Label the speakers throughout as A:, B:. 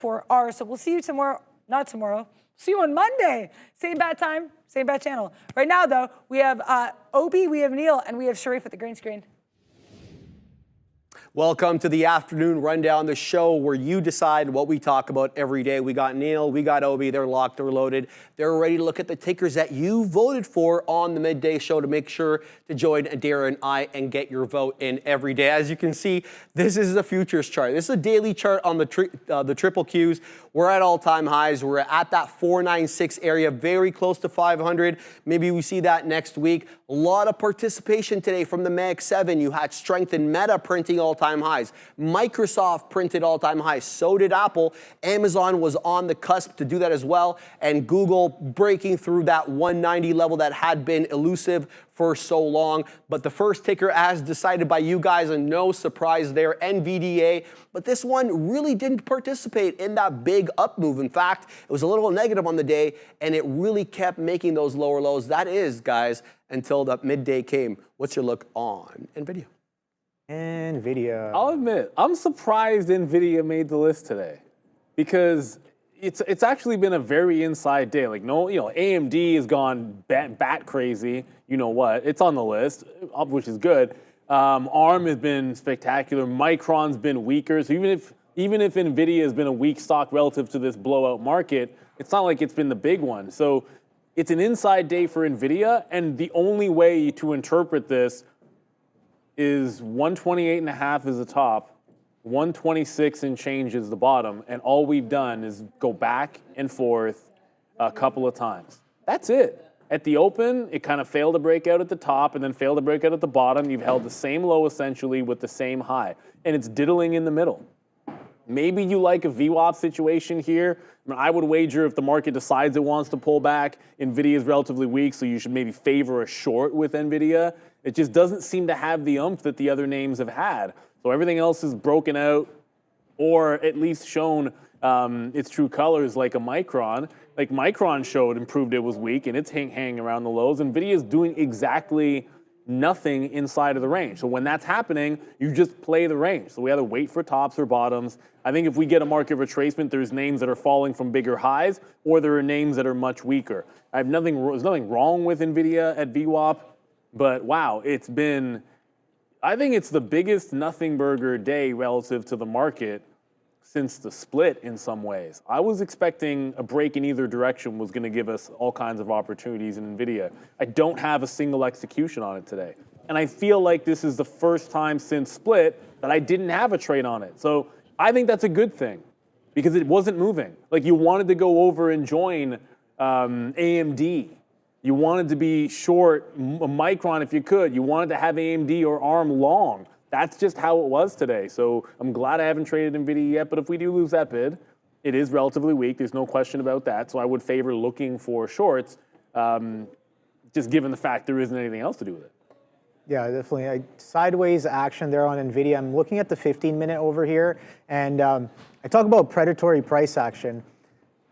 A: for ours. So we'll see you tomorrow, not tomorrow, see you on Monday. Same bad time, same bad channel. Right now, though, we have Obi, we have Neil, and we have Sharif at the green screen.
B: Welcome to the afternoon rundown, the show where you decide what we talk about every day. We got Neil, we got Obi, they're locked, they're loaded. They're ready to look at the tickers that you voted for on the midday show to make sure to join Adara and I and get your vote in every day. As you can see, this is the futures chart. This is a daily chart on the triple Qs. We're at all-time highs. We're at that 496 area, very close to 500. Maybe we see that next week. A lot of participation today from the Mag 7. You had strength in Meta printing all-time highs. Microsoft printed all-time highs. So did Apple. Amazon was on the cusp to do that as well. And Google breaking through that 190 level that had been elusive for so long. But the first ticker, as decided by you guys, and no surprise there, Nvidia. But this one really didn't participate in that big up move. In fact, it was a little negative on the day, and it really kept making those lower lows. That is, guys, until the midday came. What's your look on Nvidia?
C: Nvidia.
D: I'll admit, I'm surprised Nvidia made the list today, because it's actually been a very inside day. Like, no, AMD has gone bat crazy. You know what? It's on the list, which is good. ARM has been spectacular. Micron's been weaker. So even if Nvidia has been a weak stock relative to this blowout market, it's not like it's been the big one. So it's an inside day for Nvidia, and the only way to interpret this is 128.5 is the top, 126 and change is the bottom, and all we've done is go back and forth a couple of times. That's it. At the open, it kind of failed to break out at the top and then failed to break out at the bottom. You've held the same low essentially with the same high, and it's diddling in the middle. Maybe you like a VWAP situation here. I would wager if the market decides it wants to pull back, Nvidia is relatively weak, so you should maybe favor a short with Nvidia. It just doesn't seem to have the oomph that the other names have had. So everything else is broken out, or at least shown its true colors, like a Micron. Like Micron showed and proved it was weak, and it's hanging around the lows. Nvidia is doing exactly nothing inside of the range. So when that's happening, you just play the range. So we either wait for tops or bottoms. I think if we get a market retracement, there's names that are falling from bigger highs, or there are names that are much weaker. There's nothing wrong with Nvidia at VWAP, but wow, it's been, I think it's the biggest nothing burger day relative to the market since the split in some ways. I was expecting a break in either direction was going to give us all kinds of opportunities in Nvidia. I don't have a single execution on it today. And I feel like this is the first time since split that I didn't have a trade on it. So I think that's a good thing, because it wasn't moving. Like, you wanted to go over and join AMD. You wanted to be short Micron if you could. You wanted to have AMD or ARM long. That's just how it was today. So I'm glad I haven't traded Nvidia yet, but if we do lose that bid, it is relatively weak. There's no question about that. So I would favor looking for shorts, just given the fact there isn't anything else to do with it.
C: Yeah, definitely. Sideways action there on Nvidia. I'm looking at the 15-minute over here, and I talk about predatory price action.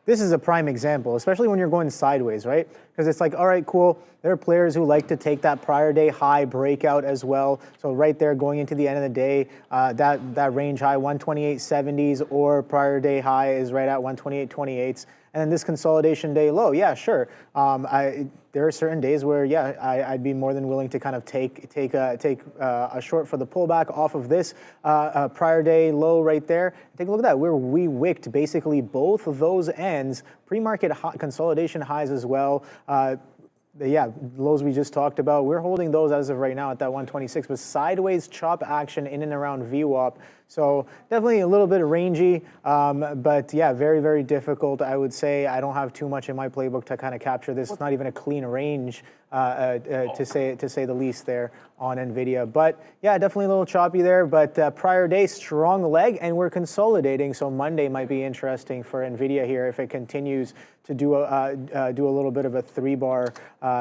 C: This is a prime example, especially when you're going sideways, right? Because it's like, all right, cool. There are players who like to take that prior day high breakout as well. So right there going into the end of the day, that range high, 128.70s, or prior day high is right at 128.28s. And then this consolidation day low, yeah, sure. There are certain days where, yeah, I'd be more than willing to kind of take a short for the pullback off of this prior day low right there. Take a look at that, where we wicked basically both of those ends, pre-market consolidation highs as well. Yeah, lows we just talked about, we're holding those as of right now at that 126, but sideways chop action in and around VWAP. So definitely a little bit rangy, but yeah, very, very difficult. I would say I don't have too much in my playbook to kind of capture this. It's not even a clean range to say the least there on Nvidia. But yeah, definitely a little choppy there, but prior day, strong leg, and we're consolidating. So Monday might be interesting for Nvidia here if it continues to do a little bit of a 3-bar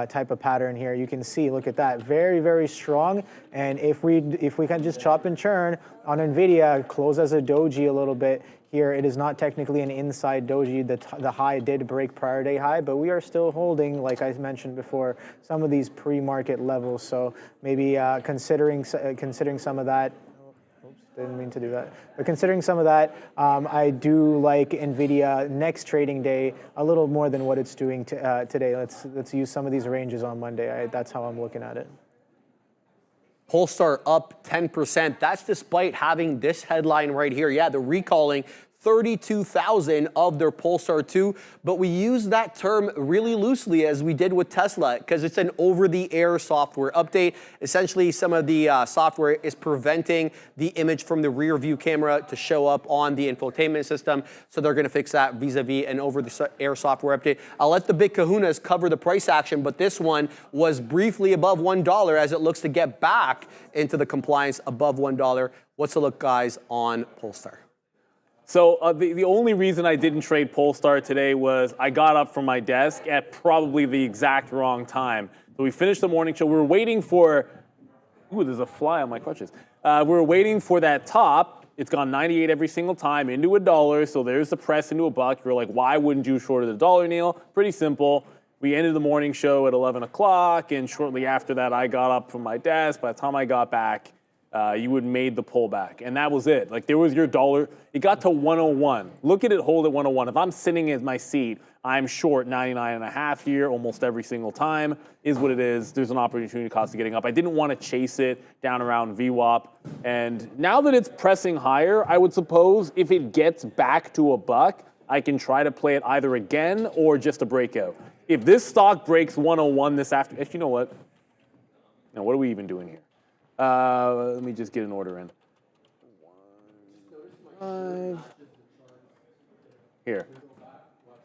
C: type of pattern here. You can see, look at that, very, very strong. And if we can just chop and churn on Nvidia, close as a doji a little bit here. It is not technically an inside doji. The high did break prior day high, but we are still holding, like I mentioned before, some of these pre-market levels. So maybe considering some of that. Oops, Didn't mean to do that. But considering some of that, I do like Nvidia next trading day a little more than what it's doing today. Let's use some of these ranges on Monday. That's how I'm looking at it.
B: Polestar up 10%. That's despite having this headline right here. Yeah, they're recalling 32,000 of their Polestar 2, but we use that term really loosely as we did with Tesla because it's an over-the-air software update. Essentially, some of the software is preventing the image from the rear view camera to show up on the infotainment system, so they're going to fix that vis-a-vis an over-the-air software update. I'll let the big kahunas cover the price action, but this one was briefly above $1 as it looks to get back into the compliance above $1. What's the look, guys, on Polestar?
D: So the only reason I didn't trade Polestar today was I got up from my desk at probably the exact wrong time. So we finished the morning show. We were waiting for, ooh, there's a fly on my crutches. We were waiting for that top. It's gone 98 every single time into $1. So there's the press into $1. You're like, why wouldn't you short at $1, Neil? Pretty simple. We ended the morning show at 11 o'clock, and shortly after that, I got up from my desk. By the time I got back, you would made the pullback, and that was it. Like, there was your dollar. It got to 101. Look at it hold at 101. If I'm sitting in my seat, I'm short 99.5 here almost every single time, is what it is. There's an opportunity cost of getting up. I didn't want to chase it down around VWAP, and now that it's pressing higher, I would suppose if it gets back to $1, I can try to play it either again or just a breakout. If this stock breaks 101 this afternoon, actually, you know what? Now, what are we even doing here? Let me just get an order in. 1, 5. Here.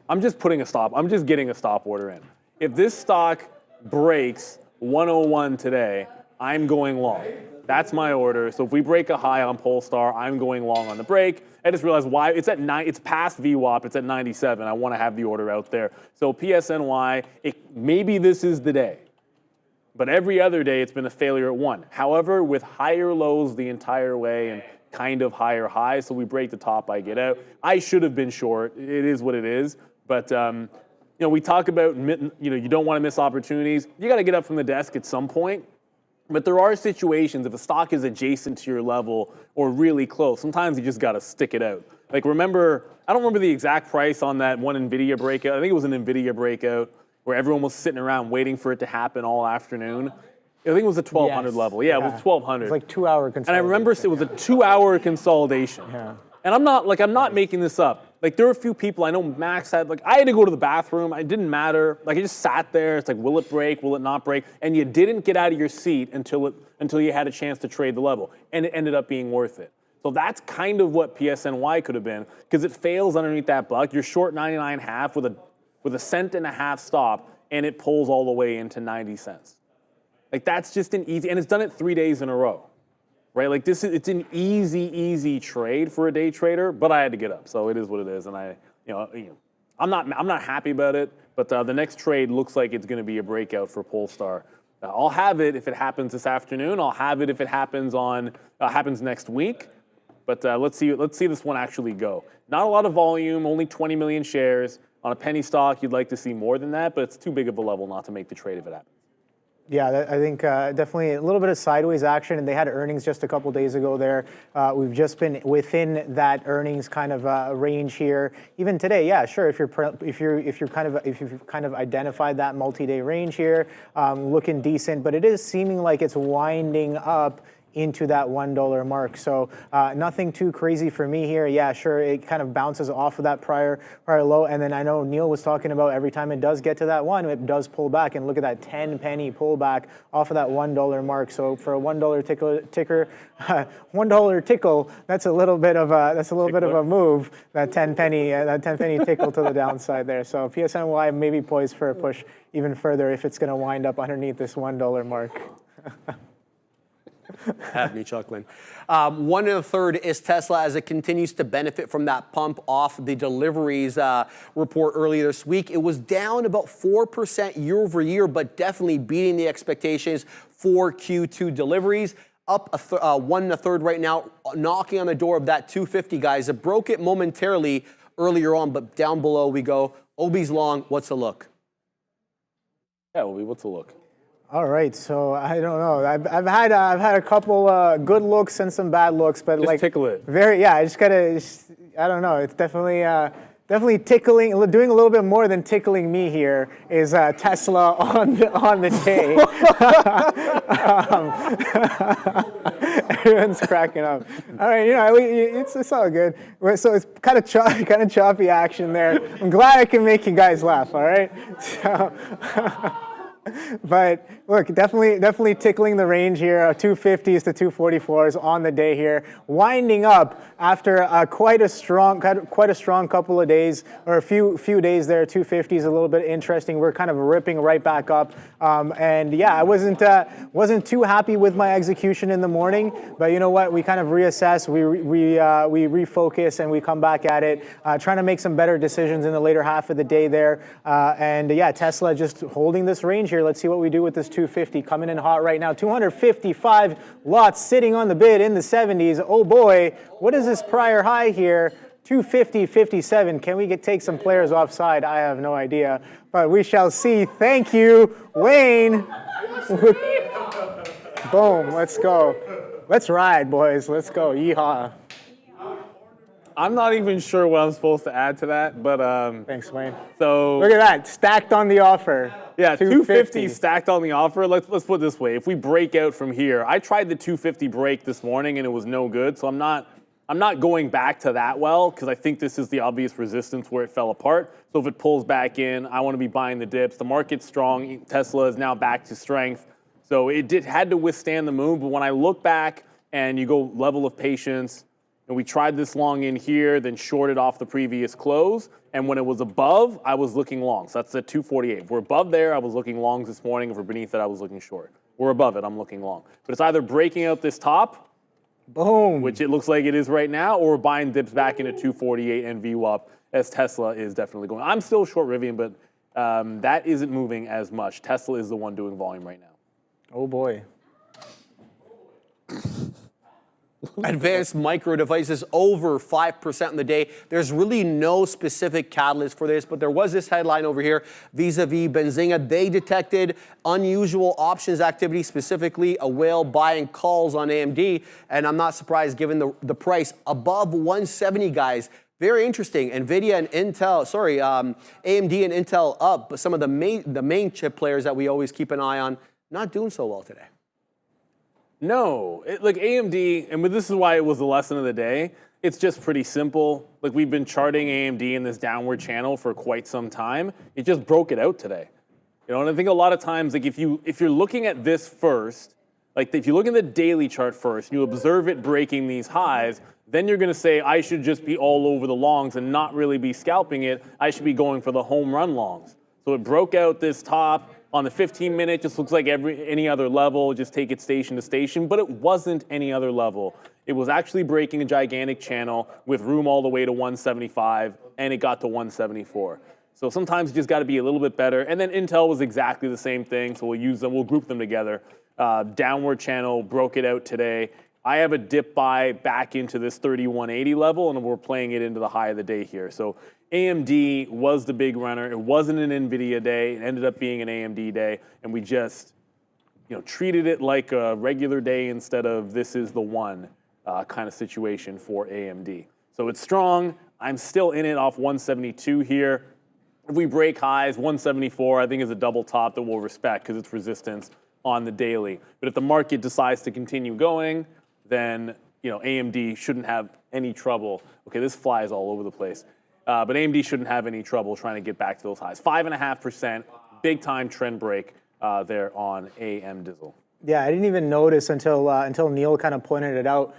D: I'm just putting a stop. I'm just getting a stop order in. If this stock breaks 101 today, I'm going long. That's my order. So if we break a high on Polestar, I'm going long on the break. I just realized why it's at 9. It's past VWAP. It's at 97. I want to have the order out there. So PSNY, maybe this is the day. But every other day, it's been a failure at 1. However, with higher lows the entire way and kind of higher highs, so we break the top, I get out. I should have been short. It is what it is. But you know, we talk about, you don't want to miss opportunities. You got to get up from the desk at some point. But there are situations, if a stock is adjacent to your level or really close, sometimes you just got to stick it out. Like, remember, I don't remember the exact price on that one Nvidia breakout. I think it was an Nvidia breakout, where everyone was sitting around waiting for it to happen all afternoon. I think it was a 1,200 level. Yeah, it was 1,200.
C: It's like 2-hour consolidation.
D: And I remember it was a 2-hour consolidation.
C: Yeah.
D: And I'm not making this up. Like, there were a few people, I know Max had, I had to go to the bathroom. It didn't matter. Like, I just sat there. It's like, will it break? Will it not break? And you didn't get out of your seat until you had a chance to trade the level. And it ended up being worth it. So that's kind of what PSNY could have been, because it fails underneath that buck. You're short 99.5 with a cent and a half stop, and it pulls all the way into 90 cents. Like, that's just an easy, and it's done it 3 days in a row, right? Like, it's an easy trade for a day trader, but I had to get up, so it is what it is, and I'm not happy about it, but the next trade looks like it's going to be a breakout for Polestar. I'll have it if it happens this afternoon. I'll have it if it happens happens next week, but let's see this one actually go. Not a lot of volume, only 20 million shares. On a penny stock, you'd like to see more than that, but it's too big of a level not to make the trade if it happens.
C: Yeah, I think definitely a little bit of sideways action, and they had earnings just a couple days ago there. We've just been within that earnings kind of range here. Even today, yeah, sure. If you've kind of identified that multi-day range here, looking decent, but it is seeming like it's winding up into that $1 mark. So nothing too crazy for me here. Yeah, sure, it kind of bounces off of that prior low. And then I know Neil was talking about every time it does get to that 1, it does pull back. And look at that 10 penny pullback off of that $1 mark. So for a $1 ticker, $1 tickle, that's a little bit of a move. That 10 penny tickle to the downside there. So PSNY may be poised for a push even further if it's going to wind up underneath this $1 mark.
B: Have me chuckling. 1 1/3 is Tesla as it continues to benefit from that pump off the deliveries report earlier this week. It was down about 4% year over year, but definitely beating the expectations for Q2 deliveries. Up 1 1/3 right now, knocking on the door of that 250, guys. It broke it momentarily earlier on, but down below we go. Obi's long. What's the look?
D: Yeah, Obi, what's the look?
C: All right, so I don't know. I've had a couple good looks and some bad looks, but
D: Just
C: like
D: tickle it.
C: I just gotta. I don't know. It's definitely tickling. Doing a little bit more than tickling me here is Tesla on the day. Everyone's cracking up. All right, it's all good. So it's kind of choppy action there. I'm glad I can make you guys laugh. All right. So. But look, definitely tickling the range here. 250s to 244s on the day here, winding up after quite a strong couple of days, or a few days there. 250s a little bit interesting. We're kind of ripping right back up, and yeah, I wasn't too happy with my execution in the morning. But you know what? We kind of reassess, we refocus, and we come back at it, trying to make some better decisions in the later half of the day there. And yeah, Tesla just holding this range here. Let's see what we do with this 250 coming in hot right now. 255 lots sitting on the bid in the 70s. Oh boy, what is this prior high here? 250.57. Can we take some players offside? I have no idea, but we shall see. Thank you, Wayne. Boom, let's go. Let's ride, boys. Let's go. Yeehaw.
D: I'm not even sure what I'm supposed to add to that, but
C: Thanks, Wayne.
D: so
C: Look at that, stacked on the offer.
D: yeah, 250 stacked on the offer. Let's put it this way: if we break out from here, I tried the 250 break this morning and it was no good, so I'm not going back to that well, because I think this is the obvious resistance where it fell apart. So if it pulls back in, I want to be buying the dips. The market's strong. Tesla is now back to strength, so it had to withstand the move. But when I look back and you go level of patience. And we tried this long in here, then shorted off the previous close. And when it was above, I was looking long. So that's at 248. If we're above there, I was looking longs this morning. If we're beneath it, I was looking short. We're above it, I'm looking long. But it's either breaking out this top,
C: boom,
D: which it looks like it is right now, or we're buying dips back into 248 and VWAP, as Tesla is definitely going. I'm still short Rivian, but that isn't moving as much. Tesla is the one doing volume right now.
C: Oh boy.
B: Advanced micro devices over 5% in the day. There's really no specific catalyst for this, but there was this headline over here vis-a-vis Benzinga. They detected unusual options activity, specifically a whale buying calls on AMD, and I'm not surprised given the price above 170, guys. Very interesting. Nvidia and Intel, AMD and Intel up, but some of the main chip players that we always keep an eye on not doing so well today.
D: No, like AMD, and this is why it was the lesson of the day. It's just pretty simple. Like we've been charting AMD in this downward channel for quite some time. It just broke it out today. You know, and I think a lot of times, like if you're looking at this first, like if you look at the daily chart first, you observe it breaking these highs, then you're going to say I should just be all over the longs and not really be scalping it. I should be going for the home run longs. So it broke out this top. On the 15-minute, just looks like any other level, just take it station to station, but it wasn't any other level. It was actually breaking a gigantic channel with room all the way to 175, and it got to 174. So sometimes you just got to be a little bit better. And then Intel was exactly the same thing, so we'll group them together. Downward channel, broke it out today. I have a dip buy back into this 3180 level, and we're playing it into the high of the day here. So AMD was the big runner. It wasn't an Nvidia day. It ended up being an AMD day, and we just, treated it like a regular day instead of this is the one kind of situation for AMD. So it's strong. I'm still in it off 172 here. If we break highs, 174, I think is a double top that we'll respect because it's resistance on the daily. But if the market decides to continue going, then AMD shouldn't have any trouble. Okay, this flies all over the place. But AMD shouldn't have any trouble trying to get back to those highs. 5.5%, big time trend break there on AMDizzle.
C: Yeah, I didn't even notice until Neil kind of pointed it out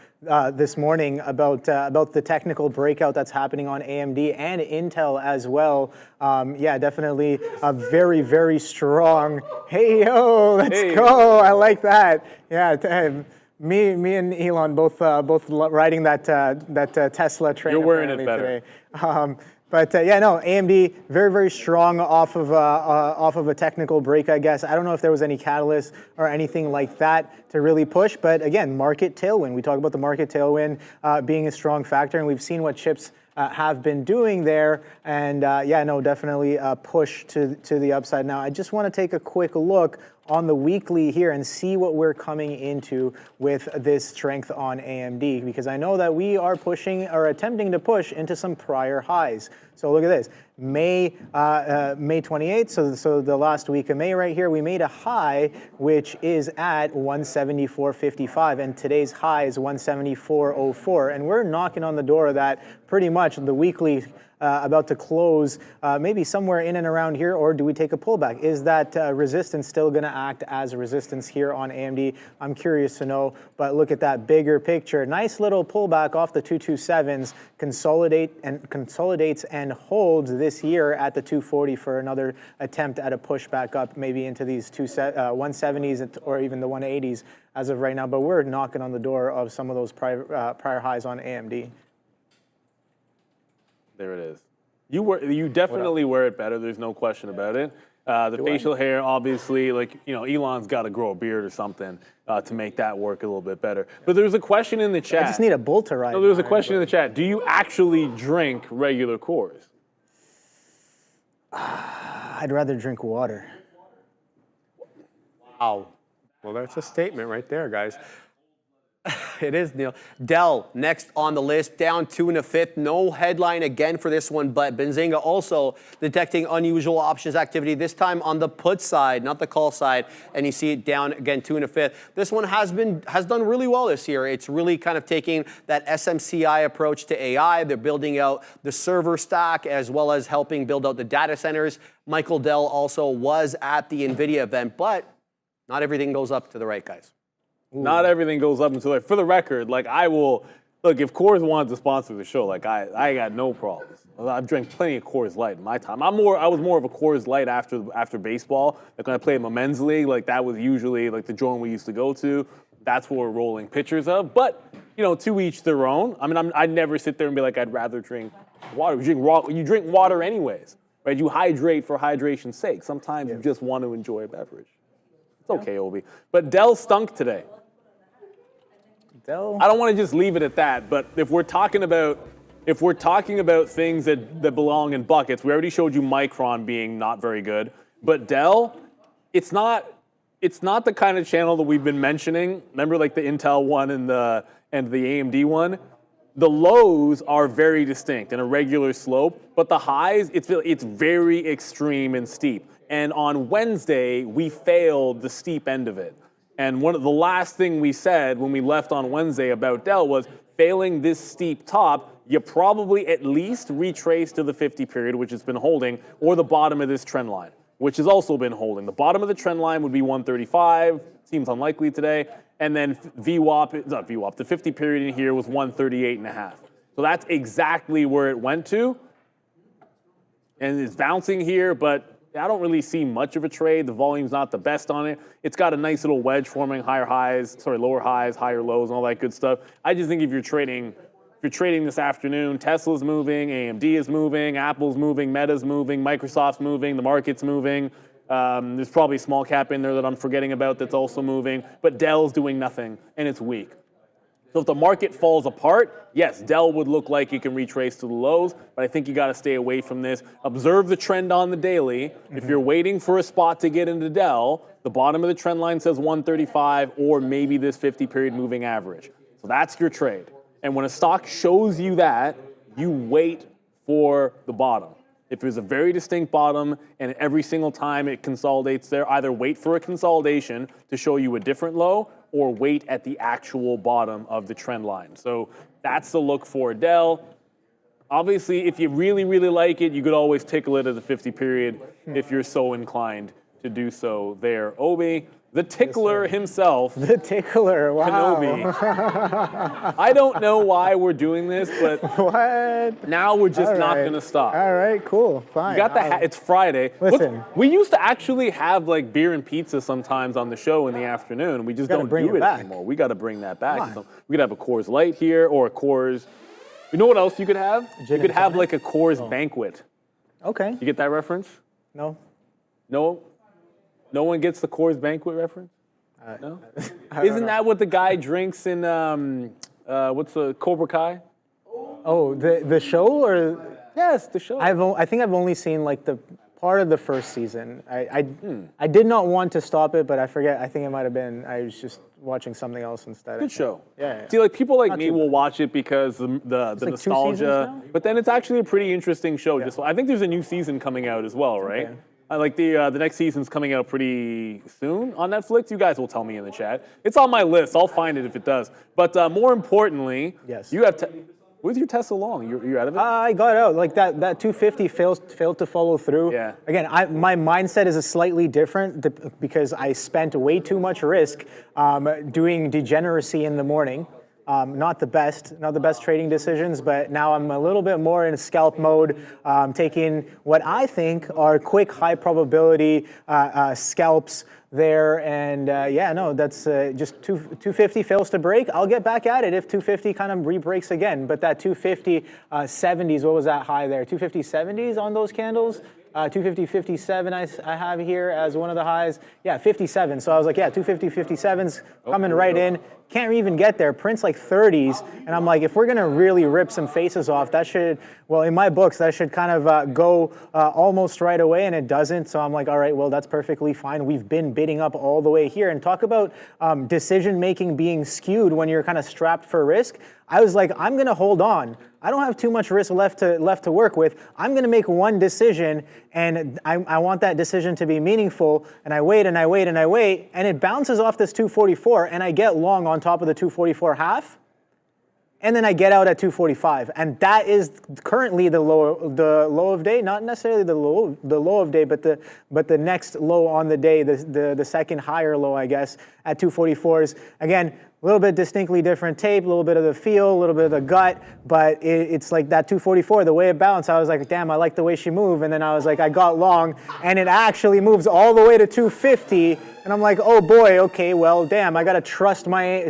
C: this morning about the technical breakout that's happening on AMD and Intel as well. Yeah, definitely a very, very strong. Hey yo, let's go! I like that. Yeah. Me and Elon both riding that Tesla train.
D: You're wearing it better.
C: Today. But yeah, no, AMD very, very strong off of a technical break, I guess. I don't know if there was any catalyst or anything like that to really push. But again, market tailwind. We talk about the market tailwind being a strong factor, and we've seen what chips have been doing there. And yeah, no, definitely a push to the upside. Now, I just want to take a quick look on the weekly here and see what we're coming into with this strength on AMD, because I know that we are pushing or attempting to push into some prior highs. So look at this, May 28th, so the last week of May right here, we made a high which is at 174.55, and today's high is 174.04, and we're knocking on the door of that pretty much. The weekly about to close maybe somewhere in and around here, or do we take a pullback? Is that resistance still going to act as a resistance here on AMD? I'm curious to know, but look at that bigger picture. Nice little pullback off the 227s, consolidates and holds this year at the 240 for another attempt at a pushback up, maybe into these 170s or even the 180s as of right now, but we're knocking on the door of some of those prior highs on AMD.
D: There it is. You definitely wear it better. There's no question about it. The facial hair, obviously, like, you know, Elon's got to grow a beard or something to make that work a little bit better. But there's a question in the chat.
C: I just need a bull to ride.
D: No, there's a question in the chat. Do you actually drink regular cores?
C: I'd rather drink water.
B: Wow. Well, that's a statement right there, guys. It is, Neil. Dell, next on the list, down 2 1/5. No headline again for this one, but Benzinga also detecting unusual options activity, this time on the put side, not the call side, and you see it down again 2 1/5. This one has done really well this year. It's really kind of taking that SMCI approach to AI. They're building out the server stack as well as helping build out the data centers. Michael Dell also was at the Nvidia event, but not everything goes up to the right, guys.
D: Ooh. Not everything goes up until, like, for the record, like, I will, look, if Coors wanted to sponsor the show, like, I got no problems. I've drank plenty of Coors Light in my time. I was more of a Coors Light after baseball. Like, when I played in my men's league, like, that was usually, like, the joint we used to go to. That's what we're rolling pictures of. But, you know, to each their own. I mean, I'd never sit there and be like, I'd rather drink water. You drink water anyways, right? You hydrate for hydration's sake. Sometimes you just want to enjoy a beverage. It's okay, Obi. But Dell stunk today.
C: Dell?
D: I don't want to just leave it at that, but if we're talking about things that belong in buckets, we already showed you Micron being not very good, but Dell, it's not the kind of channel that we've been mentioning. Remember, like, the Intel one and the AMD one? The lows are very distinct and a regular slope, but the highs, it's very extreme and steep. And on Wednesday, we failed the steep end of it. And the last thing we said when we left on Wednesday about Dell was, failing this steep top, you probably at least retrace to the 50 period, which has been holding, or the bottom of this trend line, which has also been holding. The bottom of the trend line would be 135, seems unlikely today, and then the 50 period in here was 138.5. So that's exactly where it went to. And it's bouncing here, but I don't really see much of a trade. The volume's not the best on it. It's got a nice little wedge forming, lower highs, higher lows, and all that good stuff. I just think if you're trading this afternoon, Tesla's moving, AMD is moving, Apple's moving, Meta's moving, Microsoft's moving, the market's moving. There's probably a small cap in there that I'm forgetting about that's also moving, but Dell's doing nothing, and it's weak. So if the market falls apart, yes, Dell would look like it can retrace to the lows, but I think you got to stay away from this. Observe the trend on the daily. If you're waiting for a spot to get into Dell, the bottom of the trend line says 135 or maybe this 50-period moving average. So that's your trade. And when a stock shows you that, you wait for the bottom. If there's a very distinct bottom and every single time it consolidates there, either wait for a consolidation to show you a different low or wait at the actual bottom of the trend line. So that's the look for Dell. Obviously, if you really, really like it, you could always tickle it at the 50 period if you're so inclined to do so there. Obi, the tickler himself.
C: The tickler, wow.
D: Kenobi. I don't know why we're doing this, but
C: what?
D: Now we're just not going to stop.
C: All right, cool, fine.
D: You got the hat. It's Friday.
C: Listen.
D: Look, we used to actually have, like, beer and pizza sometimes on the show in the afternoon. We just don't do it anymore. We got to bring that back. So we could have a Coors Light here or a Coors. You know what else you could have? You could have, like, a Coors banquet.
C: Okay.
D: You get that reference?
C: No.
D: No? No one gets the Coors banquet reference? No? Isn't that what the guy drinks in, what's the, Cobra Kai?
C: Oh, the show or?
D: Yes, the show.
C: I think I've only seen, like, the part of the first season. I did not want to stop it, but I forget. I think it might have been I was just watching something else instead.
D: Good show.
C: Yeah.
D: See, like people like
C: Not
D: me
C: too
D: will
C: bad.
D: watch it because the
C: like 2 seasons
D: nostalgia.
C: now?
D: But then it's actually a pretty interesting show. Just I think there's a new season coming out as well, right?
C: Okay.
D: Like the next season's coming out pretty soon on Netflix. You guys will tell me in the chat. It's on my list. I'll find it if it does. But more importantly,
C: Yes.
D: you have. Where's your Tesla long? You're out of it?
C: I got out. Like that 250 failed to follow through.
D: Yeah.
C: Again, my mindset is a slightly different because I spent way too much risk doing degeneracy in the morning. Not the best trading decisions, but now I'm a little bit more in scalp mode, taking what I think are quick, high probability scalps there. And yeah, no, that's just 250 fails to break. I'll get back at it if 250 kind of re-breaks again. But that 250 70s, what was that high there? 250 70s on those candles? 250, 57 I have here as one of the highs. Yeah, 57. So I was like, yeah, 250, 57's coming right in. Can't even get there. Prints like 30s. And I'm like, if we're going to really rip some faces off, that should, well, in my books, that should kind of go almost right away, and it doesn't. So I'm like, all right, well, that's perfectly fine. We've been bidding up all the way here. And talk about decision-making being skewed when you're kind of strapped for risk. I was like, I'm going to hold on. I don't have too much risk left to work with. I'm going to make one decision, and I want that decision to be meaningful. And I wait and I wait and I wait, and it bounces off this 244, and I get long on top of the 244 half, and then I get out at 245, and that is currently the low of day. Not necessarily the low of day, but the next low on the day, the second higher low, I guess, at 244s. Again, a little bit distinctly different tape, a little bit of the feel, a little bit of the gut, but it's like that 244, the way it bounced, I was like, damn, I like the way she moved. And then I was like, I got long, and it actually moves all the way to 250. And I'm like, oh boy, okay, well, damn, I gotta trust my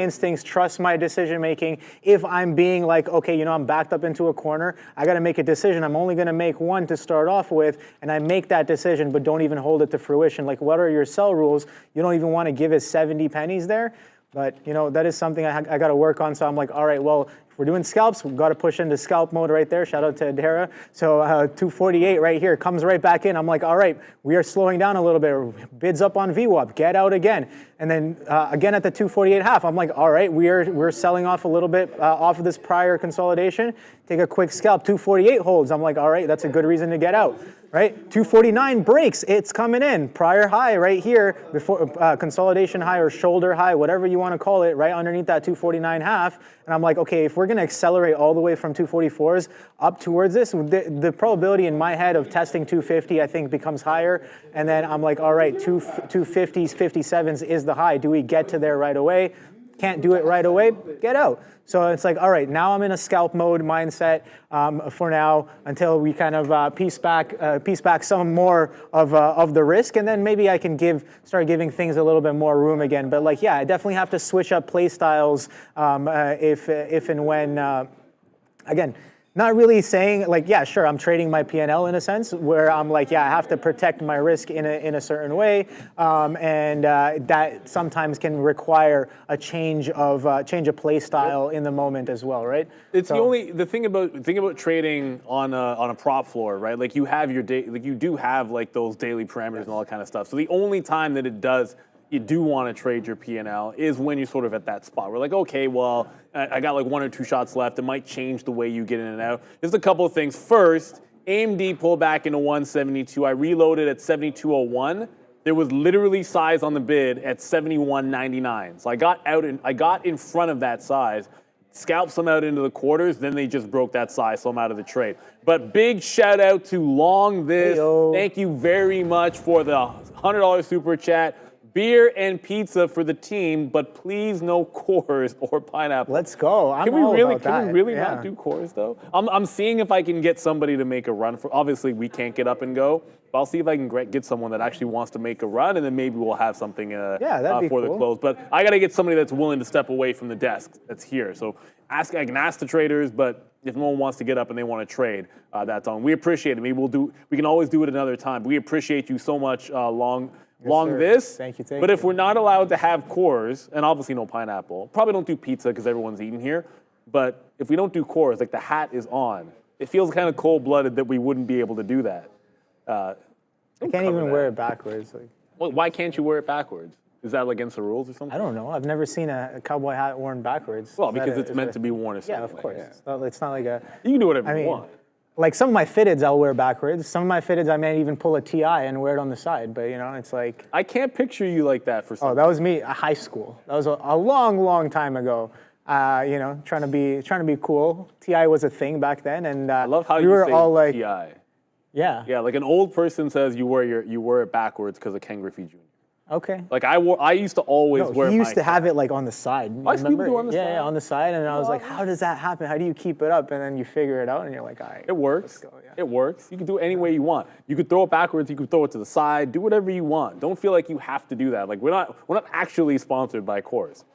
C: instincts, trust my decision making. If I'm being like, okay, you know, I'm backed up into a corner, I gotta make a decision. I'm only gonna make one to start off with, and I make that decision, but don't even hold it to fruition. Like, what are your sell rules? You don't even want to give it 70 pennies there. But, you know, that is something I got to work on. So I'm like, all right, well, if we're doing scalps, we've got to push into scalp mode right there. Shout out to Adara. So 248 right here comes right back in. I'm like, all right, we are slowing down a little bit. Bids up on VWAP, get out again. And then again at the 248 half, I'm like, all right, we're selling off a little bit off of this prior consolidation. Take a quick scalp. 248 holds. I'm like, all right, that's a good reason to get out. Right, 249 breaks, it's coming in. Prior high right here, before consolidation high or shoulder high, whatever you want to call it, right underneath that 249 half. And I'm like, okay, if we're going to accelerate all the way from 244s up towards this, the probability in my head of testing 250, I think, becomes higher. And then I'm like, all right, 250s, 57s is the high. Do we get to there right away? Can't do it right away, get out. So it's like, all right, now I'm in a scalp mode mindset for now until we kind of piece back some more of the risk, and then maybe I can start giving things a little bit more room again. But like, yeah, I definitely have to switch up play styles if and when, again, not really saying like, yeah, sure, I'm trading my P&L in a sense where I'm like, yeah, I have to protect my risk in a certain way, and that sometimes can require a change of play style in the moment as well, right?
D: It's the thing about trading on a prop floor, right? Like you have your day, like you do have like those daily parameters and all that kind of stuff. So the only time that you do want to trade your P&L is when you're sort of at that spot. We're like, okay, well, I got like 1 or 2 shots left. It might change the way you get in and out. There's a couple of things. First, AMD pulled back into 172. I reloaded at 72.01. There was literally size on the bid at 71.99. So I got in front of that size, scalped some out into the quarters, then they just broke that size, so I'm out of the trade. But big shout out to Long This.
C: Hey-o.
D: Thank you very much for the $100 super chat. Beer and pizza for the team, but please no cores or pineapple.
C: Let's go.
D: Can we really not do cores though? I'm seeing if I can get somebody to make a run for. Obviously, we can't get up and go, but I'll see if I can get someone that actually wants to make a run, and then maybe we'll have something
C: that'd be
D: for the
C: cool.
D: close. But I got to get somebody that's willing to step away from the desk that's here. So I can ask the traders, but if no one wants to get up and they want to trade, that's on. We appreciate it. Maybe we can always do it another time. But we appreciate you so much, Long
C: sir.
D: This.
C: Thank you.
D: But if we're not allowed to have cores, and obviously no pineapple, probably don't do pizza because everyone's eating here, but if we don't do cores, like the hat is on, it feels kind of cold-blooded that we wouldn't be able to do that.
C: I can't even wear it backwards. Like,
D: Well, why can't you wear it backwards? Is that against the rules or something?
C: I don't know. I've never seen a cowboy hat worn backwards.
D: Well,
C: Is that
D: because
C: a-
D: it's
C: is
D: meant
C: that-
D: to be worn a certain
C: Yeah, of
D: way,
C: course.
D: yeah.
C: It's not like a.
D: You can do whatever
C: I
D: you
C: mean,
D: want.
C: like some of my fitteds I'll wear backwards. Some of my fitteds I may even pull a TI and wear it on the side. But you know, it's like.
D: I can't picture you like that for some.
C: Oh, that was me, high school. That was a long, long time ago. You know, trying to be cool. TI was a thing back then, and
D: I love how
C: we
D: you
C: were
D: say
C: all like,
D: TI.
C: yeah,
D: Yeah, like an old person says you wear it backwards because of Ken Griffey Jr.
C: okay.
D: Like I used to always
C: No,
D: wear.
C: he used
D: my
C: to have it like on the side.
D: I see people do on the
C: yeah,
D: side.
C: Yeah, on the side, and I was like, how does that happen? How do you keep it up? And then you figure it out, and you're like, all right.
D: It works.
C: Let's go, yeah.
D: It works. You can do it any way you want. You could throw it backwards. You could throw it to the side. Do whatever you want. Don't feel like you have to do that. Like we're not actually sponsored by KOSS.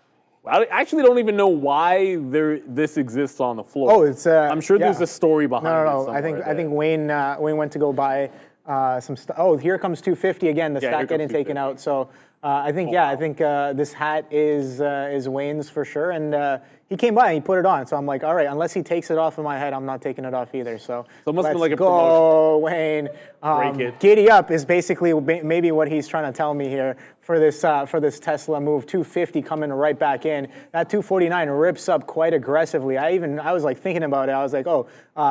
D: I actually don't even know why this exists on the floor.
C: Oh, it's.
D: I'm sure
C: yeah.
D: there's a story behind it.
C: No. I think Wayne went to go buy some stuff. Oh, here comes 250 again. The
D: Yeah,
C: stack
D: here
C: getting
D: comes
C: taken
D: 250.
C: out. So I think this hat is Wayne's for sure. And he came by and he put it on. So I'm like, all right, unless he takes it off of my head, I'm not taking it off either. So
D: it must have been
C: let's
D: like a
C: go, Wayne.
D: Break it.
C: Giddy up is basically maybe what he's trying to tell me here for this Tesla move. 250 coming right back in. That 249 rips up quite aggressively. I was like thinking about it. I was like, oh,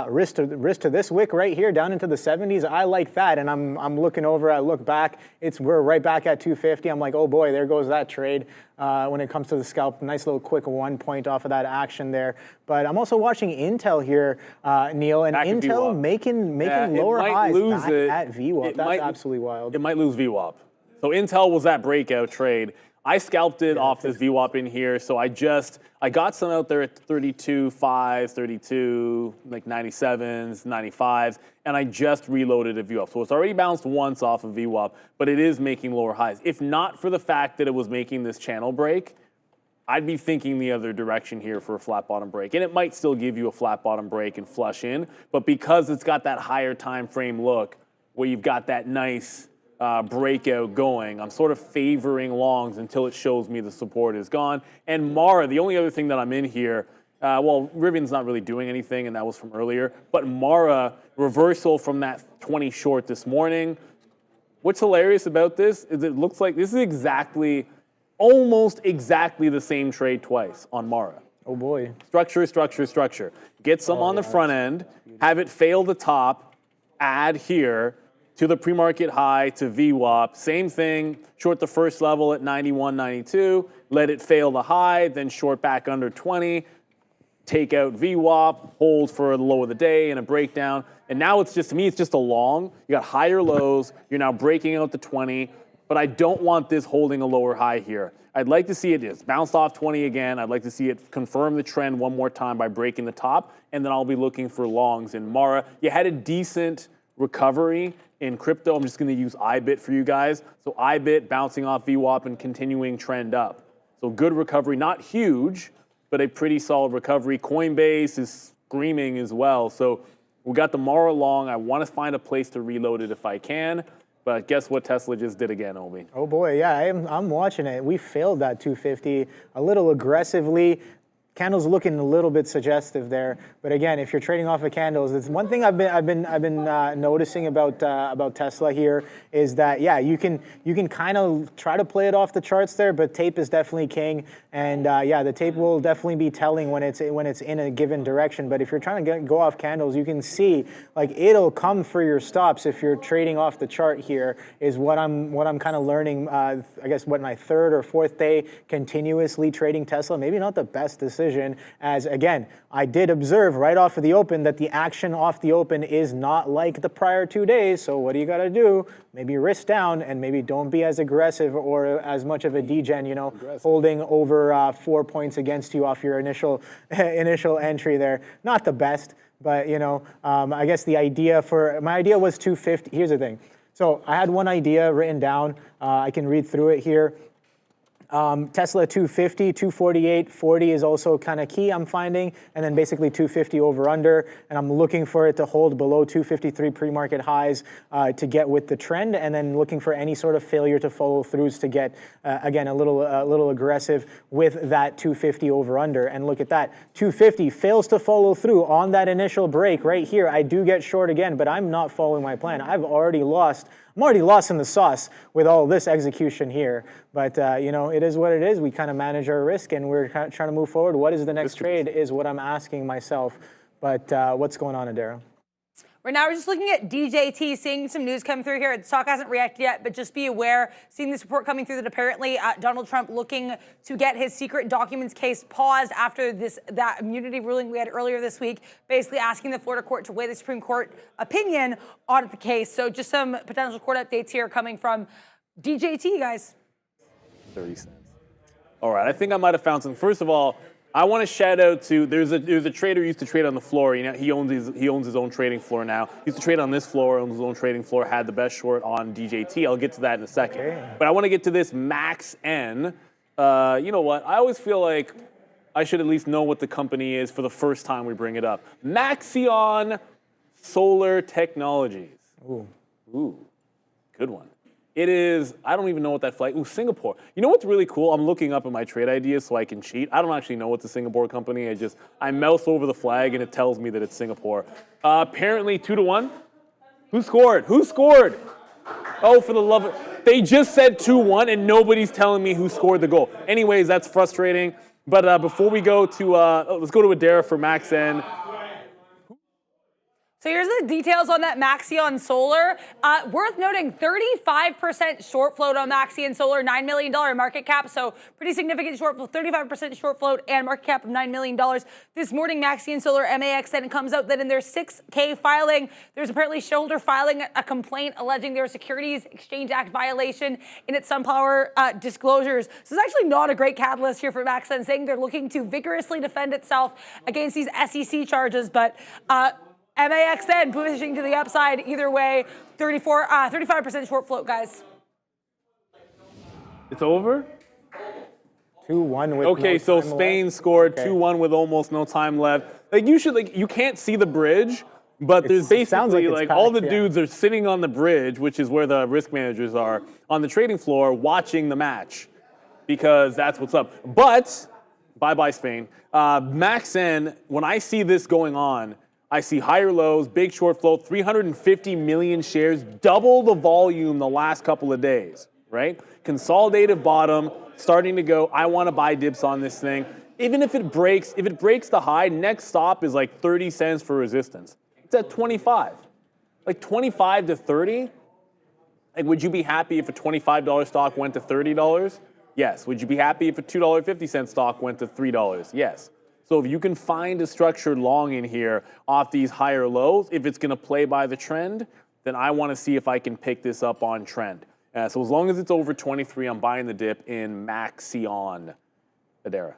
C: wrist to this wick right here down into the 70s. I like that. And I'm looking over. I look back. We're right back at 250. I'm like, oh boy, there goes that trade. When it comes to the scalp, nice little quick 1 point off of that action there. But I'm also watching Intel here, Neil, and
D: Back at
C: Intel
D: VWAP.
C: making
D: Yeah,
C: lower
D: it might
C: highs
D: lose
C: back
D: it.
C: at VWAP.
D: It
C: That's
D: might-
C: absolutely wild.
D: It might lose VWAP. So Intel was that breakout trade. I scalped it off this VWAP in here, so I got some out there at 32.5s, 32, like 97s, 95s, and I just reloaded a VWAP. So it's already bounced once off of VWAP, but it is making lower highs. If not for the fact that it was making this channel break, I'd be thinking the other direction here for a flat bottom break. And it might still give you a flat bottom break and flush in, but because it's got that higher time frame look where you've got that nice breakout going, I'm sort of favoring longs until it shows me the support is gone. And Mara, the only other thing that I'm in here, well, Rivian's not really doing anything, and that was from earlier, but Mara, reversal from that 20 short this morning. What's hilarious about this is it looks like this is almost exactly the same trade twice on Mara.
C: Oh boy.
D: Structure. Get some on the front end, have it fail the top, add here to the pre-market high to VWAP. Same thing, short the first level at 91, 92, let it fail the high, then short back under 20, take out VWAP, hold for the low of the day and a breakdown. And now it's just, to me, it's just a long. You got higher lows, you're now breaking out the 20, but I don't want this holding a lower high here. I'd like to see it just bounce off 20 again. I'd like to see it confirm the trend one more time by breaking the top, and then I'll be looking for longs in Mara. You had a decent recovery in crypto. I'm just going to use IBIT for you guys. So IBIT bouncing off VWAP and continuing trend up. So good recovery, not huge, but a pretty solid recovery. Coinbase is screaming as well. So we got the Mara long. I want to find a place to reload it if I can. But guess what Tesla just did again, Obi?
C: Oh boy, yeah, I'm watching it. We failed that 250 a little aggressively. Candles looking a little bit suggestive there, but again, if you're trading off of candles, it's one thing I've been noticing about Tesla here is that yeah, you can kind of try to play it off the charts there, but tape is definitely king, and yeah, the tape will definitely be telling when it's in a given direction. But if you're trying to go off candles, you can see like it'll come for your stops if you're trading off the chart. Here is what I'm kind of learning. I guess what my third or fourth day continuously trading Tesla, maybe not the best decision. As again, I did observe right off of the open that the action off the open is not like the prior 2 days. So what do you got to do? Maybe risk down and maybe don't be as aggressive or as much of a degen, you know, holding over 4 points against you off your initial entry there. Not the best, but you know, I guess my idea was 250. Here's the thing. So I had one idea written down. I can read through it here. Tesla 250, 248, 40 is also kind of key, I'm finding, and then basically 250 over under, and I'm looking for it to hold below 253 pre-market highs to get with the trend, and then looking for any sort of failure to follow throughs to get, again, a little aggressive with that 250 over under. And look at that, 250 fails to follow through on that initial break right here. I do get short again, but I'm not following my plan. I'm already lost in the sauce with all this execution here. But, you know, it is what it is. We kind of manage our risk, and we're kind of trying to move forward. What is the next trade is what I'm asking myself. But what's going on, Adara?
A: Right now, we're just looking at DJT, seeing some news come through here. The stock hasn't reacted yet, but just be aware, seeing this report coming through that apparently Donald Trump looking to get his secret documents case paused after that immunity ruling we had earlier this week, basically asking the Florida court to weigh the Supreme Court opinion on the case. So just some potential court updates here coming from DJT, guys.
D: 30 cents. All right, I think I might have found something. First of all, I want to shout out to there's a trader who used to trade on the floor. You know, he owns his own trading floor now. He used to trade on this floor, owns his own trading floor. Had the best short on DJT. I'll get to that in a second. Okay. But I want to get to this AMZN. You know what? I always feel like I should at least know what the company is for the first time we bring it up. AMZN Solar Technologies. Ooh, good one. It is, I don't even know what that flag, Singapore. You know what's really cool? I'm looking up at my trade ideas so I can cheat. I don't actually know what's a Singapore company. I mouse over the flag and it tells me that it's Singapore. Apparently 2-1. Who scored? Who scored? Oh, for the love of, they just said 2-1 and nobody's telling me who scored the goal. Anyways, that's frustrating. But before we go to, let's go to Adara for AMZN.
A: So here's the details on that AMZN Solar. Worth noting, 35% short float on AMZN Solar, $9 million market cap. So pretty significant short float, 35% short float and market cap of $9 million. This morning, AMZN Solar, MAXN, comes out that in their 6K filing, there's apparently shareholder filing a complaint alleging there was Securities Exchange Act violation in its SunPower disclosures. So it's actually not a great catalyst here for AMZN, saying they're looking to vigorously defend itself against these SEC charges. But MAXN pushing to the upside either way, 35% short float, guys.
D: It's over?
C: 2-1 with
D: okay,
C: no
D: so
C: time
D: Spain
C: left.
D: scored
C: Okay.
D: 2-1 with almost no time left. You can't see the bridge, but there's basically all the dudes are sitting on the bridge, which is where the risk managers are, on the trading floor watching the match, because that's what's up. But, bye-bye Spain. AMZN, when I see this going on, I see higher lows, big short float, 350 million shares, double the volume the last couple of days, right? Consolidative bottom, starting to go, I want to buy dips on this thing. Even if it breaks the high, next stop is like 30 cents for resistance. It's at 25. Like 25 to 30? Like, would you be happy if a $25 stock went to $30? Yes. Would you be happy if a $2.50 stock went to $3? Yes. So if you can find a structured long in here off these higher lows, if it's going to play by the trend, then I want to see if I can pick this up on trend. So as long as it's over 23, I'm buying the dip in AMZN. Adara.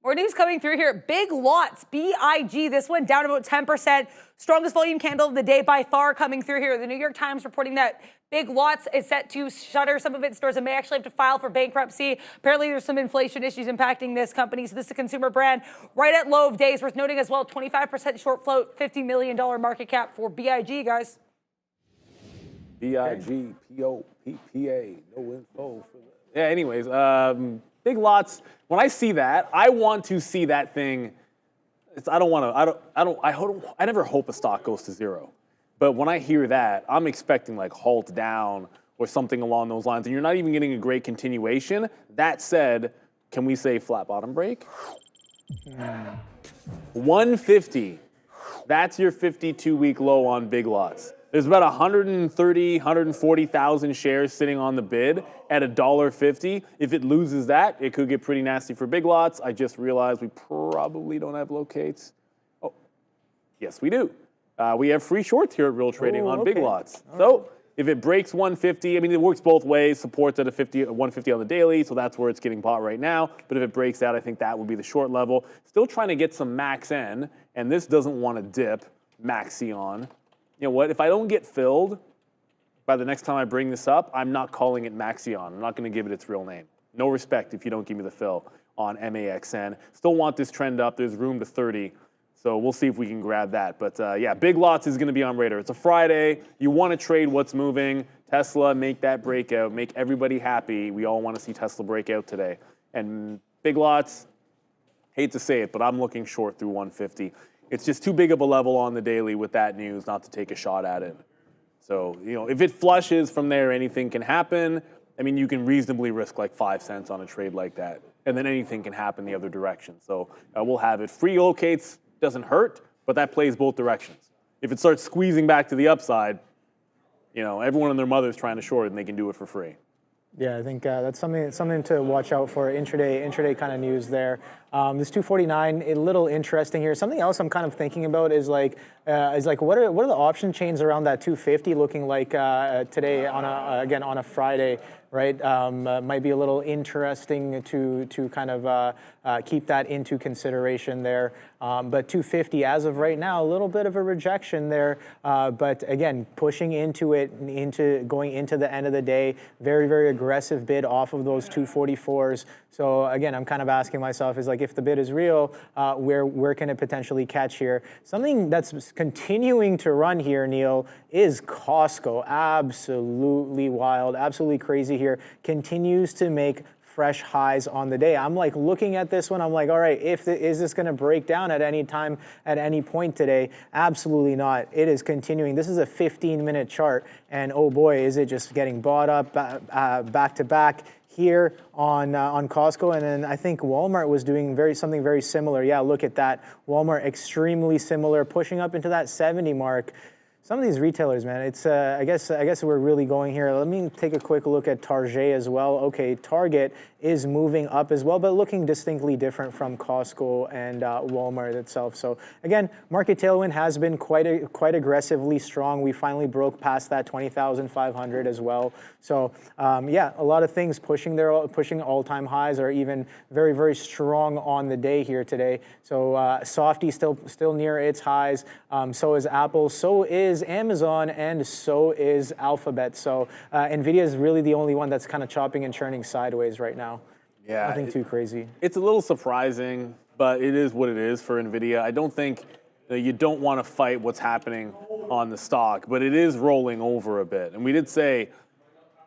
A: More news coming through here. Big lots, BIG. This one down about 10%. Strongest volume candle of the day by far coming through here. The New York Times reporting that Big Lots is set to shutter some of its stores and may actually have to file for bankruptcy. Apparently, there's some inflation issues impacting this company. So this is a consumer brand right at low of days. Worth noting as well, 25% short float, $50 million market cap for BIG, guys.
D: BIGPOPPA. No info for that. Yeah. Anyways, Big Lots. When I see that, I want to see that thing. I never hope a stock goes to zero. But when I hear that, I'm expecting like halt down or something along those lines. And you're not even getting a great continuation. That said, can we say flat bottom break? 150. That's your 52-week low on Big Lots. There's about 130, 140,000 shares sitting on the bid at $1.50. If it loses that, it could get pretty nasty for Big Lots. I just realized we probably don't have locates. Oh, yes, we do. We have free shorts here at Real Trading on Big Lots. So if it breaks 150, I mean, it works both ways. Supports at 150 on the daily, so that's where it's getting bought right now. But if it breaks out, I think that would be the short level. Still trying to get some AMZN, and this doesn't want to dip. AMZN. You know what? If I don't get filled by the next time I bring this up, I'm not calling it AMZN. I'm not going to give it its real name. No respect if you don't give me the fill on MAXN. Still want this trend up. There's room to 30. So we'll see if we can grab that. But yeah, big lots is going to be on radar. It's a Friday. You want to trade what's moving. Tesla, make that breakout. Make everybody happy. We all want to see Tesla break out today. And big lots, hate to say it, but I'm looking short through 150. It's just too big of a level on the daily with that news not to take a shot at it. So, you know, if it flushes from there, anything can happen. I mean, you can reasonably risk like 5 cents on a trade like that. And then anything can happen the other direction. So we'll have it. Free locates doesn't hurt, but that plays both directions. If it starts squeezing back to the upside, you know, everyone and their mother is trying to short it, and they can do it for free.
C: Yeah, I think that's something to watch out for. Intraday kind of news there. This 249, a little interesting here. Something else I'm kind of thinking about is like what are the option chains around that 250 looking like today on a Friday, right? Might be a little interesting to kind of keep that into consideration there. But 250 as of right now, a little bit of a rejection there. But again, pushing into it, going into the end of the day, very, very aggressive bid off of those 244s. So again, I'm kind of asking myself is like, if the bid is real, where can it potentially catch here? Something that's continuing to run here, Neil, is Costco. Absolutely wild, absolutely crazy here. Continues to make fresh highs on the day. I'm like looking at this one, I'm like, all right, is this going to break down at any time, at any point today? Absolutely not. It is continuing. This is a 15-minute chart, and oh boy, is it just getting bought up back to back here on Costco. And then I think Walmart was doing something very similar. Yeah, look at that. Walmart extremely similar, pushing up into that 70 mark. Some of these retailers, man, it's I guess we're really going here. Let me take a quick look at Target as well. Okay, Target is moving up as well, but looking distinctly different from Costco and Walmart itself. So again, market tailwind has been quite aggressively strong. We finally broke past that 20,500 as well. So yeah, a lot of things pushing all-time highs, or even very, very strong on the day here today. So Softy still near its highs. So is Apple. So is Amazon, and so is Alphabet. So Nvidia is really the only one that's kind of chopping and churning sideways right now.
D: Yeah,
C: nothing too crazy.
D: It's a little surprising, but it is what it is for Nvidia. I don't think you don't want to fight what's happening on the stock, but it is rolling over a bit. And we did say,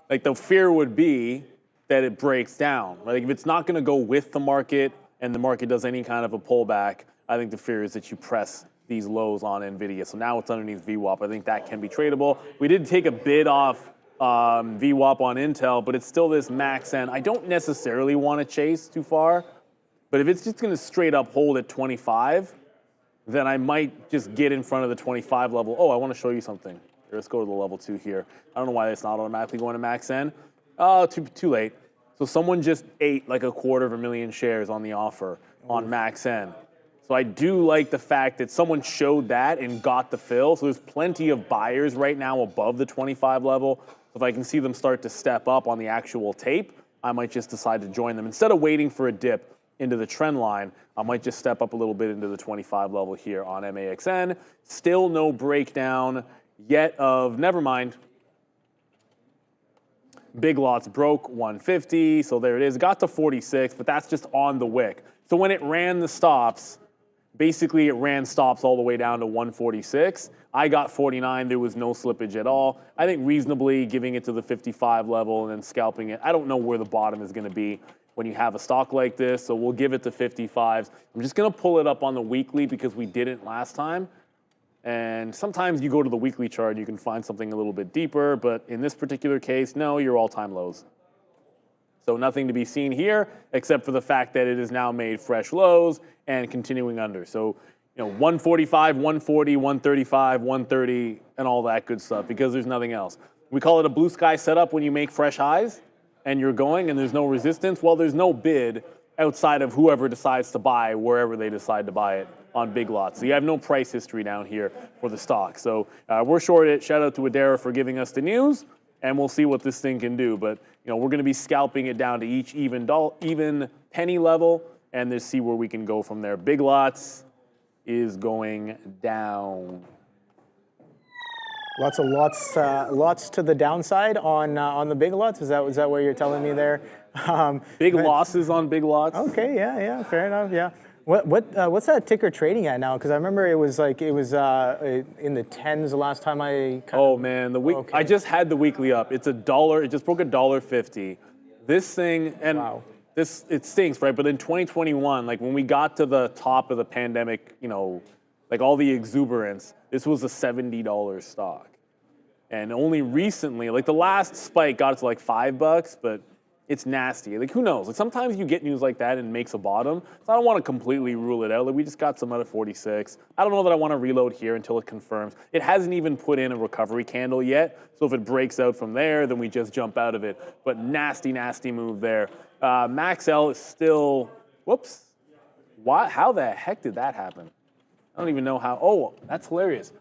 D: like, the fear would be that it breaks down. Like, if it's not going to go with the market and the market does any kind of a pullback, I think the fear is that you press these lows on Nvidia. So now it's underneath VWAP. I think that can be tradable. We did take a bid off VWAP on Intel, but it's still this MAXN. I don't necessarily want to chase too far, but if it's just going to straight up hold at 25, then I might just get in front of the 25 level. Oh, I want to show you something. Here, let's go to the level 2 here. I don't know why it's not automatically going to MAXN. Oh, too late. So someone just ate like 250,000 shares on the offer on MAXN. So I do like the fact that someone showed that and got the fill. So there's plenty of buyers right now above the 25 level. So if I can see them start to step up on the actual tape, I might just decide to join them. Instead of waiting for a dip into the trend line, I might just step up a little bit into the 25 level here on MAXN. Still no breakdown yet of, never mind. Big lots broke 150, so there it is. Got to 46, but that's just on the wick. So when it ran the stops, basically, it ran stops all the way down to 146. I got 49. There was no slippage at all. I think reasonably giving it to the 55 level and then scalping it. I don't know where the bottom is going to be when you have a stock like this, so we'll give it to 55s. I'm just going to pull it up on the weekly because we didn't last time. And sometimes you go to the weekly chart and you can find something a little bit deeper, but in this particular case, no, you're all-time lows. So nothing to be seen here, except for the fact that it has now made fresh lows and continuing under. So, you know, 145, 140, 135, 130, and all that good stuff, because there's nothing else. We call it a blue sky setup when you make fresh highs and you're going and there's no resistance. Well, there's no bid outside of whoever decides to buy wherever they decide to buy it on big lots. So you have no price history down here for the stock. So we're short it. Shout out to Adara for giving us the news, and we'll see what this thing can do. But you know, we're going to be scalping it down to each even penny level, and then see where we can go from there. Big lots is going down.
C: Lots of lots to the downside on the big lots. Is that what you're telling me there?
D: Big losses on big lots.
C: Okay, yeah, fair enough. Yeah. What's that ticker trading at now? Because I remember it was in the tens the last time I.
D: Oh man, I just had the weekly up. It's $1. It just broke $1.50. This thing
C: Wow.
D: it stinks, right? But in 2021, like when we got to the top of the pandemic, like all the exuberance, this was a $70 stock. And only recently, like the last spike got it to like $5, but it's nasty. Like who knows? Like sometimes you get news like that and it makes a bottom. So I don't want to completely rule it out. Like we just got some out of 46. I don't know that I want to reload here until it confirms. It hasn't even put in a recovery candle yet. So if it breaks out from there, then we just jump out of it. But nasty, nasty move there. MaxL is still, whoops. How the heck did that happen? I don't even know how. Oh, that's hilarious.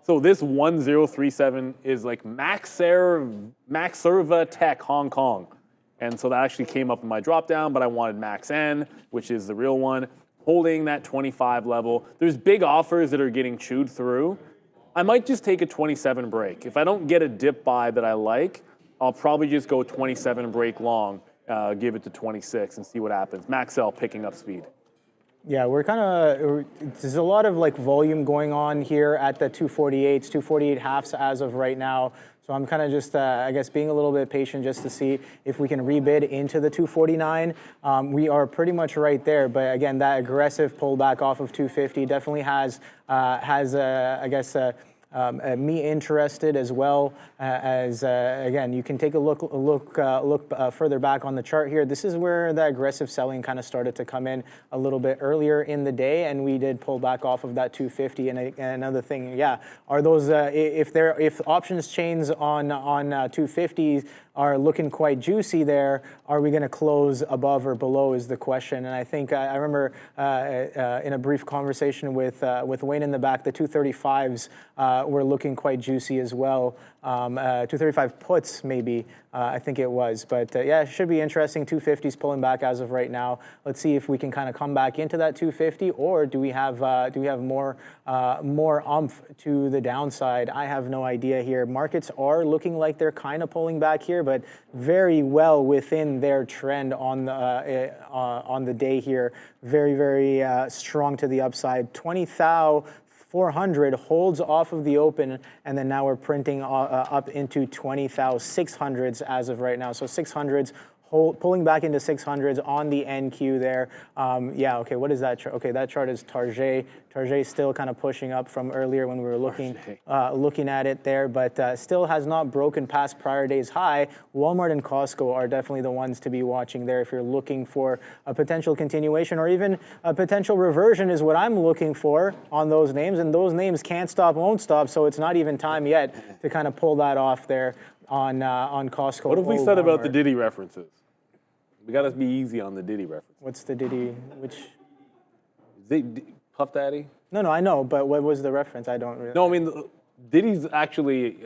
D: So this 1037 is like Maxerva Tech Hong Kong. And so that actually came up in my drop down, but I wanted MaxN, which is the real one, holding that 25 level. There's big offers that are getting chewed through. I might just take a 27 break. If I don't get a dip buy that I like, I'll probably just go 27 break long, give it to 26 and see what happens. MaxL picking up speed.
C: Yeah, there's a lot of like volume going on here at the 248s, 248 halves as of right now. So I'm kind of just, I guess, being a little bit patient just to see if we can rebid into the 249. We are pretty much right there, but again, that aggressive pullback off of 250 definitely has I guess, me interested as well as again, you can take a look further back on the chart here. This is where the aggressive selling kind of started to come in a little bit earlier in the day, and we did pull back off of that 250. And another thing, yeah, are those if options chains on 250s are looking quite juicy there, are we going to close above or below is the question. And I think I remember in a brief conversation with Wayne in the back, the 235s were looking quite juicy as well. 235 puts maybe, I think it was. But yeah, it should be interesting. 250s pulling back as of right now. Let's see if we can kind of come back into that 250, or do we have more oomph to the downside? I have no idea here. Markets are looking like they're kind of pulling back here, but very well within their trend on the day here. Very, very strong to the upside. 20,400 holds off of the open, and then now we're printing up into 20,600s as of right now. So 600s pulling back into 600s on the NQ there. Yeah, okay, what is that chart? Okay, that chart is Target. Target still kind of pushing up from earlier when we were looking at it there, but still has not broken past prior day's high. Walmart and Costco are definitely the ones to be watching there if you're looking for a potential continuation or even a potential reversion is what I'm looking for on those names, and those names can't stop, won't stop, so it's not even time yet to kind of pull that off there on Costco.
D: What have we said about the Diddy references? We got to be easy on the Diddy reference.
C: What's the Diddy? Which?
D: Puff Daddy?
C: No, I know, but what was the reference? I don't really.
D: No, I mean, Diddy's actually,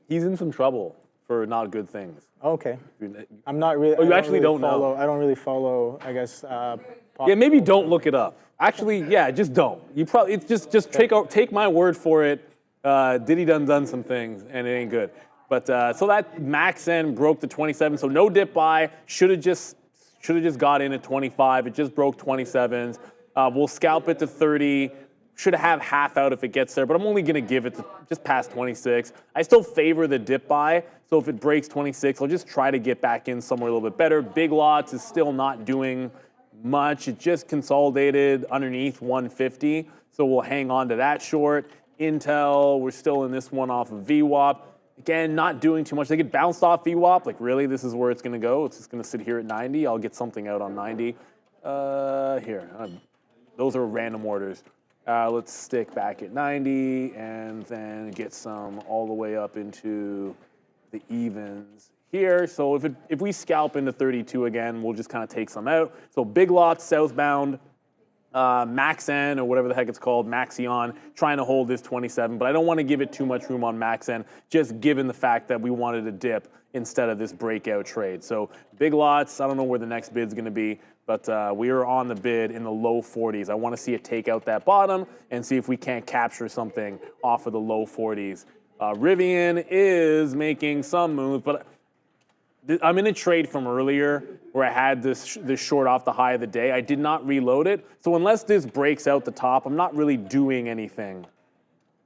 D: he's in some trouble for not good things.
C: Okay. I'm not really.
D: Oh, you actually don't know.
C: I don't really follow, I guess.
D: Yeah, maybe don't look it up. Actually, yeah, just don't. You probably, it's just take my word for it. Diddy done some things, and it ain't good. But so that MaxN broke the 27, so no dip buy. Should have just got in at 25. It just broke 27s. We'll scalp it to 30. Should have half out if it gets there, but I'm only going to give it to just past 26. I still favor the dip buy, so if it breaks 26, I'll just try to get back in somewhere a little bit better. Big lots is still not doing much. It just consolidated underneath 150, so we'll hang on to that short. Intel, we're still in this one off of VWAP. Again, not doing too much. They get bounced off VWAP. Like, really, this is where it's going to go. It's just going to sit here at 90. I'll get something out on 90. Those are random orders. Let's stick back at 90 and then get some all the way up into the evens here. So if we scalp into 32 again, we'll just kind of take some out. So big lots southbound. MaxN, or whatever the heck it's called, Maxion, trying to hold this 27, but I don't want to give it too much room on MaxN, just given the fact that we wanted a dip instead of this breakout trade. So big lots, I don't know where the next bid's going to be, but we are on the bid in the low 40s. I want to see it take out that bottom and see if we can't capture something off of the low 40s Rivian is making some moves, but I'm in a trade from earlier where I had this short off the high of the day. I did not reload it. So unless this breaks out the top, I'm not really doing anything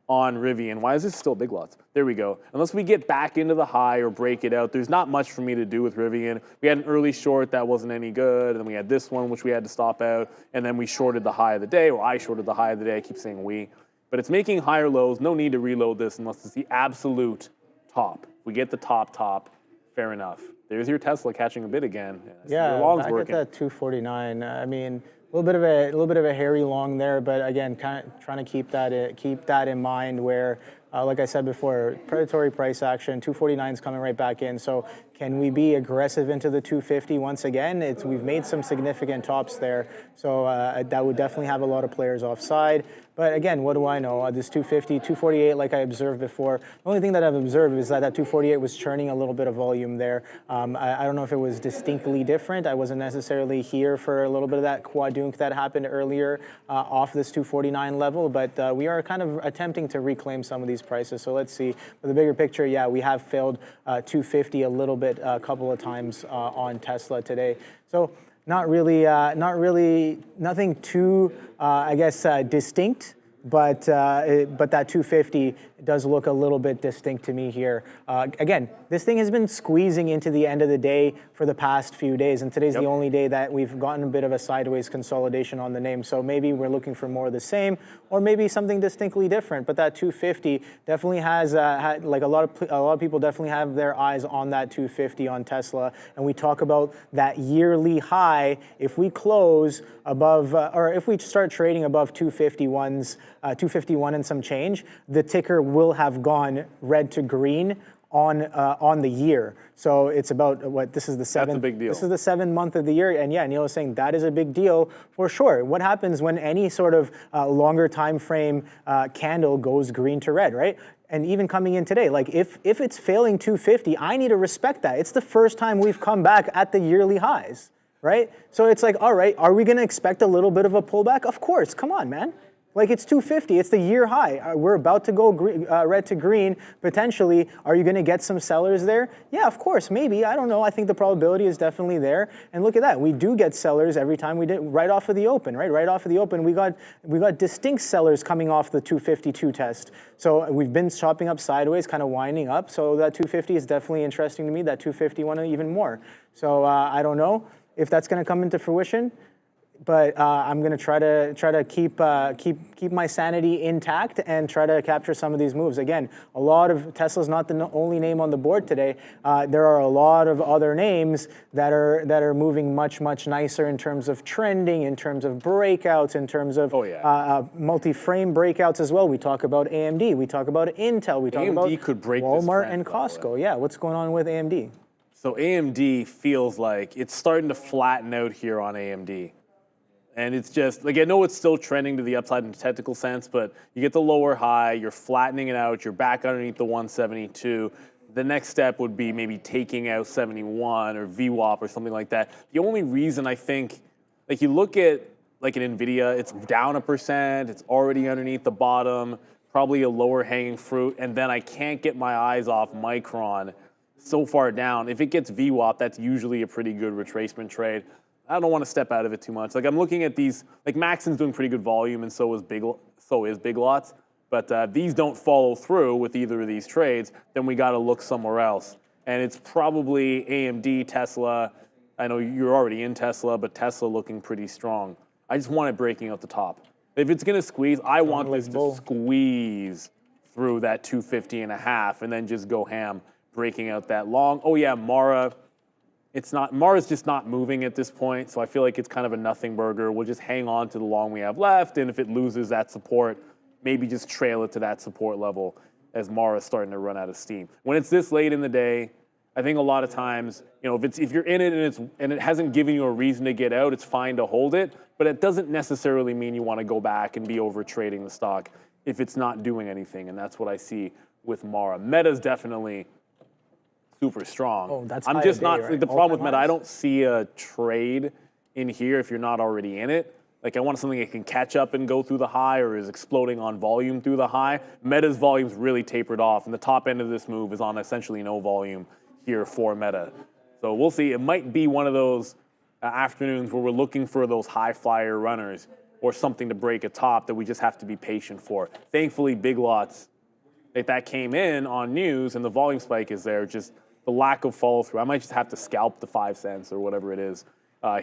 D: on Rivian. Why is this still big lots? There we go. Unless we get back into the high or break it out, there's not much for me to do with Rivian. We had an early short that wasn't any good, and then we had this one, which we had to stop out, and then we shorted the high of the day, or I shorted the high of the day. I keep saying we. But it's making higher lows. No need to reload this unless it's the absolute top. If we get the top, fair enough. There's your Tesla catching a bit again.
C: Yeah,
D: your
C: back
D: working.
C: at that 249. I mean, a little bit of a hairy long there, but again, kind of trying to keep that in mind. Where, like I said before, predatory price action. 249 is coming right back in. So can we be aggressive into the 250 once again? We've made some significant tops there, so that would definitely have a lot of players offside. But again, what do I know? This 250, 248, like I observed before. The only thing that I've observed is that 248 was churning a little bit of volume there. I don't know if it was distinctly different. I wasn't necessarily here for a little bit of that quadunk that happened earlier off this 249 level, but we are kind of attempting to reclaim some of these prices. So let's see. For the bigger picture, yeah, we have failed 250 a little bit, a couple of times on Tesla today. So not really, nothing too, I guess, distinct, but that 250 does look a little bit distinct to me here. Again, this thing has been squeezing into the end of the day for the past few days, and today's the only day that we've gotten a bit of a sideways consolidation on the name. So maybe we're looking for more of the same, or maybe something distinctly different. But that 250 definitely has, like a lot of people definitely have their eyes on that 250 on Tesla. And we talk about that yearly high. If we close above, or if we start trading above 251 and some change, the ticker will have gone red to green on the year. So it's about what, this is the seventh.
D: That's a big deal.
C: This is the 7th month of the year, and yeah, Neil is saying that is a big deal for sure. What happens when any sort of longer time frame candle goes green to red, right? And even coming in today, like if it's failing 250, I need to respect that. It's the first time we've come back at the yearly highs, right? So it's like, all right, are we going to expect a little bit of a pullback? Of course, come on, man. Like it's 250, it's the year high. We're about to go red to green, potentially. Are you gonna get some sellers there? Yeah, of course, maybe, I don't know. I think the probability is definitely there. And look at that, we do get sellers every time we did, right off of the open, right? Right off of the open, we got distinct sellers coming off the 252 test. So we've been chopping up sideways, kind of winding up. So that 250 is definitely interesting to me, that 251 even more. So I don't know if that's gonna come into fruition, but I'm going to try to keep my sanity intact and try to capture some of these moves. Again, a lot of Tesla's not the only name on the board today. There are a lot of other names that are moving much nicer in terms of trending, in terms of breakouts, in terms of multi-frame breakouts as well. We talk about AMD, we talk about Intel, we talk
D: AMD
C: about
D: could break
C: Walmart
D: this trend,
C: and Costco. Yeah, what's going on with AMD?
D: So AMD feels like it's starting to flatten out here on AMD. And it's just, like, I know it's still trending to the upside in a technical sense, but you get the lower high, you're flattening it out, you're back underneath the 172. The next step would be maybe taking out 71 or VWAP or something like that. The only reason I think, like, you look at, like, an Nvidia, it's down 1%, it's already underneath the bottom, probably a lower hanging fruit, and then I can't get my eyes off Micron so far down. If it gets VWAP, that's usually a pretty good retracement trade. I don't want to step out of it too much. Like, I'm looking at these, like Maxon's doing pretty good volume, and so is Big Lots. But these don't follow through with either of these trades, then we got to look somewhere else. And it's probably AMD, Tesla. I know you're already in Tesla, but Tesla looking pretty strong. I just want it breaking out the top. If it's going to squeeze, I want this to squeeze through that 250.5 and then just go ham, breaking out that long. Oh yeah, Mara. Mara's just not moving at this point, so I feel like it's kind of a nothing burger. We'll just hang on to the long we have left, and if it loses that support, maybe just trail it to that support level as Mara's starting to run out of steam. When it's this late in the day, I think a lot of times, you know, if you're in it and it hasn't given you a reason to get out, it's fine to hold it, but it doesn't necessarily mean you want to go back and be over trading the stock if it's not doing anything, and that's what I see with Mara. Meta's definitely super strong.
C: Oh, that's
D: I'm just not,
C: right?
D: the problem with Meta, I don't see a trade in here if you're not already in it. Like I want something that can catch up and go through the high or is exploding on volume through the high. Meta's volume's really tapered off, and the top end of this move is on essentially no volume here for Meta. So we'll see. It might be one of those afternoons where we're looking for those high flyer runners or something to break a top that we just have to be patient for. Thankfully, big lots like that came in on news and the volume spike is there, just the lack of follow through. I might just have to scalp the 5 cents or whatever it is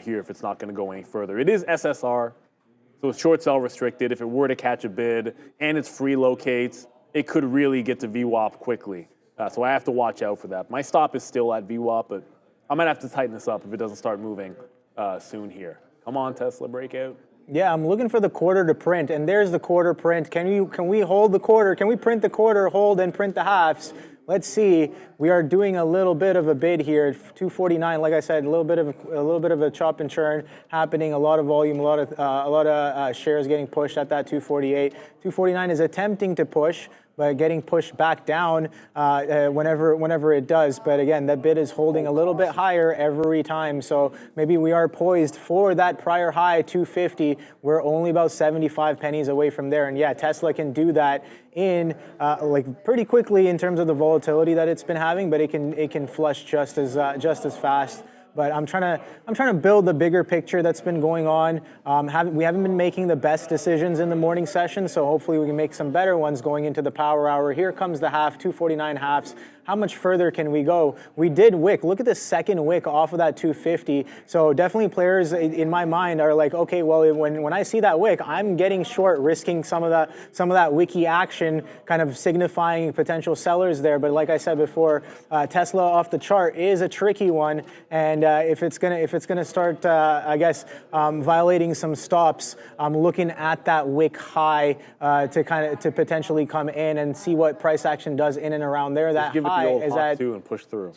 D: here if it's not going to go any further. It is SSR, so it's short sell restricted. If it were to catch a bid and it's free locates, it could really get to VWAP quickly. So I have to watch out for that. My stop is still at VWAP, but I might have to tighten this up if it doesn't start moving soon here. Come on, Tesla breakout.
C: Yeah, I'm looking for the quarter to print, and there's the quarter print. Can we hold the quarter? Can we print the quarter, hold, and print the halves? Let's see. We are doing a little bit of a bid here, 249. Like I said, a little bit of a chop and churn happening. A lot of volume, a lot of shares getting pushed at that 248. 249 is attempting to push, but getting pushed back down whenever it does. But again, that bid is holding a little bit higher every time. So maybe we are poised for that prior high, 250. We're only about 75 pennies away from there. And yeah, Tesla can do that in like pretty quickly in terms of the volatility that it's been having, but it can flush just as fast. But I'm trying to build the bigger picture that's been going on. We haven't been making the best decisions in the morning session, so hopefully we can make some better ones going into the power hour. Here comes the half, 249 halves. How much further can we go? We did wick. Look at the second wick off of that 250. So definitely players in my mind are like, okay, well, when I see that wick, I'm getting short, risking some of that wicky action, kind of signifying potential sellers there. But like I said before, Tesla off the chart is a tricky one, and if it's gonna start, I guess, violating some stops, I'm looking at that wick high to potentially come in and see what price action does in and around there. That
D: give it the old hawk too and push through.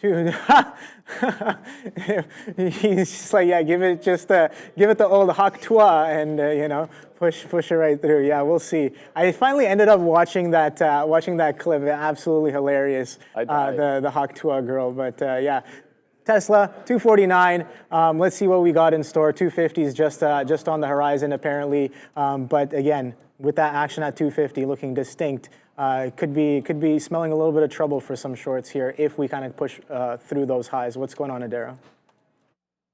C: He's just like, yeah, give it the old hawk tua and push it right through. Yeah, we'll see. I finally ended up watching that clip. Absolutely hilarious. The hawk tua girl, but yeah. Tesla 249. Let's see what we got in store. 250 is just on the horizon apparently. But again, with that action at 250 looking distinct, could be smelling a little bit of trouble for some shorts here if we kind of push through those highs. What's going on, Adara?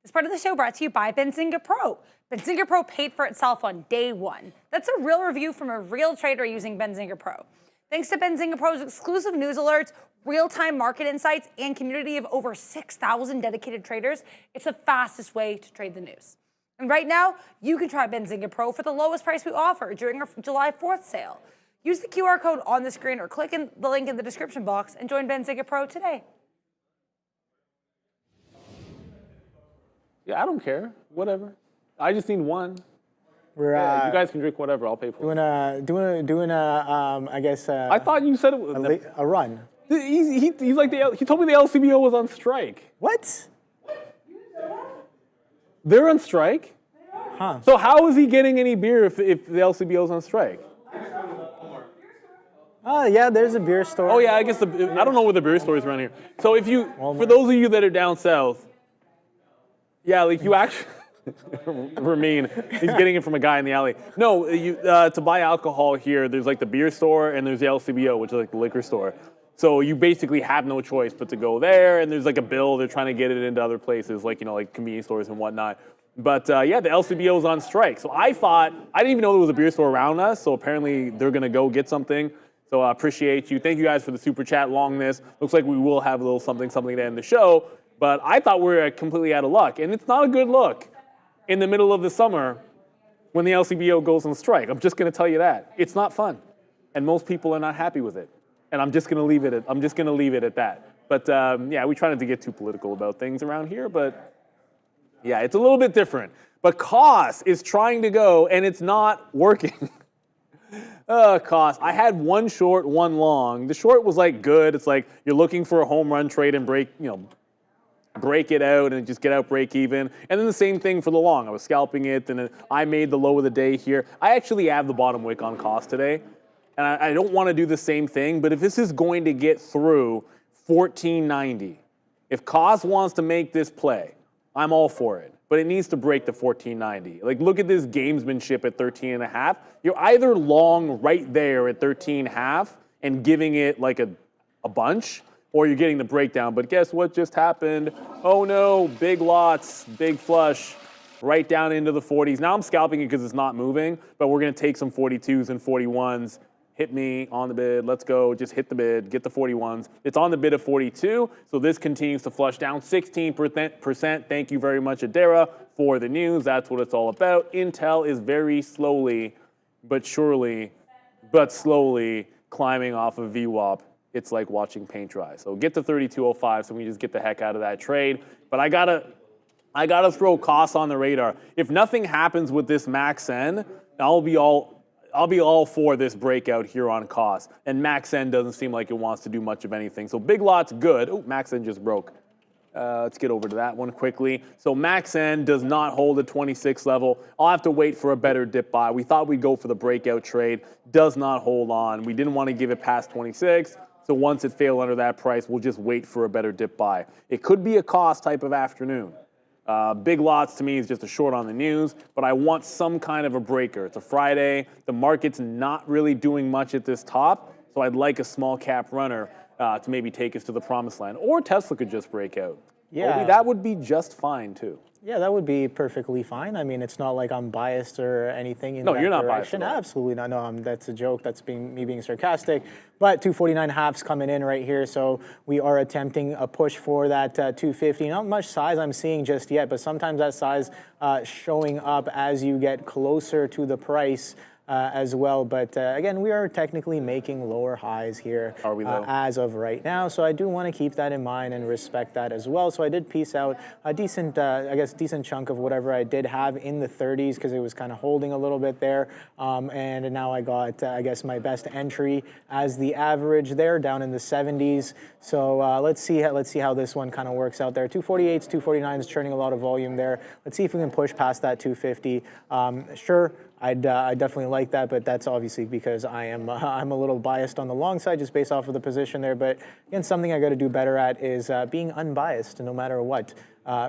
A: This part of the show brought to you by Benzinga Pro. Benzinga Pro paid for itself on day one. That's a real review from a real trader using Benzinga Pro. Thanks to Benzinga Pro's exclusive news alerts, real-time market insights, and community of over 6,000 dedicated traders, it's the fastest way to trade the news. And right now, you can try Benzinga Pro for the lowest price we offer during our July 4th sale. Use the QR code on the screen or click in the link in the description box and join Benzinga Pro today.
D: Yeah, I don't care. Whatever. I just need one.
C: We're
D: you guys can drink whatever. I'll pay for it.
C: Doing a I guess.
D: I thought you said it was
C: a run.
D: He's like he told me the LCBO was on strike.
C: What?
D: They're on strike?
C: Huh.
D: So how is he getting any beer if the LCBO is on strike?
C: Oh yeah, there's a beer store.
D: Oh yeah, I guess I don't know where the beer store is around here. So if you, for those of you that are down south, yeah, like you actually, Ramin, he's getting it from a guy in the alley. No, to buy alcohol here, there's like the beer store and there's the LCBO, which is like the liquor store. So you basically have no choice but to go there, and there's like a bill. They're trying to get it into other places, like like convenience stores and whatnot. But yeah, the LCBO is on strike. So I didn't even know there was a beer store around us. So apparently they're gonna go get something. So I appreciate you. Thank you guys for the super chat along this. Looks like we will have a little something to end the show. But I thought we were completely out of luck, and it's not a good look in the middle of the summer when the LCBO goes on strike. I'm just gonna tell you that. It's not fun, and most people are not happy with it. And I'm just gonna leave it at that. But yeah, we try not to get too political about things around here, but yeah, it's a little bit different. But KOSS is trying to go, and it's not working. KOSS. I had one short, one long. The short was like good. It's like you're looking for a home run trade and break it out and just get out break even. And then the same thing for the long. I was scalping it, and I made the low of the day here. I actually have the bottom wick on KOSS today. And I don't want to do the same thing, but if this is going to get through 1490, if KOSS wants to make this play, I'm all for it. but it needs to break the 1490. Like, look at this gamesmanship at 13.5. You're either long right there at 13.5 and giving it like a bunch, or you're getting the breakdown. But guess what just happened? Oh no, big lots, big flush, right down into the 40s. Now I'm scalping it because it's not moving, but we're gonna take some 42s and 41s. Hit me on the bid, let's go, just hit the bid, get the 41s. It's on the bid of 42, so this continues to flush down 16%. Thank you very much, Adara, for the news. That's what it's all about. Intel is very slowly, but surely, but slowly climbing off of VWAP. It's like watching paint dry. So get to 32.05, so we just get the heck out of that trade. But I gotta throw KOSS on the radar. If nothing happens with this MAXN, I'll be all for this breakout here on KOSS. And MAXN doesn't seem like it wants to do much of anything. So big lot's good. Oh, MAXN just broke. Let's get over to that one quickly. So MAXN does not hold a 26 level. I'll have to wait for a better dip buy. We thought we'd go for the breakout trade. Does not hold on. We didn't want to give it past 26. So once it failed under that price, we'll just wait for a better dip buy. It could be a KOSS type of afternoon. Big lots to me is just a short on the news, but I want some kind of a breaker. It's a Friday. The market's not really doing much at this top, so I'd like a small cap runner to maybe take us to the promised land. Or Tesla could just break out.
C: Yeah.
D: Maybe that would be just fine too.
C: Yeah, that would be perfectly fine. I mean, it's not like I'm biased or anything in
D: No,
C: that
D: you're not
C: direction.
D: biased at all.
C: Absolutely not. No, that's a joke. That's me being sarcastic. But 249 halves coming in right here, so we are attempting a push for that 250. Not much size I'm seeing just yet, but sometimes that size showing up as you get closer to the price. As well, but again, we are technically making lower highs here.
D: Are we though?
C: As of right now, so I do want to keep that in mind and respect that as well. So I did piece out a decent, I guess, decent chunk of whatever I did have in the 30s because it was kind of holding a little bit there, and now I got, I guess, my best entry as the average there down in the 70s. So let's see how this one kind of works out there. 248s, 249s, churning a lot of volume there. Let's see if we can push past that 250. Sure. I definitely like that, but that's obviously because I'm a little biased on the long side just based off of the position there. But again, something I got to do better at is being unbiased no matter what,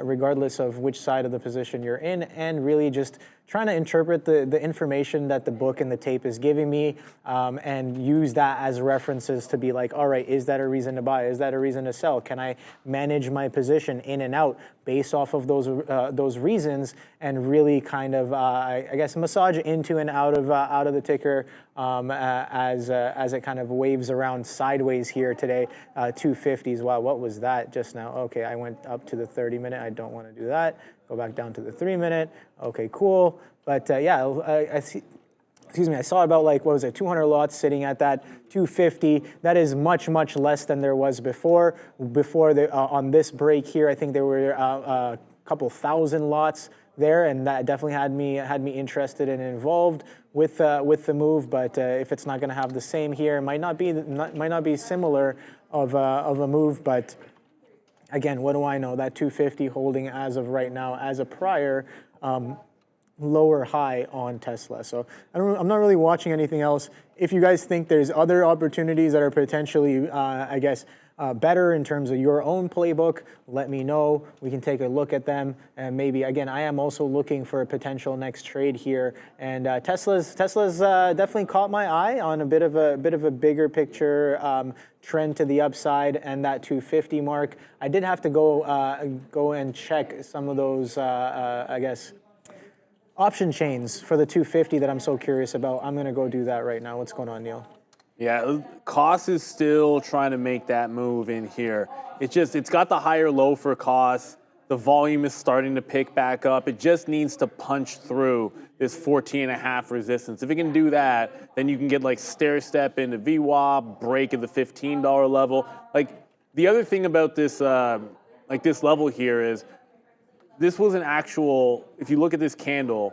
C: regardless of which side of the position you're in, and really just trying to interpret the information that the book and the tape is giving me, and use that as references to be like, all right, is that a reason to buy? Is that a reason to sell? Can I manage my position in and out based off of those reasons, and really kind of, I guess, massage into and out of the ticker as it kind of waves around sideways here today. 250s. Wow, what was that just now? Okay, I went up to the 30-minute. I don't want to do that. Go back down to the 3-minute. Okay, cool. But yeah, I see. Excuse me, I saw about like, what was it, 200 lots sitting at that 250. That is much, much less than there was before. On this break here, I think there were a couple thousand lots there, and that definitely had me interested and involved with the move. But if it's not going to have the same here, it might not be similar of a move. But again, what do I know? That 250 holding as of right now as a prior lower high on Tesla. So I'm not really watching anything else. If you guys think there's other opportunities that are potentially, I guess, better in terms of your own playbook, let me know. We can take a look at them, and maybe again, I am also looking for a potential next trade here. And Tesla's definitely caught my eye on a bit of a bigger picture trend to the upside, and that 250 mark. I did have to go and check some of those, I guess, option chains for the 250 that I'm so curious about. I'm gonna go do that right now. What's going on, Neil?
D: Yeah, KOSS is still trying to make that move in here. It's got the higher low for KOSS. The volume is starting to pick back up. It just needs to punch through this 14.5 resistance. If it can do that, then you can get like stair step into VWAP, break at the $15 level. Like the other thing about this, like this level here is, this was an actual, if you look at this candle,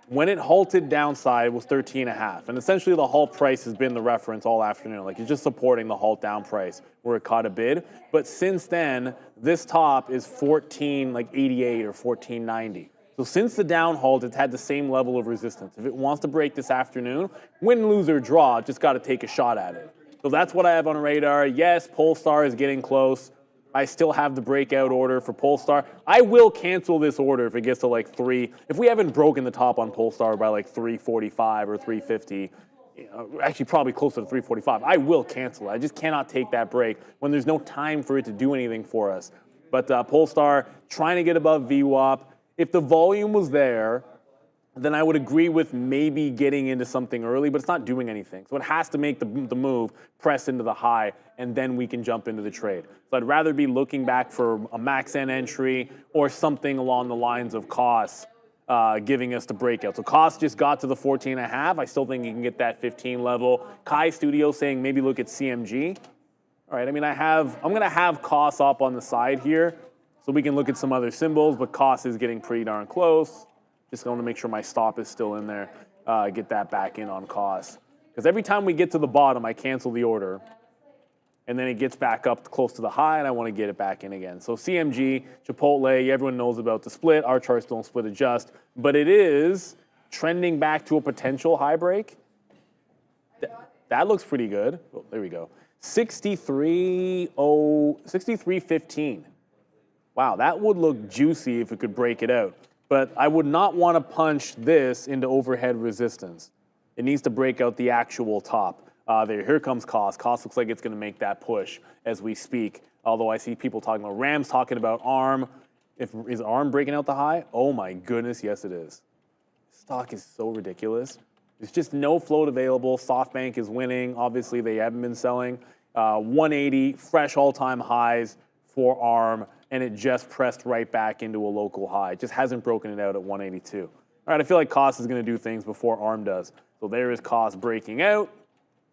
D: when it halted downside, it was 13.5. And essentially the halt price has been the reference all afternoon. Like it's just supporting the halt down price where it caught a bid. But since then, this top is 14.88 or 14.90. So since the down halt, it's had the same level of resistance. If it wants to break this afternoon, win, lose, or draw, just got to take a shot at it. So that's what I have on radar. Yes, Polestar is getting close. I still have the breakout order for Polestar. I will cancel this order if it gets to like 3. If we haven't broken the top on Polestar by like 345 or 350, actually probably closer to 345, I will cancel it. I just cannot take that break when there's no time for it to do anything for us. But Polestar trying to get above VWAP. If the volume was there, then I would agree with maybe getting into something early, but it's not doing anything. So it has to make the move, press into the high, and then we can jump into the trade. So I'd rather be looking back for a MACD entry or something along the lines of KOSS giving us the breakout. So KOSS just got to the 14.5. I still think you can get that 15 level. Kai Studio saying maybe look at CMG. All right, I mean, I'm going to have KOSS up on the side here so we can look at some other symbols, but KOSS is getting pretty darn close. Just going to make sure my stop is still in there, get that back in on KOSS. Because every time we get to the bottom, I cancel the order. And then it gets back up close to the high, and I want to get it back in again. So CMG, Chipotle, everyone knows about the split. Our charts don't split adjust. But it is trending back to a potential high break. That looks pretty good. Oh, there we go. 63.15. Wow, that would look juicy if it could break it out. But I would not want to punch this into overhead resistance. It needs to break out the actual top. Here comes KOSS. KOSS looks like it's going to make that push as we speak. Although I see people talking about Rams, talking about ARM. Is ARM breaking out the high? Oh my goodness, yes it is. Stock is so ridiculous. There's just no float available. SoftBank is winning. Obviously, they haven't been selling. 180, fresh all-time highs for ARM. And it just pressed right back into a local high. It just hasn't broken it out at 182. All right, I feel like KOSS is going to do things before ARM does. So there is KOSS breaking out.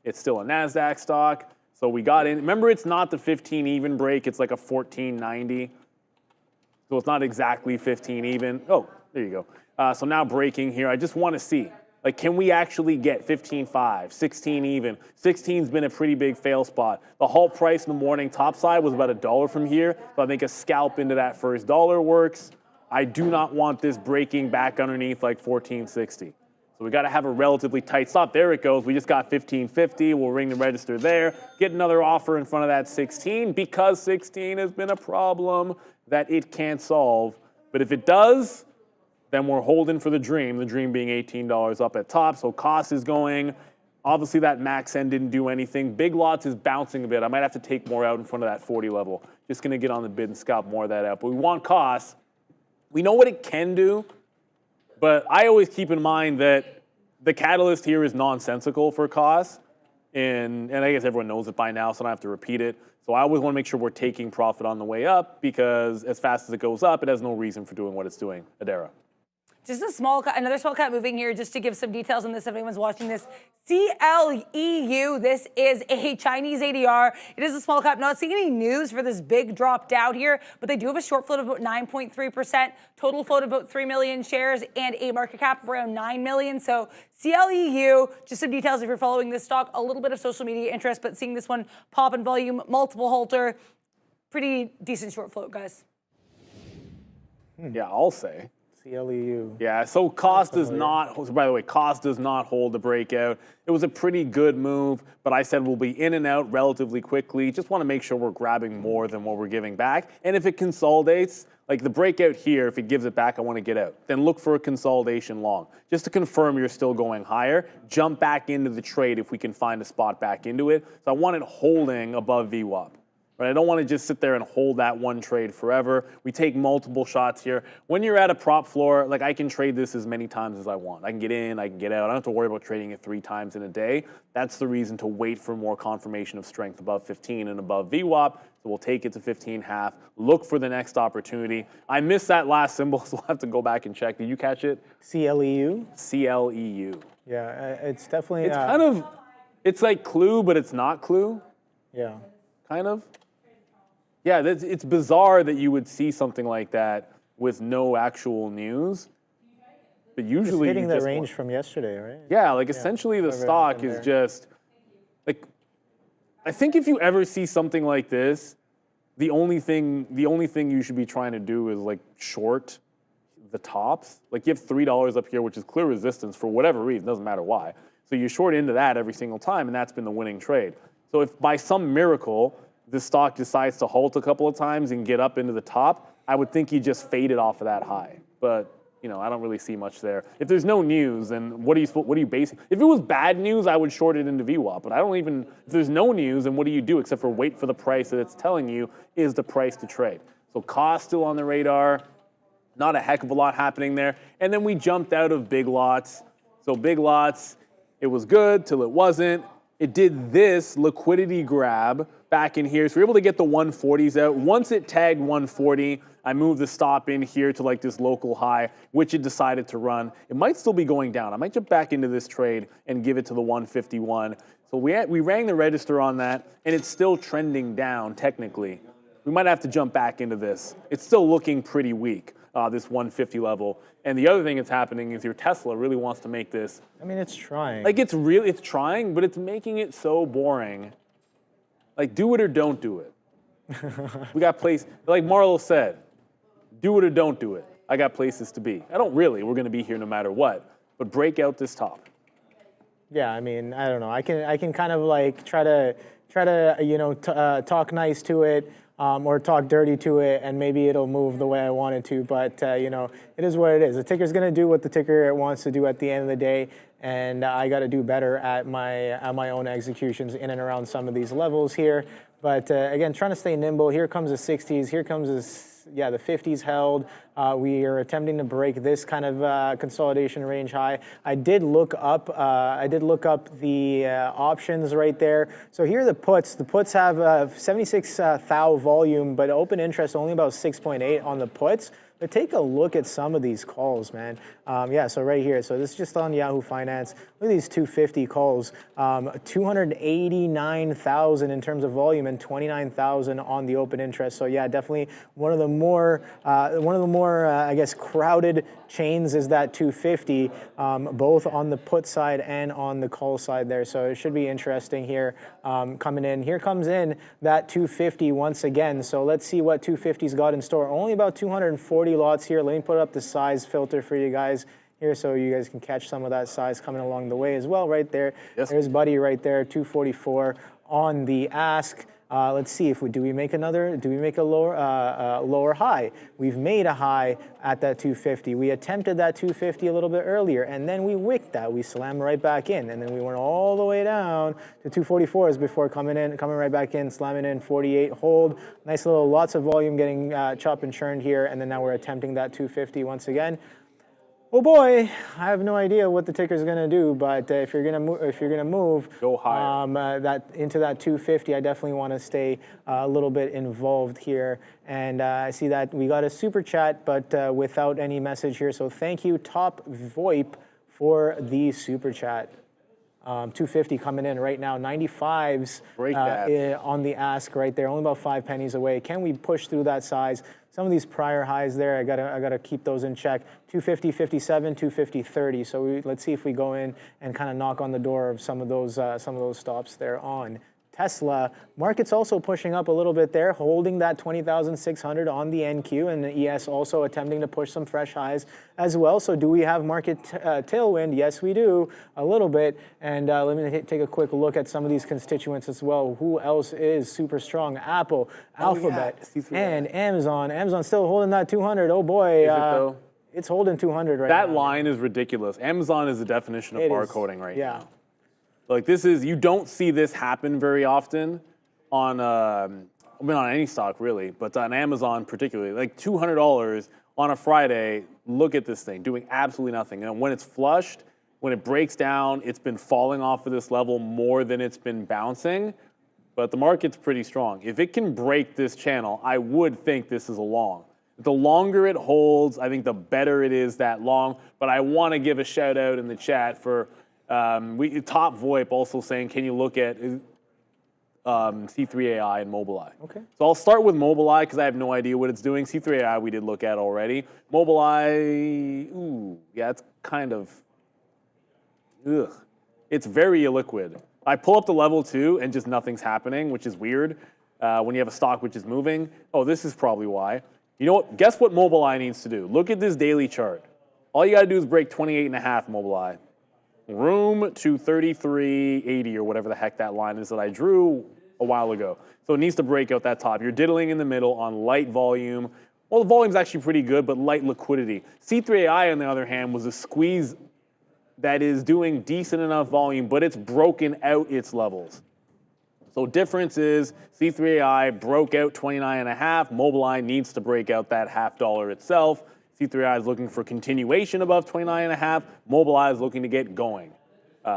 D: It's still a NASDAQ stock. So we got in. Remember, it's not the 15 even break. It's like a 1490. So it's not exactly 15 even. Oh, there you go. So now breaking here. I just want to see. Like, can we actually get 15.5, 16 even? 16's been a pretty big fail spot. The halt price in the morning top side was about $1 from here, so I think a scalp into that first dollar works. I do not want this breaking back underneath like 14.60. So we got to have a relatively tight stop. There it goes. We just got 15.50. We'll ring the register there. Get another offer in front of that 16 because 16 has been a problem that it can't solve. But if it does, then we're holding for the dream being $18 up at top. So KOSS is going. Obviously, that MACD didn't do anything. Big Lots is bouncing a bit. I might have to take more out in front of that 40 level. Just going to get on the bid and scalp more of that out. But we want KOSS. We know what it can do, but I always keep in mind that the catalyst here is nonsensical for KOSS. And I guess everyone knows it by now, so I don't have to repeat it. So I always want to make sure we're taking profit on the way up because as fast as it goes up, it has no reason for doing what it's doing. Adara.
A: Just another small cap moving here, just to give some details on this if anyone's watching this. CLEU, this is a Chinese ADR. It is a small cap. Not seeing any news for this big drop down here, but they do have a short float of about 9.3%, total float of about 3 million shares, and a market cap of around 9 million. So CLEU, just some details if you're following this stock, a little bit of social media interest, but seeing this one pop in volume, multiple halter, pretty decent short float, guys.
D: Yeah, I'll say.
C: CLEU.
D: Yeah, so KOSS does not, by the way, KOSS does not hold the breakout. It was a pretty good move, but I said we'll be in and out relatively quickly. Just want to make sure we're grabbing more than what we're giving back. And if it consolidates, like the breakout here, if it gives it back, I want to get out. Then look for a consolidation long. Just to confirm you're still going higher, jump back into the trade if we can find a spot back into it. So I want it holding above VWAP. Right? I don't want to just sit there and hold that one trade forever. We take multiple shots here. When you're at a prop floor, like I can trade this as many times as I want. I can get in, I can get out. I don't have to worry about trading it 3 times in a day. That's the reason to wait for more confirmation of strength above 15 and above VWAP. So we'll take it to 15.5. Look for the next opportunity. I missed that last symbol, so I'll have to go back and check. Did you catch it?
C: CLEU?
D: CLEU.
C: Yeah, it's definitely...
D: It's kind of, it's like Clue, but it's not Clue.
C: Yeah.
D: Kind of. Yeah, it's bizarre that you would see something like that with no actual news. But usually
C: just hitting the range from yesterday, right?
D: Yeah, like essentially the stock is just like, I think if you ever see something like this, the only thing you should be trying to do is like short the tops. Like you have $3 up here, which is clear resistance for whatever reason, doesn't matter why. So you short into that every single time, and that's been the winning trade. So if by some miracle this stock decides to halt a couple of times and get up into the top, I would think you just fade it off of that high. But you know, I don't really see much there. If there's no news, then what are you basing? If it was bad news, I would short it into VWAP. But I don't even. If there's no news, then what do you do except for wait for the price that it's telling you is the price to trade? So KOSS still on the radar. Not a heck of a lot happening there. And then we jumped out of big lots. So big lots, it was good till it wasn't. It did this liquidity grab back in here. So we're able to get the 140s out. Once it tagged 140, I moved the stop in here to like this local high, which it decided to run. It might still be going down. I might jump back into this trade and give it to the 151. So we rang the register on that, and it's still trending down technically. We might have to jump back into this. It's still looking pretty weak, this 150 level. And the other thing that's happening is your Tesla really wants to make this.
C: I mean, it's trying.
D: Like it's trying, but it's making it so boring. Like do it or don't do it. We got places, like Marlo said, do it or don't do it. I got places to be. I don't really. We're going to be here no matter what. But break out this top.
C: Yeah, I mean, I don't know. I can kind of like try to you know talk nice to it. Or talk dirty to it, and maybe it'll move the way I want it to. But you know, it is what it is. The ticker's going to do what the ticker wants to do at the end of the day, and I got to do better at my own executions in and around some of these levels here. But again, trying to stay nimble. Here comes the 60s. Here comes the 50s held. We are attempting to break this kind of consolidation range high. I did look up the options right there. So here are the puts. The puts have 76 thou volume, but open interest only about 6.8 on the puts. But take a look at some of these calls, man. Yeah, so right here. So this is just on Yahoo Finance. Look at these 250 calls. 289,000 in terms of volume and 29,000 on the open interest. So yeah, definitely one of the more I guess crowded chains is that 250, both on the put side and on the call side there. So it should be interesting here coming in. Here comes in that 250 once again. So let's see what 250's got in store. Only about 240 lots here. Let me put up the size filter for you guys here so you guys can catch some of that size coming along the way as well right there. Yes. There's Buddy right there, 244 on the ask. Let's see if do we make a lower high? We've made a high at that 250. We attempted that 250 a little bit earlier, and then we wicked that. We slammed right back in, and then we went all the way down to 244s before coming right back in, slamming in 48 hold. Nice little, lots of volume getting chopped and churned here, and then now we're attempting that 250 once again. Oh boy, I have no idea what the ticker's going to do, but if you're going to move,
D: go higher.
C: That into that 250, I definitely want to stay a little bit involved here. And I see that we got a super chat, but without any message here. So thank you, Top VoIP, for the super chat. 250 coming in right now. 95s on the ask right there. Only about 5 pennies away. Can we push through that size? Some of these prior highs there, I gotta keep those in check. 250, 57, 250, 30. So let's see if we go in and kind of knock on the door of some of those stops there on Tesla. Market's also pushing up a little bit there, holding that 20,600 on the NQ, and the ES also attempting to push some fresh highs as well. So do we have market tailwind? Yes, we do, a little bit. And let me take a quick look at some of these constituents as well. Who else is super strong? Apple, Alphabet, and Amazon. Amazon's still holding that 200. Oh boy.
D: Is it though?
C: It's holding 200 right now.
D: That line is ridiculous. Amazon is the definition of barcoding right now.
C: Yeah.
D: Like this is, you don't see this happen very often on, I mean on any stock really, but on Amazon particularly. Like $200 on a Friday, look at this thing, doing absolutely nothing. And when it's flushed, when it breaks down, it's been falling off of this level more than it's been bouncing, but the market's pretty strong. If it can break this channel, I would think this is a long. The longer it holds, I think the better it is that long, but I want to give a shout out in the chat for Top VoIP also saying, can you look at C3AI and Mobileye? Okay. So I'll start with Mobileye because I have no idea what it's doing. C3AI we did look at already. Mobileye, ooh, yeah, it's kind of, ugh. It's very illiquid. I pull up the level 2 and just nothing's happening, which is weird when you have a stock which is moving. Oh, this is probably why. You know what? Guess what Mobileye needs to do? Look at this daily chart. All you got to do is break 28.5 Mobileye. Room to 33.80 or whatever the heck that line is that I drew a while ago. So it needs to break out that top. You're diddling in the middle on light volume. Well, the volume's actually pretty good, but light liquidity. C3AI, on the other hand, was a squeeze that is doing decent enough volume, but it's broken out its levels. So difference is C3AI broke out 29.5. Mobileye needs to break out that $0.50 itself. C3AI is looking for continuation above 29.5. Mobileye is looking to get going.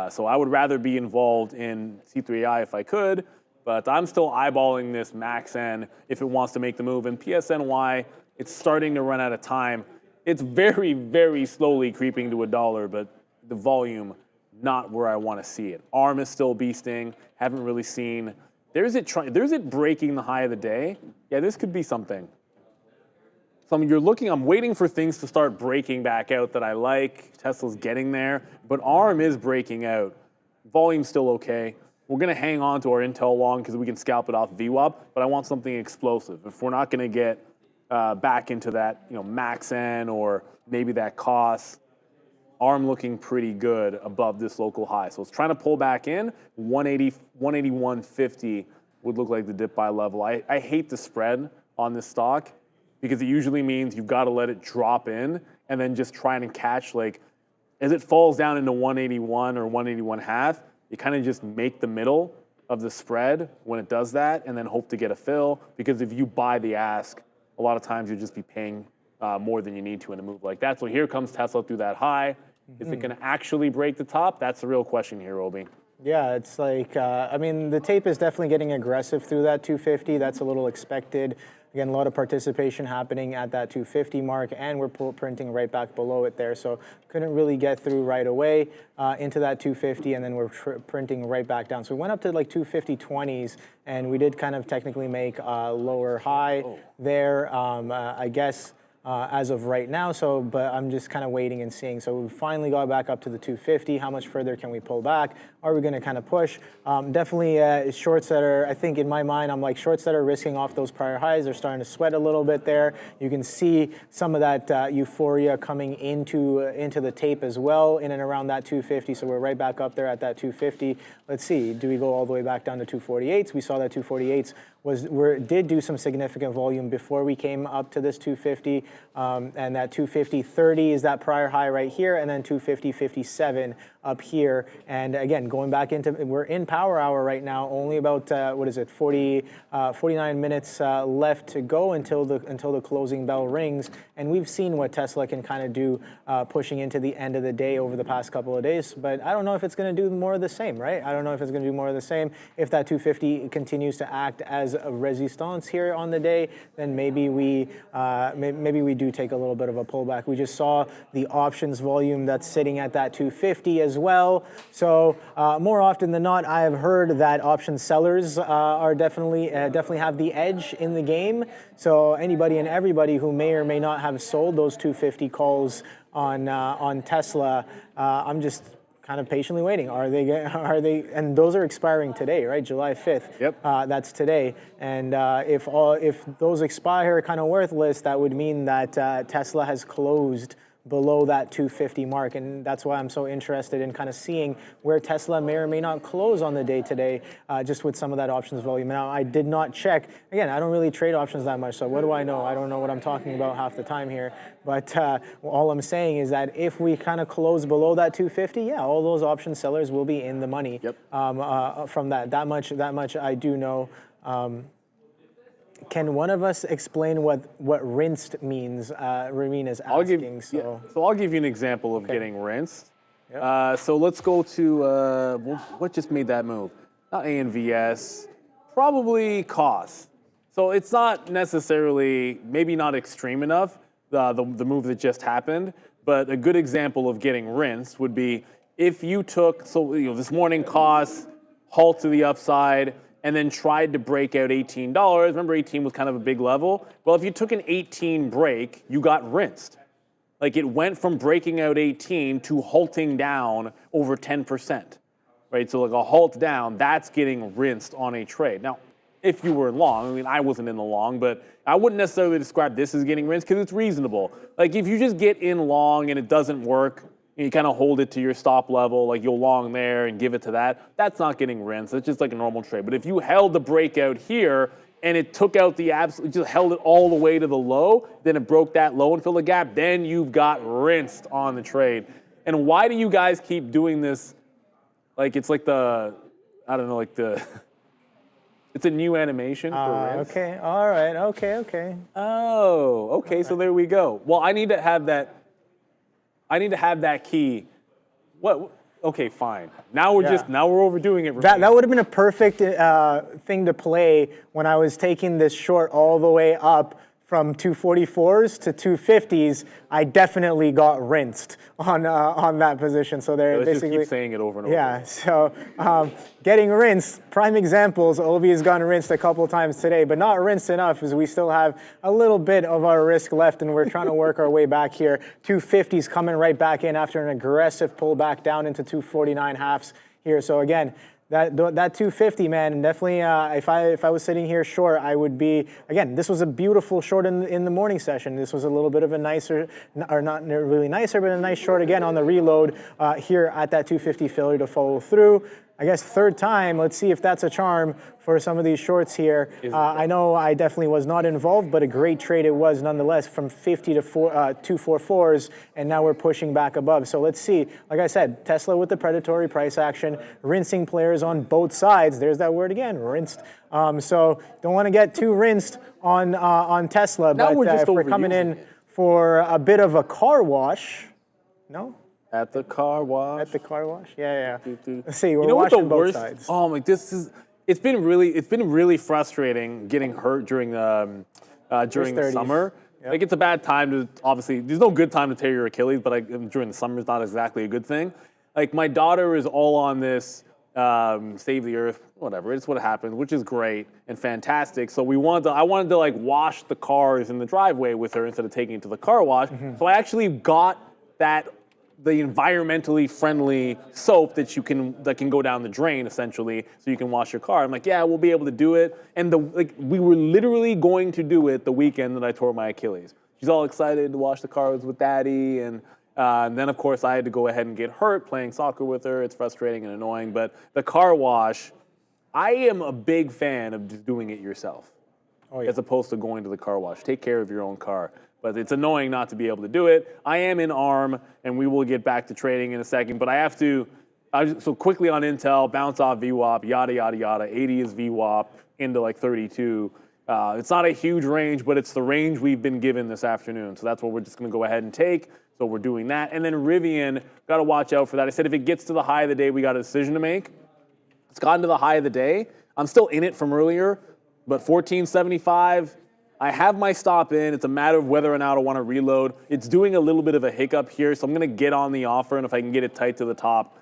D: So I would rather be involved in C3AI if I could, but I'm still eyeballing this MAXN if it wants to make the move. And PSNY, it's starting to run out of time. It's very, very slowly creeping to $1, but the volume, not where I want to see it. ARM is still beasting. Haven't really seen. There's it breaking the high of the day. Yeah, this could be something. So I'm waiting for things to start breaking back out that I like. Tesla's getting there, but ARM is breaking out. Volume's still okay. We're going to hang on to our Intel long because we can scalp it off VWAP, but I want something explosive. If we're not going to get back into that, MAXN or maybe that KOSS, ARM looking pretty good above this local high. So it's trying to pull back in. 181.50 would look like the dip buy level. I hate the spread on this stock because it usually means you've got to let it drop in and then just try and catch, like, as it falls down into 181 or 181.5, you kind of just make the middle of the spread when it does that and then hope to get a fill, because if you buy the ask, a lot of times you'll just be paying more than you need to in a move like that. So here comes Tesla through that high. Is it going to actually break the top? That's the real question here, Obi.
C: Yeah, it's like, I mean, the tape is definitely getting aggressive through that 250. That's a little expected. Again, a lot of participation happening at that 250 mark, and we're printing right back below it there. So couldn't really get through right away into that 250, and then we're printing right back down. So we went up to like 250.20s, and we did kind of technically make a lower high there, I guess. As of right now, but I'm just kind of waiting and seeing. So we finally got back up to the 250. How much further can we pull back? Are we going to kind of push? Definitely shorts that are, I think in my mind, I'm like shorts that are risking off those prior highs. They're starting to sweat a little bit there. You can see some of that euphoria coming into the tape as well, in and around that 250. So we're right back up there at that 250. Let's see, do we go all the way back down to 248s? We saw that 248s did do some significant volume before we came up to this 250, and that 250.30 is that prior high right here, and then 250.57 up here. And again, going back into, we're in power hour right now, only about 49 minutes left to go until the closing bell rings, and we've seen what Tesla can kind of do pushing into the end of the day over the past couple of days, but I don't know if it's going to do more of the same, right? I don't know if it's going to do more of the same. If that 250 continues to act as a resistance here on the day, then maybe we do take a little bit of a pullback. We just saw the options volume that's sitting at that 250 as well. So more often than not, I have heard that option sellers are definitely have the edge in the game. So anybody and everybody who may or may not have sold those 250 calls on Tesla, I'm just kind of patiently waiting. Are they? And those are expiring today, right? July 5th.
D: Yep.
C: That's today. And if those expire kind of worthless, that would mean that Tesla has closed below that 250 mark, and that's why I'm so interested in kind of seeing where Tesla may or may not close on the day today, just with some of that options volume. Now, I did not check. Again, I don't really trade options that much, so what do I know? I don't know what I'm talking about half the time here, but all I'm saying is that if we kind of close below that 250, yeah, all those option sellers will be in the money.
D: Yep.
C: From that much I do know. Can one of us explain what rinsed means? Ramin is asking.
D: So I'll give you an example of getting rinsed. Yep. So let's go to, what just made that move? Not ANVS, probably KOSS. So it's not necessarily, maybe not extreme enough, the move that just happened, but a good example of getting rinsed would be if you took, this morning KOSS, halt to the upside, and then tried to break out $18. Remember, 18 was kind of a big level. Well, if you took an 18 break, you got rinsed. Like, it went from breaking out 18 to halting down over 10%, right? So like a halt down, that's getting rinsed on a trade. Now, if you were long, I mean, I wasn't in the long, but I wouldn't necessarily describe this as getting rinsed because it's reasonable. Like, if you just get in long and it doesn't work, and you kind of hold it to your stop level, like you'll long there and give it to that, that's not getting rinsed. It's just like a normal trade. But if you held the breakout here and it took out the absolute, just held it all the way to the low, then it broke that low and filled the gap, then you've got rinsed on the trade. And why do you guys keep doing this? Like it's like the, I don't know, like the, it's a new animation for rinse.
C: Okay, all right, okay.
D: Oh, okay, so there we go. Well, I need to have that, key. What? Okay, fine. Now we're now we're overdoing it.
C: That would have been a perfect thing to play when I was taking this short all the way up from 244s to 250s. I definitely got rinsed on that position. So they're
D: Let's
C: basically
D: just keep saying it over and over.
C: Yeah. So getting rinsed. Prime examples. Obi has gotten rinsed a couple of times today, but not rinsed enough, as we still have a little bit of our risk left, and we're trying to work our way back here. 250s coming right back in after an aggressive pullback down into 249 halves here. So again, that 250, man, definitely. If I was sitting here short, I would be. Again, this was a beautiful short in the morning session. This was a little bit of a nicer, or not really nicer, but a nice short again on the reload here at that 250 failure to follow through. I guess third time. Let's see if that's a charm for some of these shorts here. I know I definitely was not involved, but a great trade it was nonetheless, from 50 to 244s, and now we're pushing back above. So let's see. Like I said, Tesla with the predatory price action, rinsing players on both sides. There's that word again, rinsed. So don't want to get too rinsed on Tesla,
D: Now
C: but if we're coming in for a bit of a car wash, no?
D: At the car wash.
C: At the car wash? Yeah. Let's see, we're
D: You know what the
C: washing both
D: worst?
C: sides.
D: Oh my, it's been really frustrating getting hurt during the summer. Yep. Like it's a bad time to, obviously, there's no good time to tear your Achilles, but during the summer is not exactly a good thing. Like my daughter is all on this save the earth, whatever. It's what happens, which is great and fantastic. So I wanted to like wash the cars in the driveway with her instead of taking it to the car wash. So I actually got the environmentally friendly soap that can go down the drain essentially, so you can wash your car. I'm like, yeah, we'll be able to do it. And we were literally going to do it the weekend that I tore my Achilles. She's all excited to wash the cars with daddy, and then of course I had to go ahead and get hurt playing soccer with her. It's frustrating and annoying, but the car wash, I am a big fan of just doing it yourself, as opposed to going to the car wash. Take care of your own car. But it's annoying not to be able to do it. I am in ARM, and we will get back to trading in a second. But I have to, so quickly on Intel, bounce off VWAP, yada, yada, yada. 80 is VWAP into like 32. It's not a huge range, but it's the range we've been given this afternoon. So that's what we're just going to go ahead and take. So we're doing that. And then Rivian, got to watch out for that. I said if it gets to the high of the day, we got a decision to make. It's gotten to the high of the day. I'm still in it from earlier, but 1475. I have my stop in. It's a matter of whether or not I want to reload. It's doing a little bit of a hiccup here, so I'm going to get on the offer, and if I can get it tight to the top,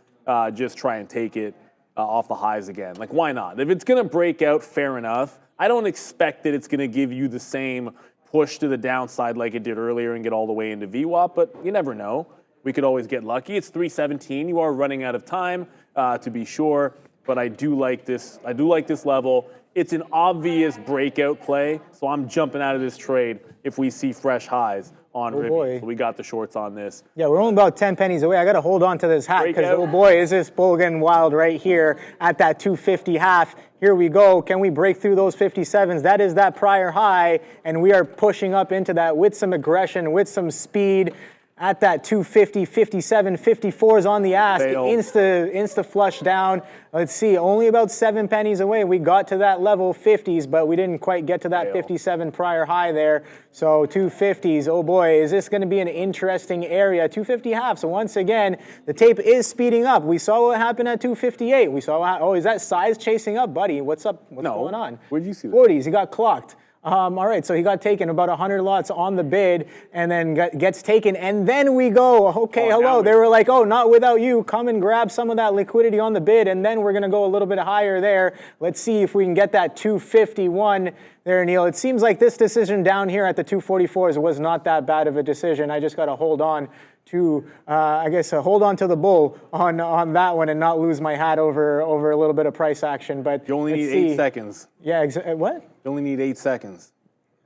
D: just try and take it off the highs again. Like, why not? If it's going to break out, fair enough. I don't expect that it's going to give you the same push to the downside like it did earlier and get all the way into VWAP, but you never know. We could always get lucky. It's 317. You are running out of time, to be sure, but I do like this. I do like this level. It's an obvious breakout play, so I'm jumping out of this trade if we see fresh highs on Rivian. So we got the shorts on this.
C: Yeah, we're only about 10 pennies away. I got to hold on to this hat because, oh boy, is this bull getting wild right here at that 250 half. Here we go. Can we break through those 57s? That is that prior high, and we are pushing up into that with some aggression, with some speed. At that 250, 57, 54s on the ask, insta flush down. Let's see, only about 7 pennies away. We got to that level 50s, but we didn't quite get to that 57 prior high there. So 250s, oh boy, is this going to be an interesting area? 250 half. So once again, the tape is speeding up. We saw what happened at 258. We saw, is that size chasing up, buddy? What's up? What's going on?
D: Where'd you see that?
C: 40s, he got clocked. All right, so he got taken about 100 lots on the bid and then gets taken. And then we go, okay, hello. They were like, oh, not without you. Come and grab some of that liquidity on the bid. And then we're going to go a little bit higher there. Let's see if we can get that 251 there, Neil. It seems like this decision down here at the 244s was not that bad of a decision. I just got to hold on to, hold on to the bull on that one and not lose my hat over a little bit of price action. But
D: you only need 8 seconds.
C: Yeah, what?
D: You only need 8 seconds.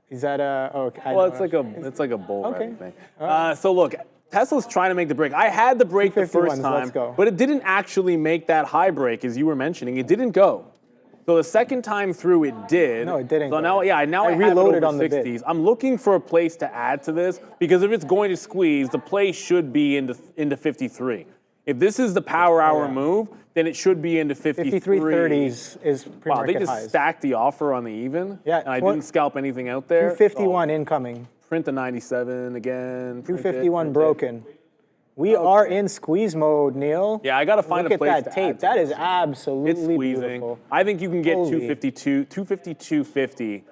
C: Is that okay?
D: Well, it's like a bull
C: okay.
D: thing. So look, Tesla's trying to make the break. I had the break the first
C: 251s,
D: time,
C: let's go.
D: but it didn't actually make that high break, as you were mentioning. It didn't go. So the second time through, it did.
C: No, it didn't
D: So
C: go.
D: now, yeah, now I have it
C: reloaded
D: over
C: on the bid.
D: 60s. I'm looking for a place to add to this because if it's going to squeeze, the play should be into 53. If this is the power hour move, then it should be into 53.
C: 53.30s is pre-market
D: Wow, they just
C: highs.
D: stacked the offer on the even.
C: Yeah,
D: and I didn't scalp anything out there.
C: 251 incoming.
D: Print the 97 again.
C: 251 broken. We are in squeeze mode, Neil.
D: Yeah, I got to find
C: Look
D: a place
C: at that
D: to
C: tape.
D: add to
C: That
D: this.
C: is absolutely
D: It's squeezing.
C: beautiful.
D: I think you can get
C: Holy.
D: 252, 250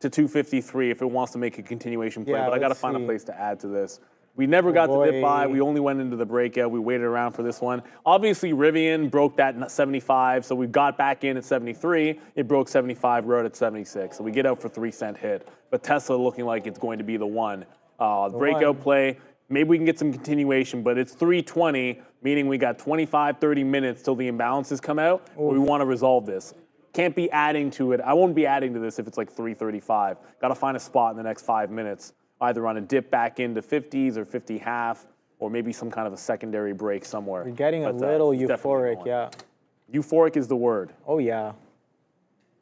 D: to 253 if it wants to make a continuation play.
C: Yeah,
D: But I got to
C: let's
D: find a
C: see.
D: place to add to this. We never got to dip by.
C: boy.
D: We only went into the breakout. We waited around for this one. Obviously, Rivian broke that 75, so we got back in at 73. It broke 75, we're out at 76. So we get out for 3-cent hit. But Tesla looking like it's going to be the one. Breakout play. Maybe we can get some continuation, but it's 3:20, meaning we got 25, 30 minutes till the imbalances come out. We want to resolve this. Can't be adding to it. I won't be adding to this if it's like 3:35. Got to find a spot in the next 5 minutes, either on a dip back into 50s or 50 half, or maybe some kind of a secondary break somewhere.
C: You're getting a
D: But,
C: little
D: it's definitely
C: euphoric,
D: one.
C: yeah.
D: Euphoric is the word.
C: Oh, yeah.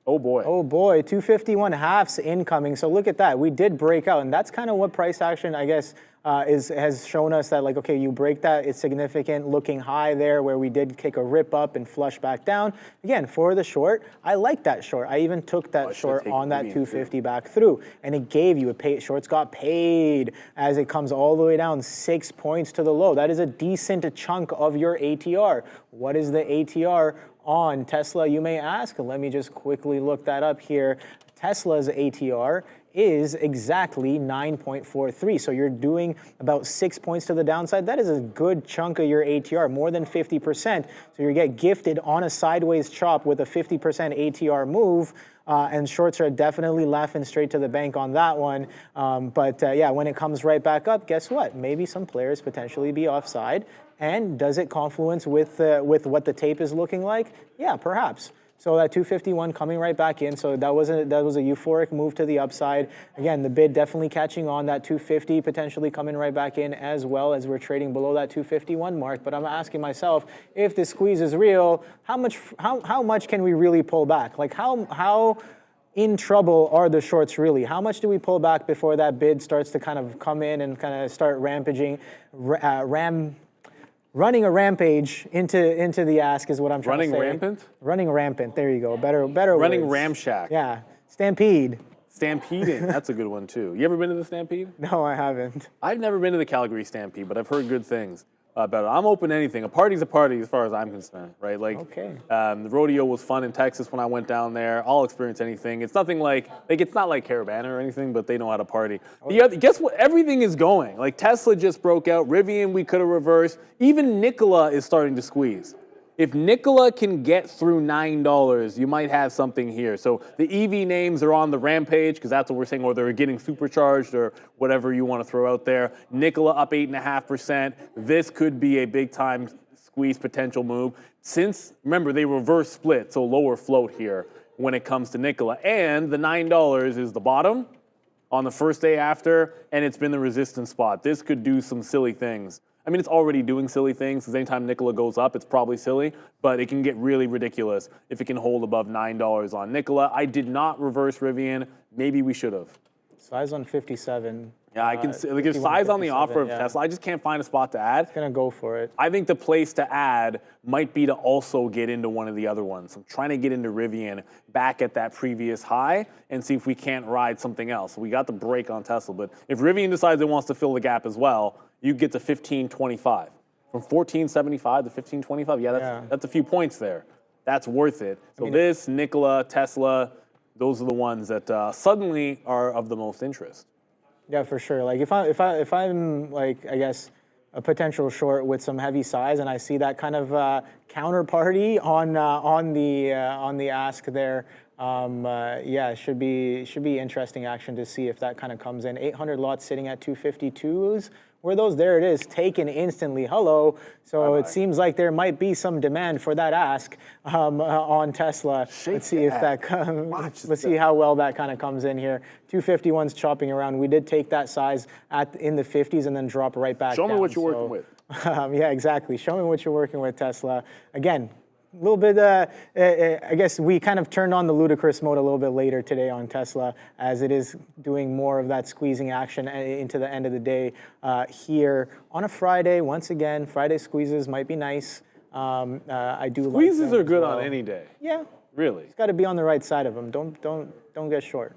D: Oh boy.
C: Oh boy, 251 halves incoming. So look at that. We did break out, and that's kind of what price action, I guess, has shown us that, like, okay, you break that, it's significant, looking high there where we did kick a rip up and flush back down. Again, for the short, I like that short. I even took that short on that 250 back through, and it gave you a pay. Shorts got paid as it comes all the way down 6 points to the low. That is a decent chunk of your ATR. What is the ATR on Tesla, you may ask? Let me just quickly look that up here. Tesla's ATR is exactly 9.43. So you're doing about 6 points to the downside. That is a good chunk of your ATR, more than 50%. So you get gifted on a sideways chop with a 50% ATR move. And shorts are definitely laughing straight to the bank on that one. Yeah, when it comes right back up, guess what? Maybe some players potentially be offside. And does it confluence with what the tape is looking like? Yeah, perhaps. So that 251 coming right back in. So that was a euphoric move to the upside. Again, the bid definitely catching on. That 250 potentially coming right back in as well as we're trading below that 251 mark. But I'm asking myself, if the squeeze is real, how much can we really pull back? Like how in trouble are the shorts really? How much do we pull back before that bid starts to kind of come in and kind of start rampaging, running a rampage into the ask is what I'm trying to say.
D: Running rampant?
C: Running rampant. There you go. Better
D: Running
C: words.
D: ramshack.
C: Yeah. Stampede.
D: Stampeding. That's a good one too. You ever been to the Stampede?
C: No, I haven't.
D: I've never been to the Calgary Stampede, but I've heard good things about it. I'm open to anything. A party's a party as far as I'm concerned, right? Like,
C: Okay.
D: The rodeo was fun in Texas when I went down there. I'll experience anything. It's nothing like it's not like Caravana or anything, but they know how to party. Guess what? Everything is going. Like Tesla just broke out. Rivian, we could have reversed. Even Nikola is starting to squeeze. If Nikola can get through $9, you might have something here. So the EV names are on the rampage because that's what we're saying, or they're getting supercharged or whatever you want to throw out there. Nikola up 8.5%. This could be a big time squeeze potential move. Since, remember, they reverse split, so lower float here when it comes to Nikola. And the $9 is the bottom on the first day after, and it's been the resistance spot. This could do some silly things. I mean, it's already doing silly things, because anytime Nikola goes up, it's probably silly, but it can get really ridiculous if it can hold above $9 on Nikola. I did not reverse Rivian. Maybe we should have.
C: Size on 57.
D: Yeah, I can see, like, there's size on the offer of Tesla. I just can't find a spot to add.
C: Gonna go for it.
D: I think the place to add might be to also get into one of the other ones. I'm trying to get into Rivian back at that previous high and see if we can't ride something else. We got the break on Tesla, but if Rivian decides it wants to fill the gap as well, you get to 1525. From 1475 to 1525, that's a few points there. That's worth it. So this, Nikola, Tesla, those are the ones that suddenly are of the most interest.
C: Yeah, for sure. Like if I'm like, I guess, a potential short with some heavy size, and I see that kind of counterparty on the ask there, Yeah, it should be interesting action to see if that kind of comes in. 800 lots sitting at 252s. Were those? There it is, taken instantly. Hello. So it seems like there might be some demand for that ask on Tesla. Let's see if that comes. Let's see how well that kind of comes in here. 251's chopping around. We did take that size in the 50s and then drop right back down.
D: Show me what you're working with.
C: Yeah, exactly. Show me what you're working with, Tesla. Again, a little bit, I guess we kind of turned on the ludicrous mode a little bit later today on Tesla, as it is doing more of that squeezing action into the end of the day here on a Friday. Once again, Friday squeezes might be nice. I do like
D: squeezes are good on any day.
C: Yeah,
D: really.
C: It's got to be on the right side of them. Don't get short.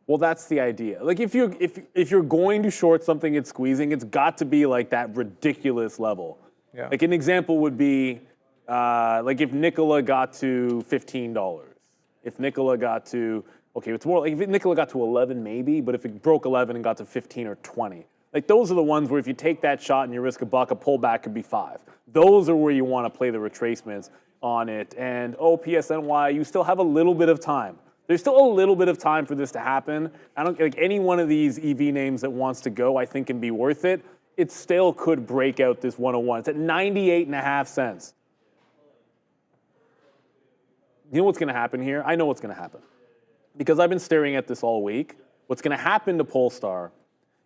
D: Well, that's the idea. Like if you're going to short something it's squeezing, it's got to be like that ridiculous level.
C: Yeah.
D: Like an example would be. Like if Nikola got to $15, if Nikola got to, okay, it's more like if Nikola got to 11 maybe, but if it broke 11 and got to 15 or 20, like those are the ones where if you take that shot and you risk a buck, a pullback could be 5. Those are where you want to play the retracements on it. And PSNY, you still have a little bit of time. There's still a little bit of time for this to happen. I don't like any one of these EV names that wants to go, I think can be worth it. It still could break out this 101. It's at 98.5 cents. You know what's going to happen here? I know what's going to happen. Because I've been staring at this all week. What's going to happen to Polestar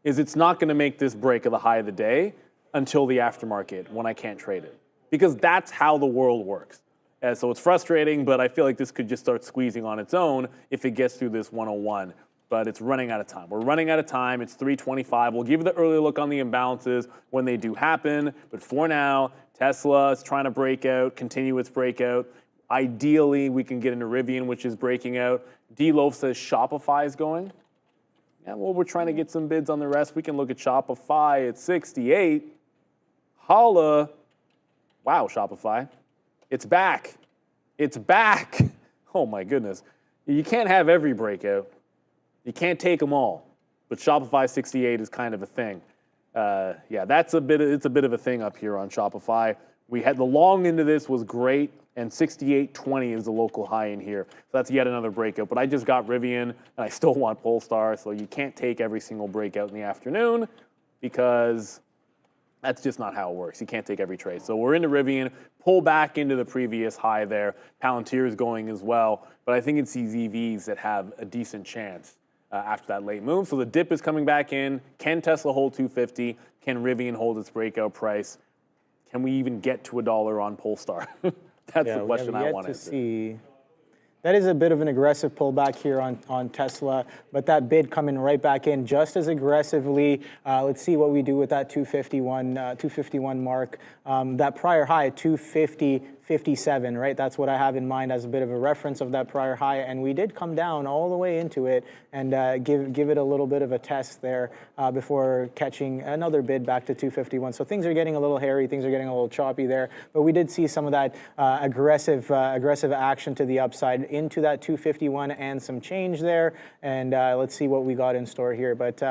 D: is it's not going to make this break of the high of the day until the aftermarket when I can't trade it. Because that's how the world works. And so it's frustrating, but I feel like this could just start squeezing on its own if it gets through this 101. But it's running out of time. We're running out of time. It's 3:25. We'll give you the early look on the imbalances when they do happen. But for now, Tesla is trying to break out, continue its breakout. Ideally, we can get into Rivian, which is breaking out. D-Loaf says Shopify is going. Yeah, well, we're trying to get some bids on the rest. We can look at Shopify at 68. Holla. Wow, Shopify. It's back. It's back. Oh, my goodness. You can't have every breakout. You can't take them all. But Shopify 68 is kind of a thing. Yeah, it's a bit of a thing up here on Shopify. We had the long end of this was great, and 68.20 is the local high in here. So that's yet another breakout. But I just got Rivian, and I still want Polestar, so you can't take every single breakout in the afternoon because that's just not how it works. You can't take every trade. So we're into Rivian, pull back into the previous high there. Palantir is going as well, but I think it's these EVs that have a decent chance after that late move. So the dip is coming back in. Can Tesla hold 250? Can Rivian hold its breakout price? Can we even get to $1 on Polestar? That's the question I want to
C: see. That is a bit of an aggressive pullback here on Tesla, but that bid coming right back in just as aggressively. Let's see what we do with that 251 mark. That prior high, 250.57, right? That's what I have in mind as a bit of a reference of that prior high, and we did come down all the way into it and give it a little bit of a test there before catching another bid back to 251. So things are getting a little hairy, things are getting a little choppy there, but we did see some of that aggressive action to the upside into that 251 and some change there, and let's see what we got in store here. But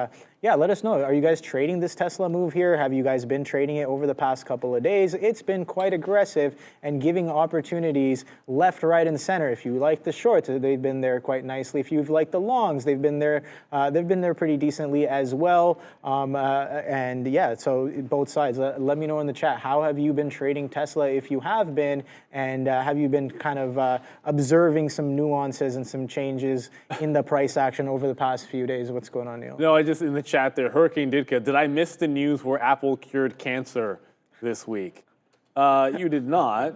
C: yeah, let us know. Are you guys trading this Tesla move here? Have you guys been trading it over the past couple of days? It's been quite aggressive and giving opportunities left, right, and center. If you like the shorts, they've been there quite nicely. If you've liked the longs, they've been there pretty decently as well. And yeah, so both sides. Let me know in the chat, how have you been trading Tesla if you have been, and have you been kind of observing some nuances and some changes in the price action over the past few days? What's going on, Neil?
D: No, I just in the chat there, Hurricane Ditka, did I miss the news where Apple cured cancer this week? You did not.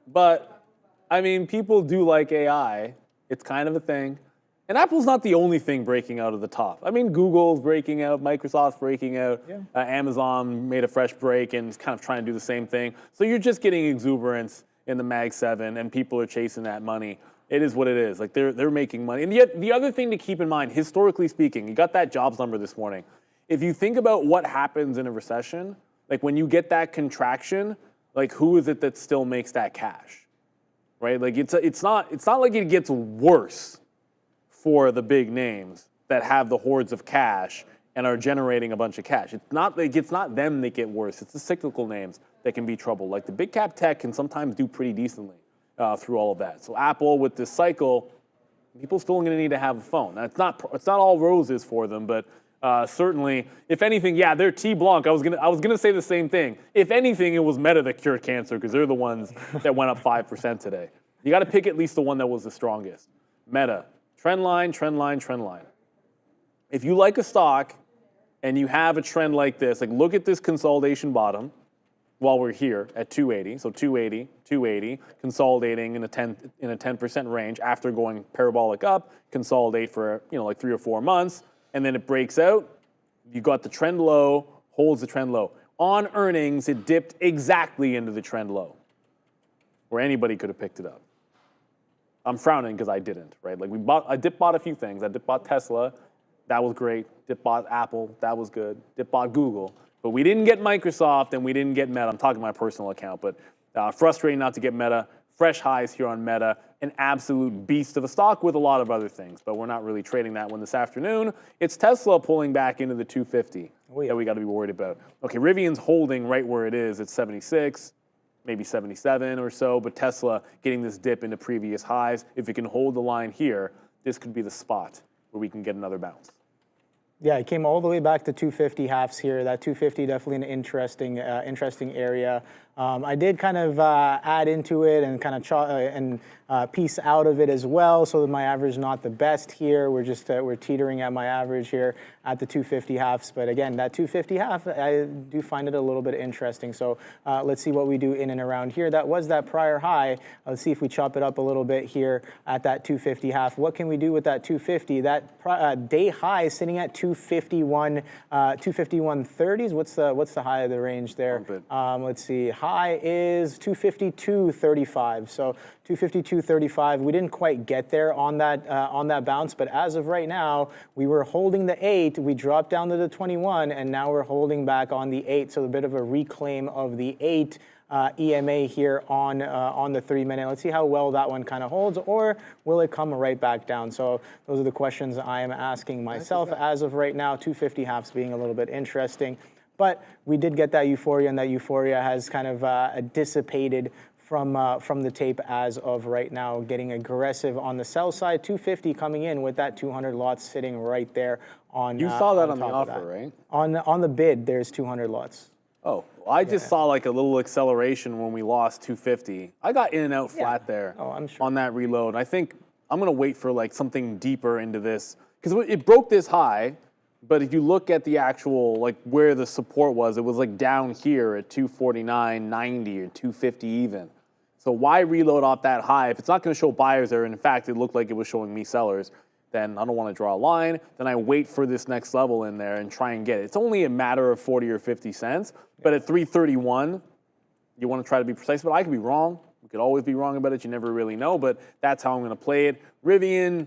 D: But, I mean, people do like AI. It's kind of a thing. And Apple's not the only thing breaking out of the top. I mean, Google's breaking out, Microsoft's breaking out, yeah. Amazon made a fresh break and is kind of trying to do the same thing. So you're just getting exuberance in the Mag 7, and people are chasing that money. It is what it is. Like they're making money. And yet the other thing to keep in mind, historically speaking, you got that jobs number this morning. If you think about what happens in a recession, like when you get that contraction, like who is it that still makes that cash, right? Like it's not like it gets worse for the big names that have the hordes of cash and are generating a bunch of cash. It's not them that get worse. It's the cyclical names that can be trouble. Like the big cap tech can sometimes do pretty decently through all of that. So Apple with this cycle, People still going to need to have a phone. Now, it's not all roses for them, but certainly, if anything, yeah, they're T-Blanc. I was gonna say the same thing. If anything, it was Meta that cured cancer because they're the ones that went up 5% today. You got to pick at least the one that was the strongest. Meta, trend line, trend line, trend line. If you like a stock and you have a trend like this, like look at this consolidation bottom while we're here at 280. So 280, 280, consolidating in a 10% range after going parabolic up, consolidate for like 3 or 4 months, and then it breaks out. You got the trend low, holds the trend low. On earnings, it dipped exactly into the trend low, where anybody could have picked it up. I'm frowning because I didn't, right? Like I dip bought a few things. I dip bought Tesla, that was great. Dip bought Apple, that was good. Dip bought Google, but we didn't get Microsoft and we didn't get Meta. I'm talking my personal account, but frustrating not to get Meta. Fresh highs here on Meta, an absolute beast of a stock with a lot of other things, but we're not really trading that one this afternoon. It's Tesla pulling back into the 250 that we got to be worried about. Okay, Rivian's holding right where it is at 76. Maybe 77 or so, but Tesla getting this dip into previous highs. If it can hold the line here, this could be the spot where we can get another bounce.
C: Yeah, it came all the way back to 250 halves here. That 250 definitely an interesting area. I did kind of add into it and kind of piece out of it as well, so that my average not the best here. We're teetering at my average here at the 250 halves. But again, that 250 half, I do find it a little bit interesting. So let's see what we do in and around here. That was that prior high. Let's see if we chop it up a little bit here at that 250 half. What can we do with that 250? That day high is sitting at 251, 251.30s. What's the high of the range there? Let's see. High is 252.35. So 252.35. We didn't quite get there on that bounce, but as of right now, we were holding the 8. We dropped down to the 21, and now we're holding back on the 8. So a bit of a reclaim of the 8 EMA here on the 3-minute. Let's see how well that one kind of holds, or will it come right back down? So those are the questions I am asking myself as of right now. 250 halves being a little bit interesting. But we did get that euphoria, and that euphoria has kind of dissipated from the tape as of right now, getting aggressive on the sell side. 250 coming in with that 200 lots sitting right there on.
D: You saw that on the offer, right?
C: On the bid, there's 200 lots.
D: Oh, well, I just saw like a little acceleration when we lost 250. I got in and out flat there.
C: Oh, I'm sure.
D: On that reload. I think I'm going to wait for like something deeper into this, because it broke this high. But if you look at the actual, like where the support was, it was like down here at 249.90 or 250 even. So why reload off that high? If it's not going to show buyers there, and in fact, it looked like it was showing me sellers, then I don't want to draw a line. Then I wait for this next level in there and try and get it. It's only a matter of 40 or 50 cents. But at 331, you want to try to be precise, but I could be wrong. You could always be wrong about it. You never really know, but that's how I'm going to play it. Rivian,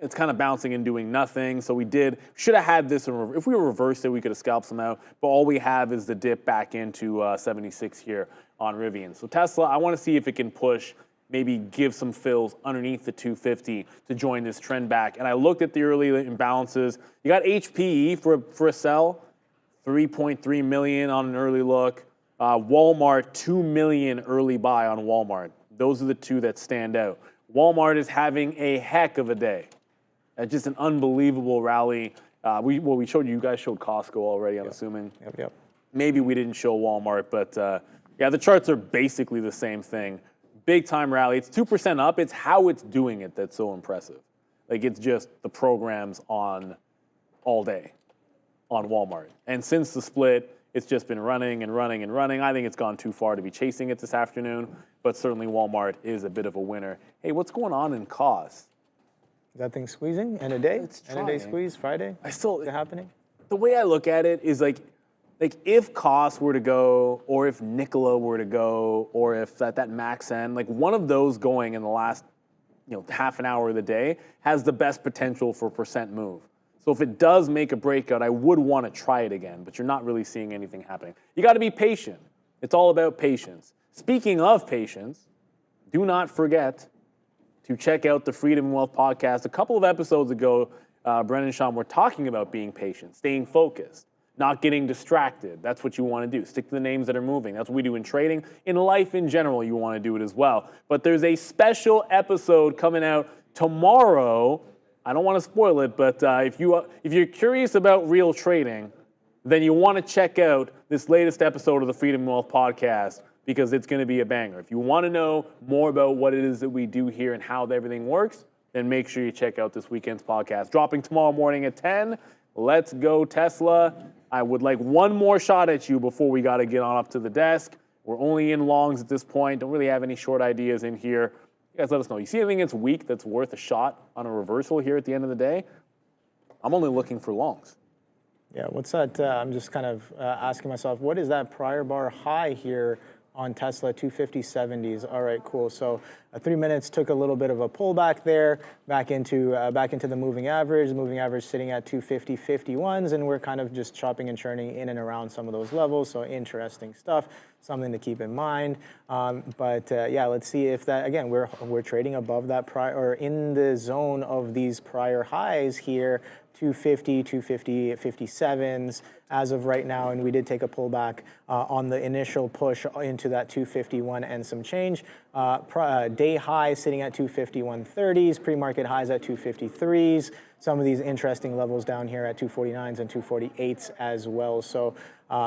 D: it's kind of bouncing and doing nothing. So we should have had this. If we reversed it, we could have scalped some out. But all we have is the dip back into 76 here on Rivian. So Tesla, I want to see if it can push, maybe give some fills underneath the 250 to join this trend back. And I looked at the early imbalances. You got HPE for a sell, 3.3 million on an early look. Walmart, 2 million early buy on Walmart. Those are the two that stand out. Walmart is having a heck of a day. Just an unbelievable rally. We showed you guys showed Costco already, I'm assuming.
C: Yep.
D: Maybe we didn't show Walmart, but yeah, the charts are basically the same thing. Big time rally. It's 2% up. It's how it's doing it that's so impressive. Like it's just the programs on all day on Walmart. And since the split, it's just been running and running and running. I think it's gone too far to be chasing it this afternoon, but certainly Walmart is a bit of a winner. Hey, what's going on in KOSS?
C: Is that thing squeezing? End of day?
D: It's
C: End of day squeeze Friday? Is it happening?
D: The way I look at it is like if KOSS were to go, or if Nikola were to go, or if that AMZN, like one of those going in the last half an hour of the day has the best potential for percent move. So if it does make a breakout, I would want to try it again, but you're not really seeing anything happening. You got to be patient. It's all about patience. Speaking of patience, do not forget to check out the Freedom and Wealth podcast. A couple of episodes ago, Brennan and Sean were talking about being patient, staying focused, not getting distracted. That's what you want to do. Stick to the names that are moving. That's what we do in trading. In life in general, you want to do it as well. But there's a special episode coming out Tomorrow, I don't want to spoil it, but if you're curious about real trading, then you want to check out this latest episode of the Freedom Wealth podcast because it's going to be a banger. If you want to know more about what it is that we do here and how everything works, then make sure you check out this weekend's podcast. Dropping tomorrow morning at 10. Let's go, Tesla. I would like one more shot at you before we got to get on up to the desk. We're only in longs at this point. Don't really have any short ideas in here. You guys let us know. You see anything that's weak that's worth a shot on a reversal here at the end of the day? I'm only looking for longs.
C: Yeah, what's that? I'm just kind of asking myself, what is that prior bar high here on Tesla 250/70s? All right, cool. So 3 minutes took a little bit of a pullback there, back into the moving average. The moving average sitting at 250/51s, and we're kind of just chopping and churning in and around some of those levels. So interesting stuff, something to keep in mind. Yeah, let's see if that again we're trading above that prior or in the zone of these prior highs here. 250, 250, 57s as of right now, and we did take a pullback on the initial push into that 251 and some change. Day high sitting at 251.30s, pre-market highs at 253s. Some of these interesting levels down here at 249s and 248s as well. So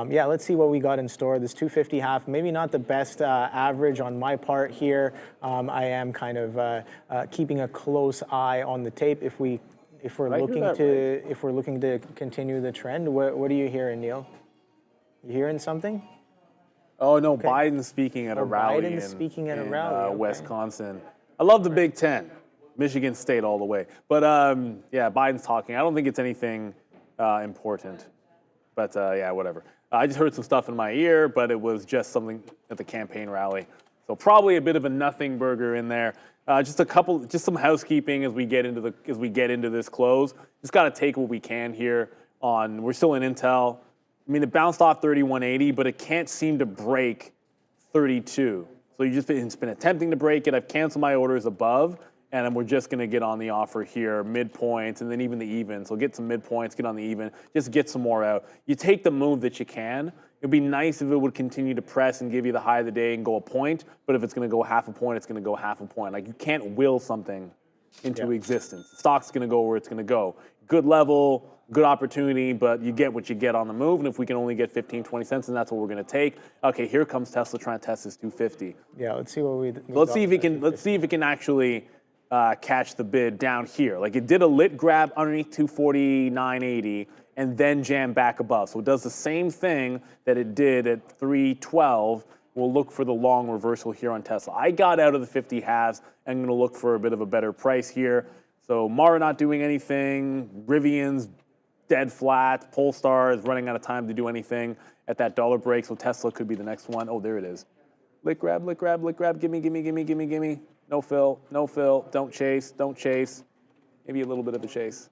C: yeah, let's see what we got in store. This 250 half, maybe not the best average on my part here. I am kind of keeping a close eye on the tape. If we're looking to continue the trend, what are you hearing, Neil? You hearing something?
D: Oh no, okay. Biden's speaking at a rally in Wisconsin. I love the Big Ten, Michigan State all the way. But yeah, Biden's talking. I don't think it's anything important. But yeah, whatever. I just heard some stuff in my ear, but it was just something at the campaign rally. So probably a bit of a nothing burger in there. Just some housekeeping as we get into this close. Just got to take what we can here. We're still in Intel. I mean, it bounced off 3180, but it can't seem to break 32. So it's been attempting to break it. I've canceled my orders above, and we're just going to get on the offer here, midpoints, and then even the even. So get some midpoints, get on the even, just get some more out. You take the move that you can. It'd be nice if it would continue to press and give you the high of the day and go a point, but if it's going to go half a point, it's going to go half a point. Like, you can't will something into existence. The stock's going to go where it's going to go. Good level, good opportunity, but you get what you get on the move, and if we can only get 15, 20 cents, then that's what we're going to take. Okay, here comes Tesla trying to test this 250.
C: Yeah, let's see what
D: let's see if it can actually catch the bid down here. Like, it did a lit grab underneath 249.80 and then jam back above. So it does the same thing that it did at 312. We'll look for the long reversal here on Tesla. I got out of the 50 halves. I'm going to look for a bit of a better price here. So Mara not doing anything. Rivian's dead flat. Polestar is running out of time to do anything at that dollar break. So Tesla could be the next one. Oh, there it is. Lit grab, lit grab, lit grab. Gimme, gimme, gimme, gimme, gimme. No fill, no fill. Don't chase, don't chase. Maybe a little bit of a chase.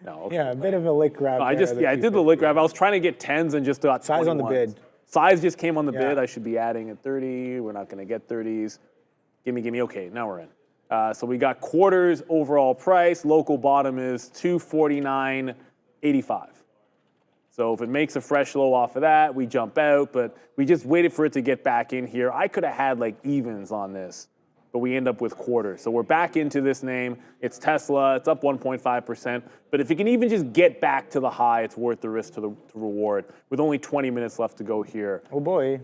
D: No. Okay.
C: Yeah, a bit of a lit grab.
D: No, I did the lit grab. I was trying to get 10s and just got
C: size
D: 21s.
C: On the bid.
D: Size just came on the bid. I should be adding at 30. We're not going to get 30s. Gimme, gimme. Okay, now we're in. So we got quarters overall price. Local bottom is 249.85. So if it makes a fresh low off of that, we jump out. But we just waited for it to get back in here. I could have had like evens on this, but we end up with quarters. So we're back into this name. It's Tesla. It's up 1.5%. But if it can even just get back to the high, it's worth the risk to the reward. With only 20 minutes left to go here.
C: Oh boy.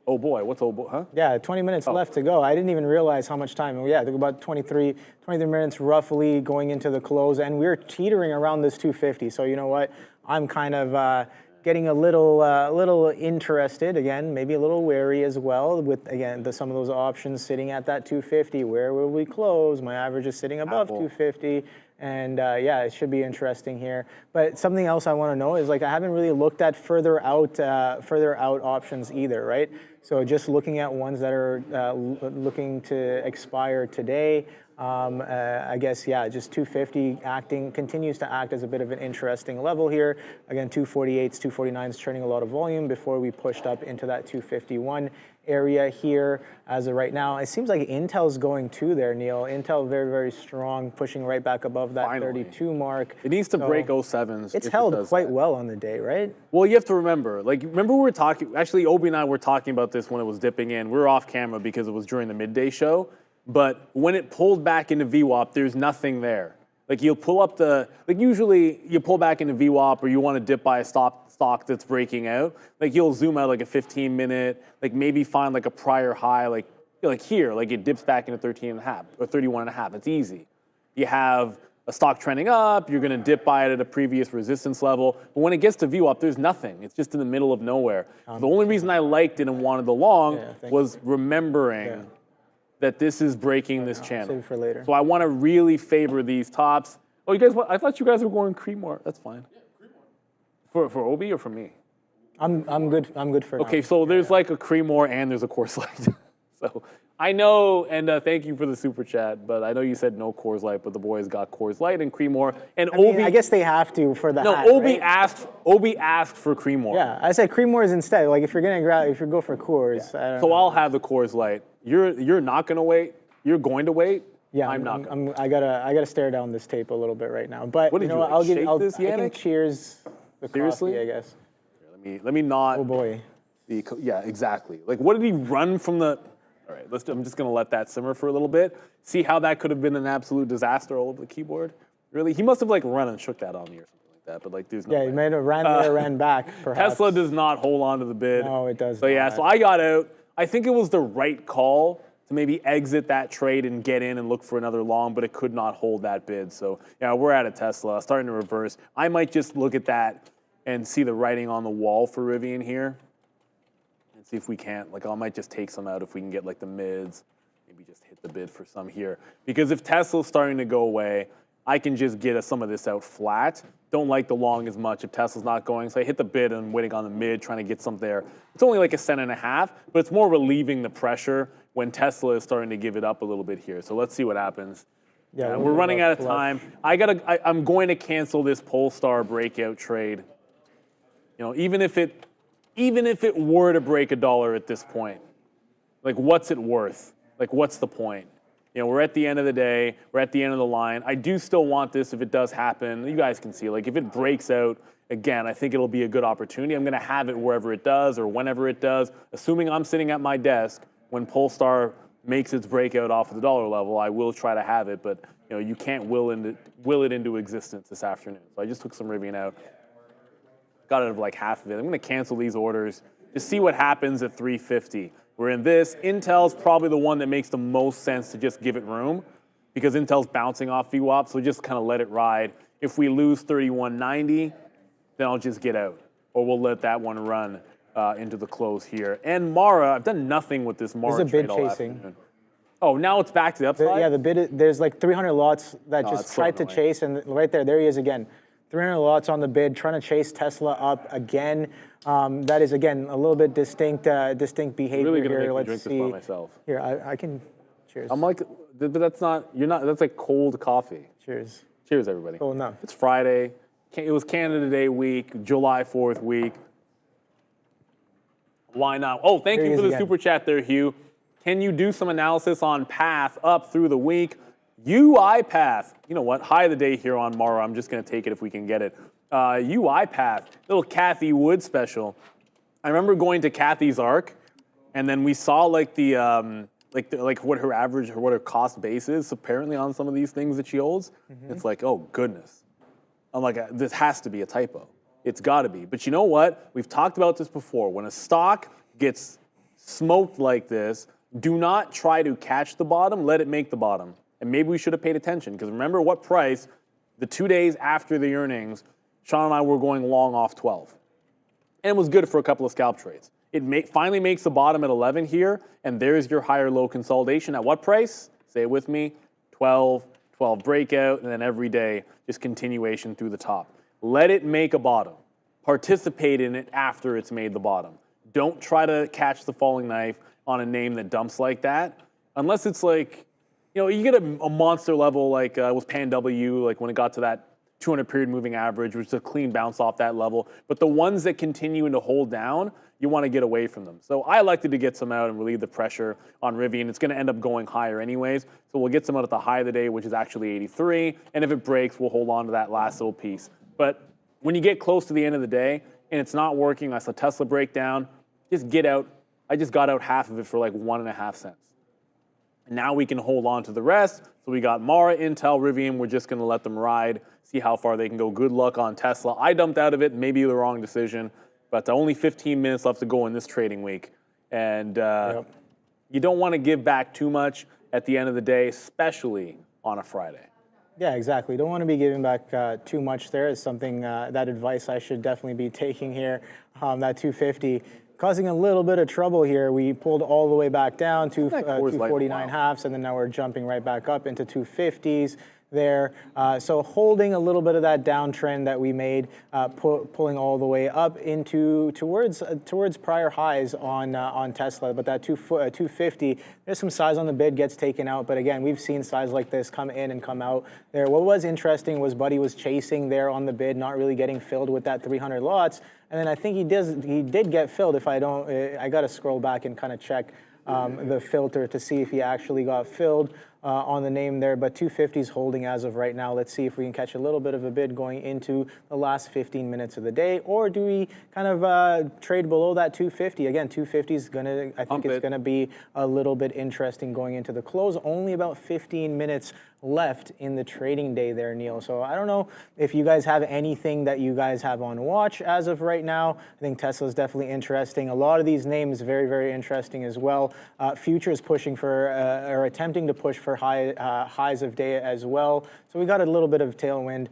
D: Oh boy, what's oh boy, huh?
C: Yeah, 20 minutes left to go. I didn't even realize how much time. Yeah, took about 23 minutes roughly going into the close, and we're teetering around this 250. So you know what? I'm kind of getting a little interested again, maybe a little wary as well with again some of those options sitting at that 250. Where will we close? My average is sitting above 250. And yeah, it should be interesting here. But something else I want to know is like I haven't really looked at further out options either, right? So just looking at ones that are looking to expire today. I guess, yeah, just 250 continues to act as a bit of an interesting level here. Again, 248s, 249s churning a lot of volume before we pushed up into that 251 area here as of right now. It seems like Intel's going too there, Neil. Intel very, very strong, pushing right back above that 32 mark.
D: It needs to break 07s.
C: It's held quite well on the day, right?
D: Well, you have to remember we were talking, actually, Obi and I were talking about this when it was dipping in. We were off camera because it was during the midday show. But when it pulled back into VWAP, there's nothing there. Like you'll pull up usually you pull back into VWAP or you want to dip by a stock that's breaking out. Like you'll zoom out like a 15-minute, like maybe find like a prior high, like here, like it dips back into 13.5 or 31.5. It's easy. You have a stock trending up, you're going to dip by it at a previous resistance level. But when it gets to VWAP, there's nothing. It's just in the middle of nowhere. The only reason I liked it and wanted the long was remembering that this is breaking this channel.
C: Save it for later.
D: So I want to really favor these tops. Oh, you guys, I thought you guys were going Creedmoor. That's fine. For Obi or for me?
C: I'm good for now.
D: Okay, so there's like a Creedmoor and there's a Coors Light. So I know, and thank you for the super chat, but I know you said no Coors Light, but the boys got Coors Light and Creedmoor. And Obi,
C: I guess they have to for the hat,
D: Obi
C: right?
D: asked for Creedmoor.
C: Yeah, I said Creedmoor's instead. Like if you go for Coors.
D: So I'll have the Coors Light. You're not gonna wait. You're going to wait.
C: Yeah,
D: I'm not.
C: I gotta stare down this tape a little bit right now. But
D: What did
C: you know
D: you,
C: what?
D: like, shake this,
C: I can
D: Yannick?
C: cheers the
D: Seriously?
C: coffee, I guess.
D: Let me not.
C: Oh boy.
D: Yeah, exactly. Like, what did he run from the? All right, I'm just gonna let that simmer for a little bit. See how that could have been an absolute disaster all over the keyboard. Really, he must have like run and shook that on me or something like that. But like, there's no.
C: Yeah,
D: way.
C: he might have ran there, ran back. Perhaps.
D: Tesla does not hold on to the bid.
C: No, it does
D: So yeah,
C: not.
D: so I got out. I think it was the right call to maybe exit that trade and get in and look for another long, but it could not hold that bid. So yeah, we're at a Tesla, starting to reverse. I might just look at that and see the writing on the wall for Rivian here and see if we can't, like I might just take some out if we can get like the mids, maybe just hit the bid for some here. Because if Tesla's starting to go away, I can just get some of this out flat. Don't like the long as much if Tesla's not going. So I hit the bid and I'm waiting on the mid, trying to get some there. It's only like 1.5 cents, but it's more relieving the pressure when Tesla is starting to give it up a little bit here. So let's see what happens.
C: Yeah,
D: We're running out of time. I'm going to cancel this Polestar breakout trade. You know, even if it were to break $1 at this point, like what's it worth? Like what's the point? You know, we're at the end of the day. We're at the end of the line. I do still want this if it does happen. You guys can see, like if it breaks out, again, I think it'll be a good opportunity. I'm going to have it wherever it does or whenever it does, assuming I'm sitting at my desk when Polestar makes its breakout off of the dollar level. I will try to have it, but you know, you can't will it into existence this afternoon. So I just took some Rivian out. Got out of like half of it. I'm going to cancel these orders. Just see what happens at 350. We're in this. Intel's probably the one that makes the most sense to just give it room because Intel's bouncing off VWAP, so just kind of let it ride. If we lose 3190, then I'll just get out. Or we'll let that one run into the close here. And Mara, I've done nothing with this Mara
C: There's a bid
D: trade all
C: chasing.
D: afternoon. Oh, now it's back to the upside?
C: Yeah, the bid. There's like 300 lots that
D: it's
C: just
D: so
C: tried to
D: annoying.
C: chase, and right there he is again. 300 lots on the bid, trying to chase Tesla up again. That is again a little bit distinct behavior
D: I'm really going to
C: here.
D: make me
C: Let's
D: drink
C: see.
D: this by myself.
C: Here, I can. Cheers.
D: I'm like, but that's like cold coffee.
C: Cheers.
D: Cheers, everybody.
C: Oh no.
D: It's Friday. It was Canada Day week, July 4th week. Why not? Oh, thank
C: There he
D: you for
C: is
D: the
C: again.
D: super chat there, Hugh. Can you do some analysis on path up through the week? UiPath. You know what? High of the day here on Mara. I'm just going to take it if we can get it. UiPath. Little Kathy Wood special. I remember going to Kathy's Arc, and then we saw like what her average or what her cost base is apparently on some of these things that she holds. It's like, oh goodness. I'm like, this has to be a typo. It's got to be. But you know what? We've talked about this before. When a stock gets smoked like this, do not try to catch the bottom. Let it make the bottom. And maybe we should have paid attention because remember what price, the 2 days after the earnings, Sean and I were going long off 12. And it was good for a couple of scalp trades. It finally makes the bottom at 11 here, and there's your higher low consolidation. At what price? Say it with me, 12 breakout, and then every day, just continuation through the top. Let it make a bottom. Participate in it after it's made the bottom. Don't try to catch the falling knife on a name that dumps like that, unless it's like, you know, you get a monster level like with PanW, like when it got to that 200 period moving average, which is a clean bounce off that level. But the ones that continue to hold down, you want to get away from them. So I elected to get some out and relieve the pressure on Rivian. It's going to end up going higher anyways. So we'll get some out at the high of the day, which is actually 83. And if it breaks, we'll hold on to that last little piece. But when you get close to the end of the day and it's not working, I saw Tesla break down, just get out. I just got out half of it for like 1.5 cents. Now we can hold on to the rest. So we got Mara, Intel, Rivian. We're just going to let them ride, see how far they can go. Good luck on Tesla. I dumped out of it, maybe the wrong decision, but only 15 minutes left to go in this trading week. And you don't want to give back too much at the end of the day, especially on a Friday.
C: Yeah, exactly. Don't want to be giving back too much there. It's something, that advice I should definitely be taking here. That 250 causing a little bit of trouble here. We pulled all the way back down to 249 halves, and then now we're jumping right back up into 250s there. So holding a little bit of that downtrend that we made, pulling all the way up into towards prior highs on Tesla. But that 250, there's some size on the bid, gets taken out. But again, we've seen size like this come in and come out there. What was interesting was Buddy was chasing there on the bid, not really getting filled with that 300 lots. And then I think he did get filled. If I don't, I got to scroll back and kind of check the filter to see if he actually got filled on the name there. But 250's holding as of right now. Let's see if we can catch a little bit of a bid going into the last 15 minutes of the day, or do we kind of trade below that 250? Again, 250 is gonna, I think it's gonna be a little bit interesting going into the close. Only about 15 minutes left in the trading day there, Neil. So I don't know if you guys have anything that you guys have on watch as of right now. I think Tesla's definitely interesting. A lot of these names very, very interesting as well. Futures pushing for, or attempting to push for highs of day as well. So we got a little bit of tailwind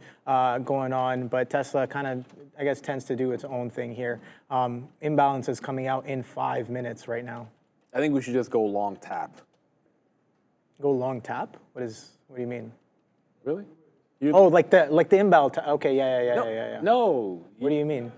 C: going on, but Tesla kind of, I guess, tends to do its own thing here. Imbalance is coming out in 5 minutes right now.
D: I think we should just go long tap.
C: Go long tap? What do you mean?
D: Really?
C: Oh, like the imbalance. Okay, yeah.
D: No.
C: What do you mean?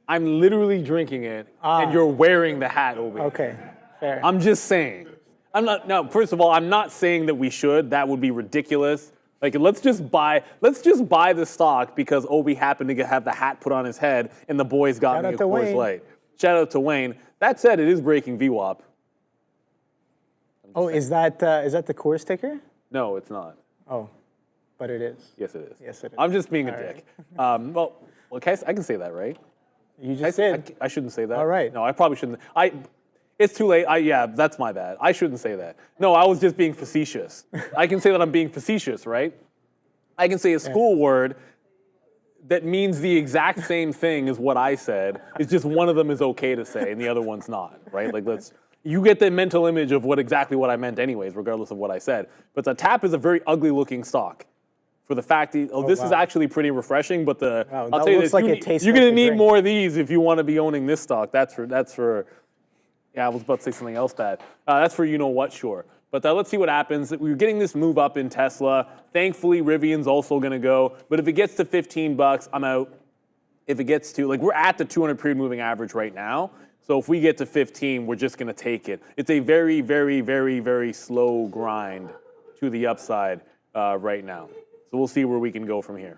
D: I'm literally drinking it, and you're wearing the hat over here.
C: Okay, fair.
D: I'm just saying. No, first of all, I'm not saying that we should. That would be ridiculous. Like, let's just buy the stock because Obi happened to have the hat put on his head, and the boys got me a Coors Light. Shout out to Wayne. That said, it is breaking VWAP.
C: Oh, is that the Coors ticker?
D: No, it's not.
C: Oh, but it is.
D: Yes, it is.
C: Yes, it is.
D: I'm just being a dick. Well, I can say that, right?
C: You just did.
D: I shouldn't say that.
C: All right.
D: No, I probably shouldn't. It's too late. Yeah, that's my bad. I shouldn't say that. No, I was just being facetious. I can say that I'm being facetious, right? I can say a school word that means the exact same thing as what I said. It's just one of them is okay to say and the other one's not, right? Like, you get the mental image of exactly what I meant anyways, regardless of what I said. But the TAP is a very ugly looking stock. For the fact that, this is actually pretty refreshing, but I'll tell you this, you're going to need more of these if you want to be owning this stock. That's for yeah, I was about to say something else bad. That's for you-know-what, sure. But let's see what happens. We're getting this move up in Tesla. Thankfully, Rivian's also going to go. But if it gets to 15 bucks, I'm out. If it gets to, we're at the 200 period moving average right now. So if we get to 15, we're just going to take it. It's a very, very, very, very slow grind to the upside right now. So we'll see where we can go from here.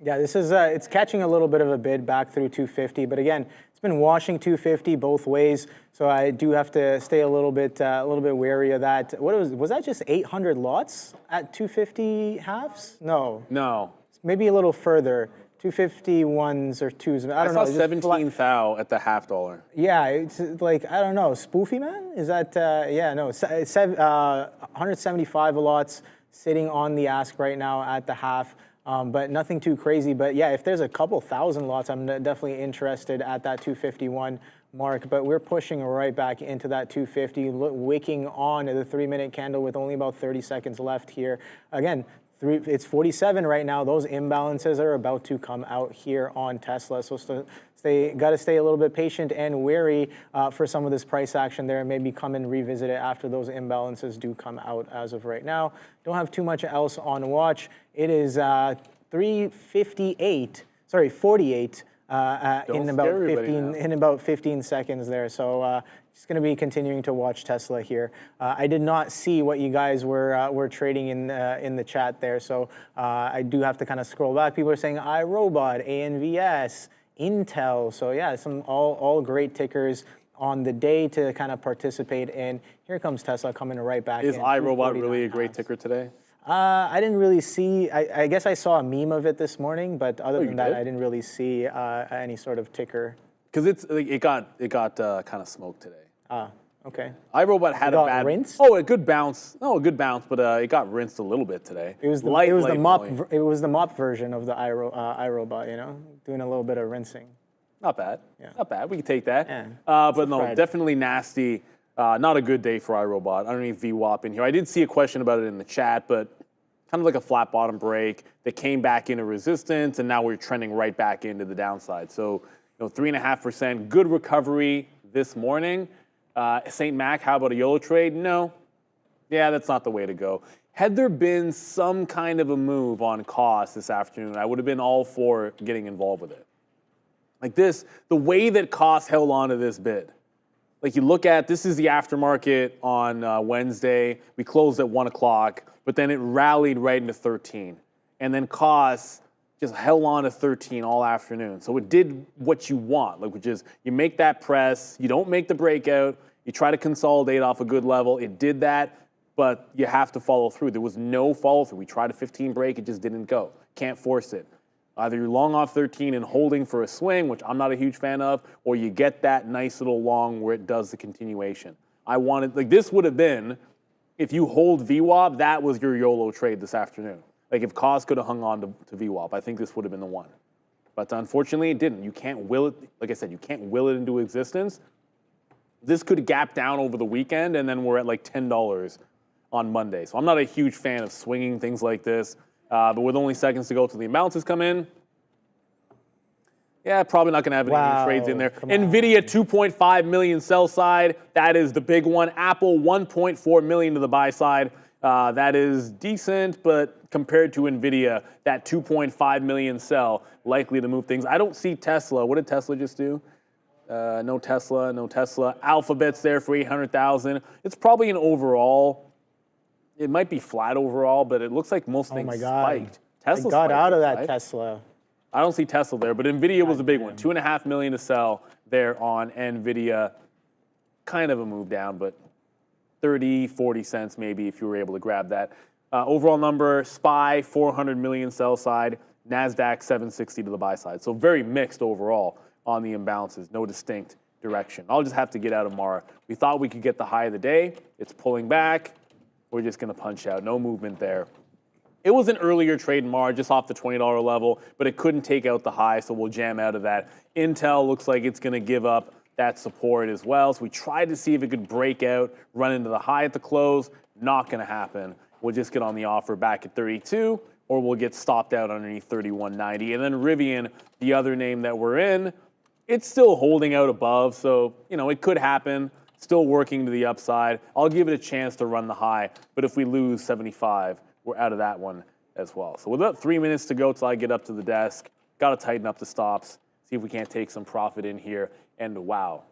C: Yeah, this is it's catching a little bit of a bid back through 250, but again, it's been washing 250 both ways. So I do have to stay a little bit wary of that. What was that? Just 800 lots at 250 halves? No, maybe a little further. 251s or twos. I don't know.
D: I saw 17 thou at the half dollar.
C: Yeah, it's like, I don't know, spoofy man? Is that, yeah, no, 175 lots sitting on the ask right now at the half, but nothing too crazy. But yeah, if there's a couple thousand lots, I'm definitely interested at that 251 mark, but we're pushing right back into that 250, wicking on the 3-minute candle with only about 30 seconds left here. Again, it's 47 right now. Those imbalances are about to come out here on Tesla. So got to stay a little bit patient and wary for some of this price action there, and maybe come and revisit it after those imbalances do come out as of right now. Don't have too much else on watch. It is 3:48, sorry, 48 in about 15 seconds there. So just going to be continuing to watch Tesla here. I did not see what you guys were trading in the chat there, so I do have to kind of scroll back. People are saying iRobot, ANVS, Intel. So yeah, some all great tickers on the day to kind of participate in. Here comes Tesla coming right back.
D: Is iRobot really a great ticker today?
C: I didn't really see. I guess I saw a meme of it this morning, but other than that, I didn't really see any sort of ticker.
D: Because it got kind of smoked today.
C: Okay.
D: iRobot had a
C: got
D: bad
C: rinsed?
D: Oh, a good bounce. No, a good bounce, but it got rinsed a little bit today.
C: It was the
D: Light
C: mop
D: volume.
C: it was the mop version of the iRobot, you know, doing a little bit of rinsing.
D: Not bad.
C: Yeah.
D: Not bad. We can take that.
C: Yeah.
D: But no,
C: Friday.
D: definitely nasty. Not a good day for iRobot. Underneath VWAP in here. I did see a question about it in the chat, but kind of like a flat bottom break that came back into resistance, and now we're trending right back into the downside. So, 3.5%, good recovery this morning. St. Mac, how about a YOLO trade? No. Yeah, that's not the way to go. Had there been some kind of a move on KOSS this afternoon, I would have been all for getting involved with it. Like this, the way that KOSS held on to this bid. Like you look at, this is the aftermarket on Wednesday. We closed at 1 o'clock, but then it rallied right into 13. And then KOSS just held on to 13 all afternoon. So it did what you want, like, which is you make that press, you don't make the breakout, you try to consolidate off a good level. It did that, but you have to follow through. There was no follow through. We tried a 15 break, it just didn't go. Can't force it. Either you're long off 13 and holding for a swing, which I'm not a huge fan of, or you get that nice little long where it does the continuation. I wanted, like this would have been, if you hold VWAP, that was your YOLO trade this afternoon. Like if KOSS could have hung on to VWAP, I think this would have been the one. But unfortunately it didn't. You can't will it, like I said, you can't will it into existence. This could gap down over the weekend and then we're at like $10 on Monday. So I'm not a huge fan of swinging things like this. But with only seconds to go till the imbalances come in, yeah, probably not going to have any new trades in there. Nvidia, 2.5 million sell side. That is the big one. Apple, 1.4 million to the buy side. That is decent, but compared to Nvidia, that 2.5 million sell, likely to move things. I don't see Tesla. What did Tesla just do? No Tesla, no Tesla. Alphabet's there for 800,000. It's probably an overall. It might be flat overall, but it looks like most things spiked. Tesla
C: got out of that
D: right?
C: Tesla.
D: I don't see Tesla there, but Nvidia was a big one. 2.5 million to sell there on Nvidia. Kind of a move down, but 30, 40 cents maybe if you were able to grab that. Overall number, SPY, 400 million sell side. NASDAQ, 760 to the buy side. So very mixed overall on the imbalances. No distinct direction. I'll just have to get out of Mara. We thought we could get the high of the day. It's pulling back. We're just going to punch out. No movement there. It was an earlier trade in Mara, just off the $20 level, but it couldn't take out the high, so we'll jam out of that. Intel looks like it's going to give up that support as well. So we tried to see if it could break out, run into the high at the close. Not going to happen. We'll just get on the offer back at 32, or we'll get stopped out underneath 31.90. And then Rivian, the other name that we're in, it's still holding out above, so it could happen. Still working to the upside. I'll give it a chance to run the high, but if we lose 75, we're out of that one as well. So with about 3 minutes to go till I get up to the desk, got to tighten up the stops, see if we can't take some profit in here. And wow,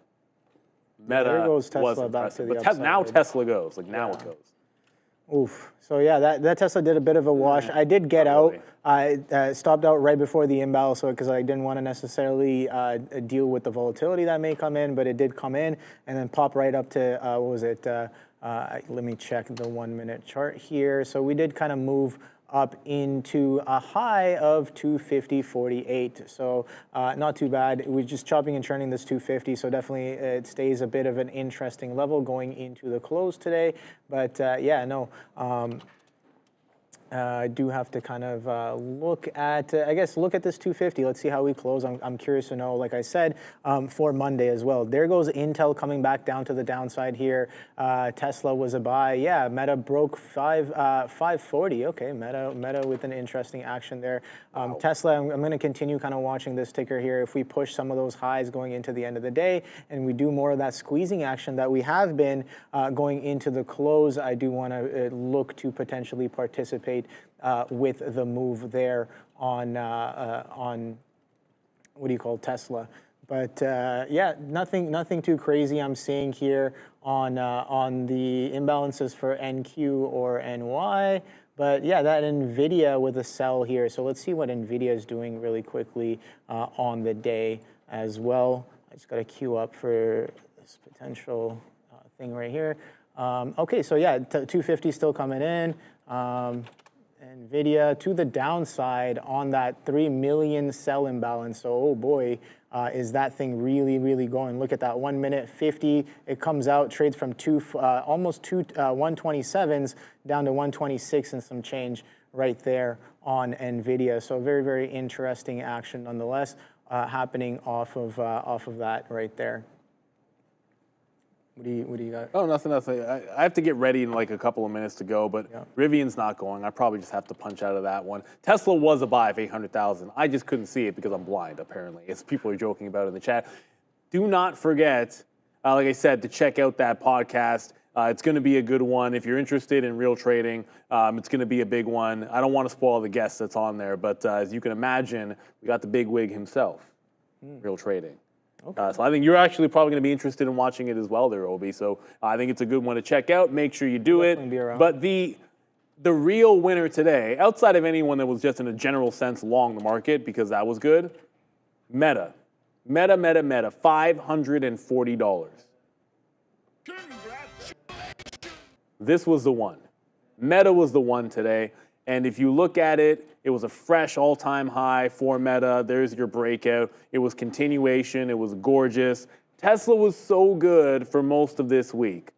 D: Meta
C: there goes Tesla
D: was
C: back
D: impressive.
C: to the
D: But
C: upside.
D: now Tesla goes. Like now it goes.
C: Oof. So yeah, that Tesla did a bit of a wash. I did get out. I stopped out right before the imbalance, so because I didn't want to necessarily deal with the volatility that may come in, but it did come in and then pop right up to what was it? Let me check the 1 minute chart here. So we did kind of move up into a high of 250.48. So not too bad. We're just chopping and churning this 250. So definitely it stays a bit of an interesting level going into the close today. But yeah, no. I do have to kind of look at, look at this 250. Let's see how we close. I'm curious to know, like I said, for Monday as well. There goes Intel coming back down to the downside here. Tesla was a buy. Yeah, Meta broke 540. Okay, Meta with an interesting action there. Tesla, I'm going to continue kind of watching this ticker here. If we push some of those highs going into the end of the day and we do more of that squeezing action that we have been going into the close, I do want to look to potentially participate with the move there on what do you call Tesla. But yeah, nothing too crazy I'm seeing here on the imbalances for NQ or NY. But yeah, that Nvidia with a sell here. So let's see what Nvidia is doing really quickly on the day as well. I just got to queue up for this potential thing right here. Okay, so yeah, 250 still coming in. Nvidia to the downside on that 3 million sell imbalance. So, oh boy, Is that thing really going? Look at that 1 minute 50. It comes out, trades from almost 127s down to 126 and some change right there on Nvidia. So very interesting action nonetheless happening off of that right there. What do you got?
D: Oh, nothing. I have to get ready in like a couple of minutes to go, but Rivian's not going. I probably just have to punch out of that one. Tesla was a buy of 800,000. I just couldn't see it because I'm blind, apparently, as people are joking about in the chat. Do not forget, like I said, to check out that podcast. It's going to be a good one. If you're interested in real trading, it's going to be a big one. I don't want to spoil the guest that's on there, but as you can imagine, we got the big wig himself, real trading. Okay. So I think you're actually probably going to be interested in watching it as well there, Obi. So I think it's a good one to check out. Make sure you do it. But the real winner today, outside of anyone that was just in a general sense long the market, because that was good, Meta, $540. This was the one. Meta was the one today. And if you look at it, it was a fresh all-time high for Meta. There's your breakout. It was continuation. It was gorgeous. Tesla was so good for most of this week.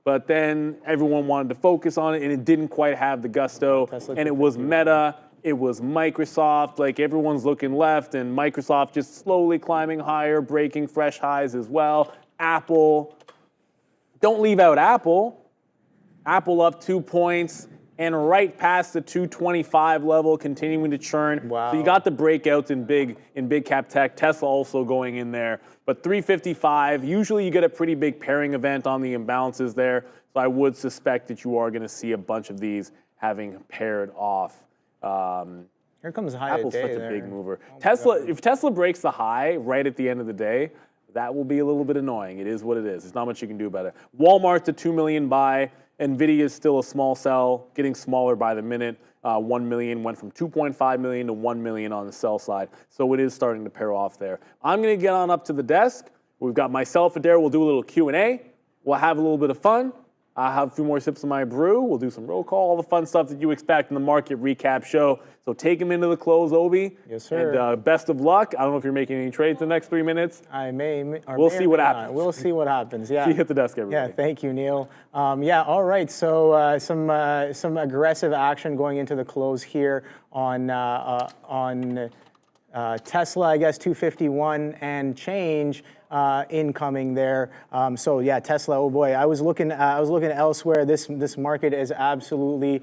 D: But then everyone wanted to focus on it, and it didn't quite have the gusto. And it was Meta. It was Microsoft. Like, everyone's looking left, and Microsoft just slowly climbing higher, breaking fresh highs as well. Apple. Don't leave out Apple. Apple up 2 points. And right past the 225 level, continuing to churn.
C: Wow.
D: So you got the breakouts in big cap tech. Tesla also going in there. But 355, usually you get a pretty big pairing event on the imbalances there. So I would suspect that you are going to see a bunch of these having paired off.
C: Here comes high
D: Apple's
C: day
D: such
C: there.
D: a big mover. If Tesla breaks the high right at the end of the day, that will be a little bit annoying. It is what it is. There's not much you can do about it. Walmart's a 2 million buy. Nvidia is still a small sell, getting smaller by the minute. 1 million went from 2.5 million to 1 million on the sell side. So it is starting to pair off there. I'm going to get on up to the desk. We've got myself and Adair. We'll do a little Q&A. We'll have a little bit of fun. I'll have a few more sips of my brew. We'll do some roll call, all the fun stuff that you expect in the market recap show. So take him into the close, Obi.
C: Yes, sir.
D: And best of luck. I don't know if you're making any trades in the next 3 minutes.
C: I may.
D: We'll see what happens.
C: We'll see what happens. Yeah.
D: See you at the desk, everybody.
C: Yeah. Thank you, Neil. Yeah. All right. So some aggressive action going into the close here on Tesla. I guess 251 and change. Incoming there. So yeah, Tesla. Oh boy, I was looking elsewhere. This market is absolutely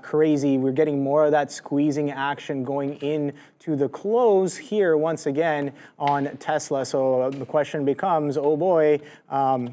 C: crazy. We're getting more of that squeezing action going into the close here once again on Tesla. So the question becomes, oh boy. Let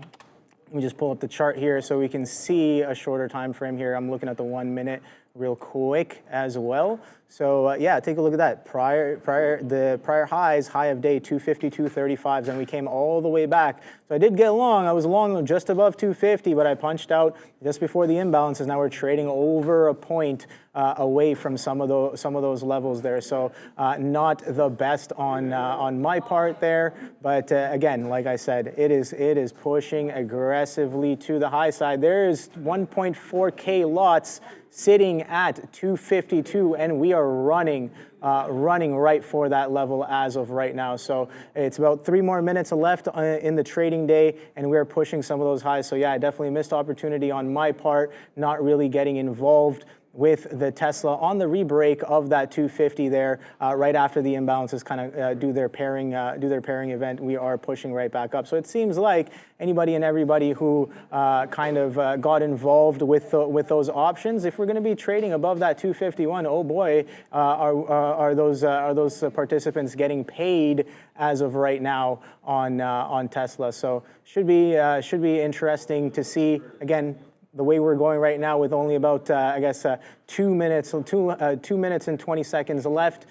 C: me just pull up the chart here so we can see a shorter time frame here. I'm looking at the 1 minute real quick as well. So yeah, take a look at that. The prior highs, high of day 250, 235s, and we came all the way back. So I did get long. I was long just above 250, but I punched out just before the imbalances. Now we're trading over a point away from some of those levels there. So not the best on my part there. But again, like I said, it is pushing aggressively to the high side. There's 1.4K lots sitting at 252, and we are running right for that level as of right now. So it's about 3 more minutes left in the trading day, and we're pushing some of those highs. So yeah, definitely missed opportunity on my part, not really getting involved with the Tesla on the rebreak of that 250 there, right after the imbalances kind of do their pairing event. We are pushing right back up. So it seems like anybody and everybody who kind of got involved with those options, if we're going to be trading above that 251, oh boy, are those participants getting paid as of right now on Tesla? So should be interesting to see again. The way we're going right now with only about, 2 minutes and 20 seconds left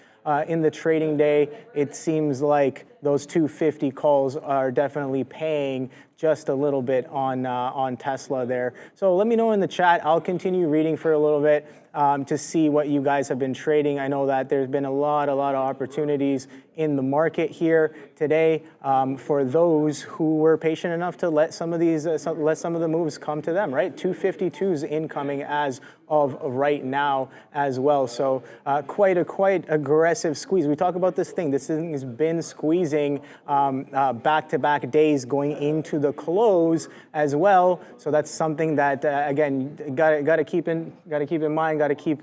C: in the trading day, it seems like those 250 calls are definitely paying just a little bit on Tesla there. So let me know in the chat. I'll continue reading for a little bit to see what you guys have been trading. I know that there's been a lot of opportunities in the market here today for those who were patient enough to let some of these, let some of the moves come to them, right? 252s incoming as of right now as well. So quite aggressive squeeze. We talk about this thing. This thing has been squeezing back-to-back days going into the close as well. So that's something that again got to keep in mind. Got to keep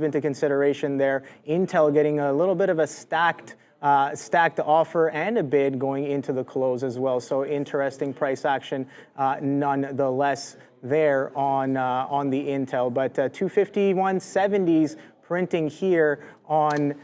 C: into consideration there. Intel getting a little bit of a stacked offer and a bid going into the close as well. So interesting price action nonetheless there on the Intel. But 251.70s printing here on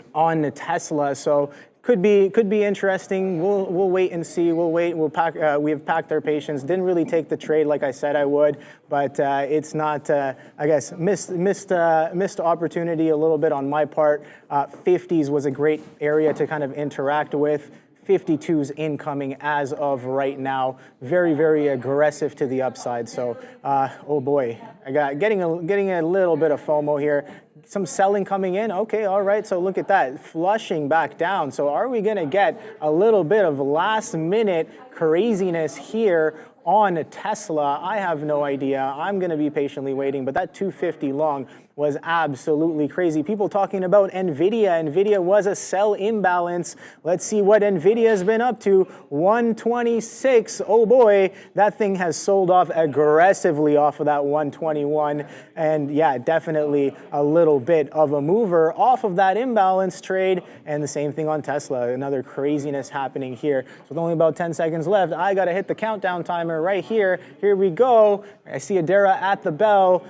C: the Tesla. So could be interesting. We'll wait and see. We'll wait. We have packed our patience. Didn't really take the trade like I said I would, but it's not. I guess missed opportunity a little bit on my part. 50s was a great area to kind of interact with. 52s incoming as of right now. Very aggressive to the upside. So, oh boy, I got getting a little bit of FOMO here. Some selling coming in. Okay, all right. So look at that, flushing back down. So are we going to get a little bit of last minute craziness here on Tesla? I have no idea. I'm going to be patiently waiting, but that 250 long was absolutely crazy. People talking about Nvidia. Nvidia was a sell imbalance. Let's see what Nvidia's been up to. 126. Oh boy, that thing has sold off aggressively off of that 121. And yeah, definitely a little bit of a mover off of that imbalance trade. And the same thing on Tesla. Another craziness happening here. So with only about 10 seconds left, I got to hit the countdown timer right here. Here we go. I see Adara at the bell.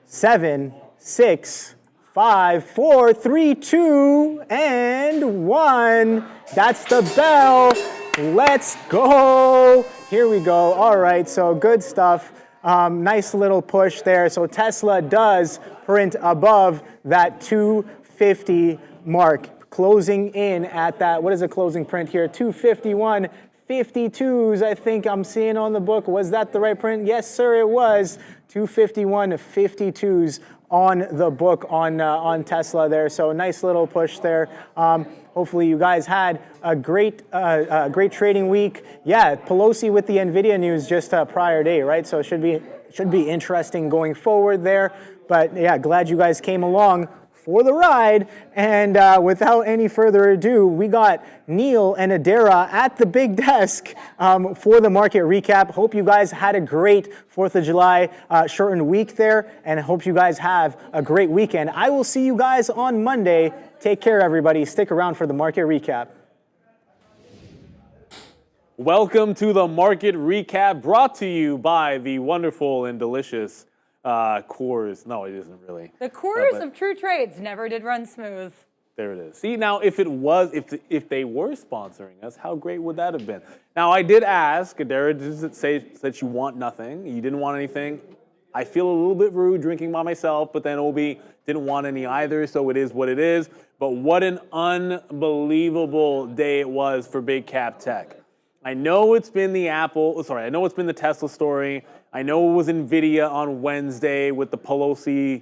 C: 7, 6, 5, 4, 3, 2, and 1. That's the bell. Let's go. Here we go. All right, so good stuff. Nice little push there. So Tesla does print above that 250 mark, closing in at that. What is a closing print here? 251.52s, I think I'm seeing on the book. Was that the right print? Yes, sir, it was. 251.52s on the book on Tesla there. So nice little push there. Hopefully you guys had a great trading week. Yeah, Pelosi with the Nvidia news just prior day, right? So it should be interesting going forward there. But yeah, glad you guys came along for the ride. And without any further ado, we got Neil and Adara at the big desk for the market recap. Hope you guys had a great 4th of July shortened week there, and hope you guys have a great weekend. I will see you guys on Monday. Take care, everybody. Stick around for the market recap.
D: Welcome to the market recap, brought to you by the wonderful and delicious Coors. No, it isn't really.
A: The Coors of True Trades never did run smooth.
D: There it is. See, now if they were sponsoring us, how great would that have been? Now I did ask, Adara did say that you want nothing. You didn't want anything. I feel a little bit rude drinking by myself, but then Obi didn't want any either, so it is what it is. But what an unbelievable day it was for big cap tech. I know it's been the Tesla story. I know it was Nvidia on Wednesday with the Pelosi,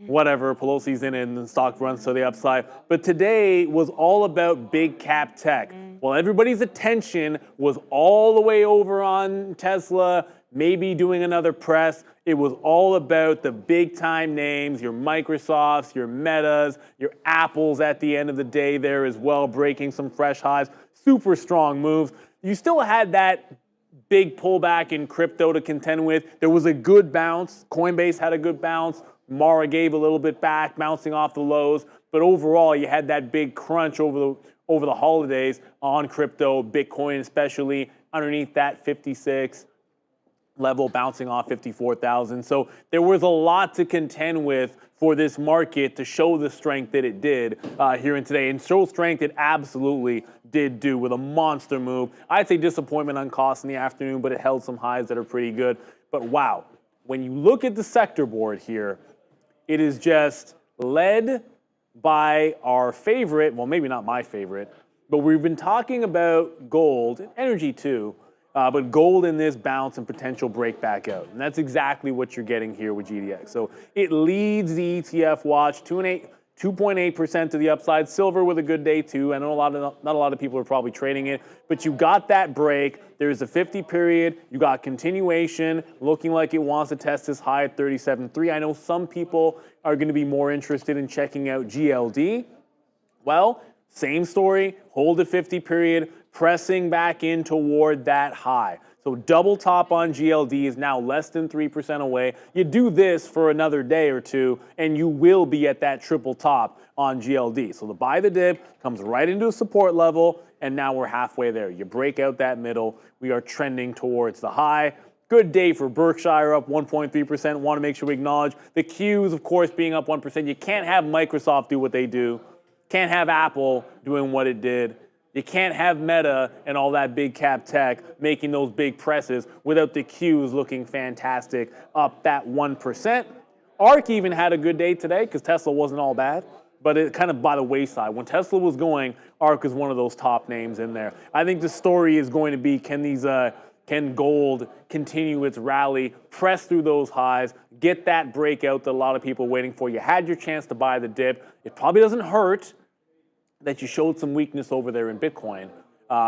D: whatever, Pelosi's in it and the stock runs to the upside. But today was all about big cap tech. Well, everybody's attention was all the way over on Tesla, maybe doing another press. It was all about the big time names, your Microsofts, your Metas, your Apples at the end of the day there as well, breaking some fresh highs, super strong moves. You still had that big pullback in crypto to contend with. There was a good bounce. Coinbase had a good bounce. Mara gave a little bit back, bouncing off the lows. But overall, you had that big crunch over the holidays on crypto, Bitcoin especially, underneath that 56 level, bouncing off 54,000. So there was a lot to contend with for this market to show the strength that it did here in today. And show strength it absolutely did do with a monster move. I'd say disappointment on KOSS in the afternoon, but it held some highs that are pretty good. But wow, when you look at the sector board here, it is just led by our favorite, well, maybe not my favorite, But we've been talking about gold, and energy too, but gold in this bounce and potential break back out. And that's exactly what you're getting here with GDX. So it leads the ETF watch 2.8% to the upside. Silver with a good day too. I know not a lot of people are probably trading it, but you got that break. There's a 50 period. You got continuation looking like it wants to test this high at 37.3. I know some people are going to be more interested in checking out GLD. Well, same story. Hold the 50 period, pressing back in toward that high. So double top on GLD is now less than 3% away. You do this for another day or two, and you will be at that triple top on GLD. So the buy the dip comes right into a support level, and now we're halfway there. You break out that middle. We are trending towards the high. Good day for Berkshire, up 1.3%. Want to make sure we acknowledge the Qs, of course, being up 1%. You can't have Microsoft do what they do. Can't have Apple doing what it did. You can't have Meta and all that big cap tech making those big presses without the Qs looking fantastic, up that 1%. ARK even had a good day today because Tesla wasn't all bad, but it kind of by the wayside. When Tesla was going, ARK is one of those top names in there. I think the story is going to be, can gold continue its rally, press through those highs, get that breakout that a lot of people are waiting for. You had your chance to buy the dip. It probably doesn't hurt that you showed some weakness over there in Bitcoin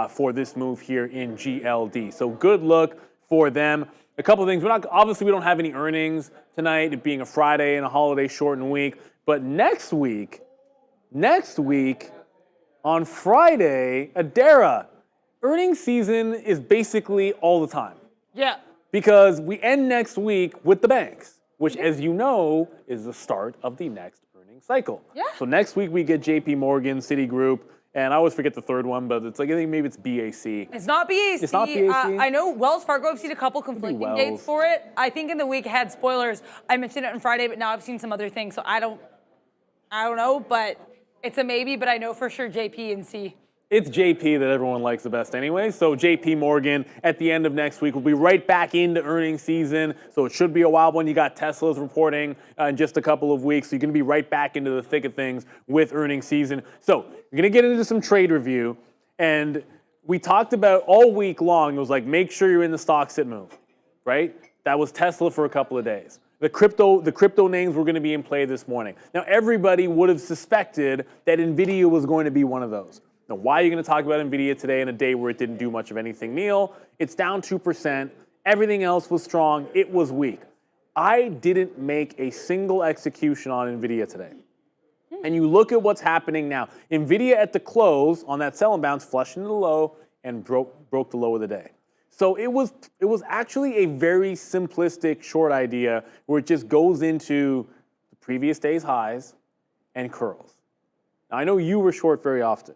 D: for this move here in GLD. So good look for them. A couple of things. Obviously we don't have any earnings tonight, it being a Friday and a holiday shortened week. But next week on Friday, Adara, earnings season is basically all the time.
A: Yeah.
D: Because we end next week with the banks, which, as you know, is the start of the next cycle.
A: Yeah.
D: So next week we get JP Morgan, Citigroup, and I always forget the third one, but it's like, I think maybe it's BAC.
A: It's not BAC.
D: It's not BAC.
A: I know Wells Fargo, I've seen a couple conflicting dates for it. I think in the week ahead, spoilers, I mentioned it on Friday, but now I've seen some other things, so I don't know, but it's a maybe, but I know for sure JP and C.
D: It's JP that everyone likes the best anyway. So JP Morgan at the end of next week will be right back into earnings season. So it should be a wild one. You got Tesla's reporting in just a couple of weeks. So you're going to be right back into the thick of things with earnings season. So we're going to get into some trade review. And we talked about all week long, it was like, make sure you're in the stock sit move, right? That was Tesla for a couple of days. The crypto names were going to be in play this morning. Now, everybody would have suspected that Nvidia was going to be one of those. Now, why are you going to talk about Nvidia today in a day where it didn't do much of anything, Neil? It's down 2%. Everything else was strong. It was weak. I didn't make a single execution on Nvidia today. And you look at what's happening now. Nvidia at the close on that sell and bounce flushed into the low and broke the low of the day. So it was actually a very simplistic short idea where it just goes into the previous day's highs and curls. Now, I know you were short very often.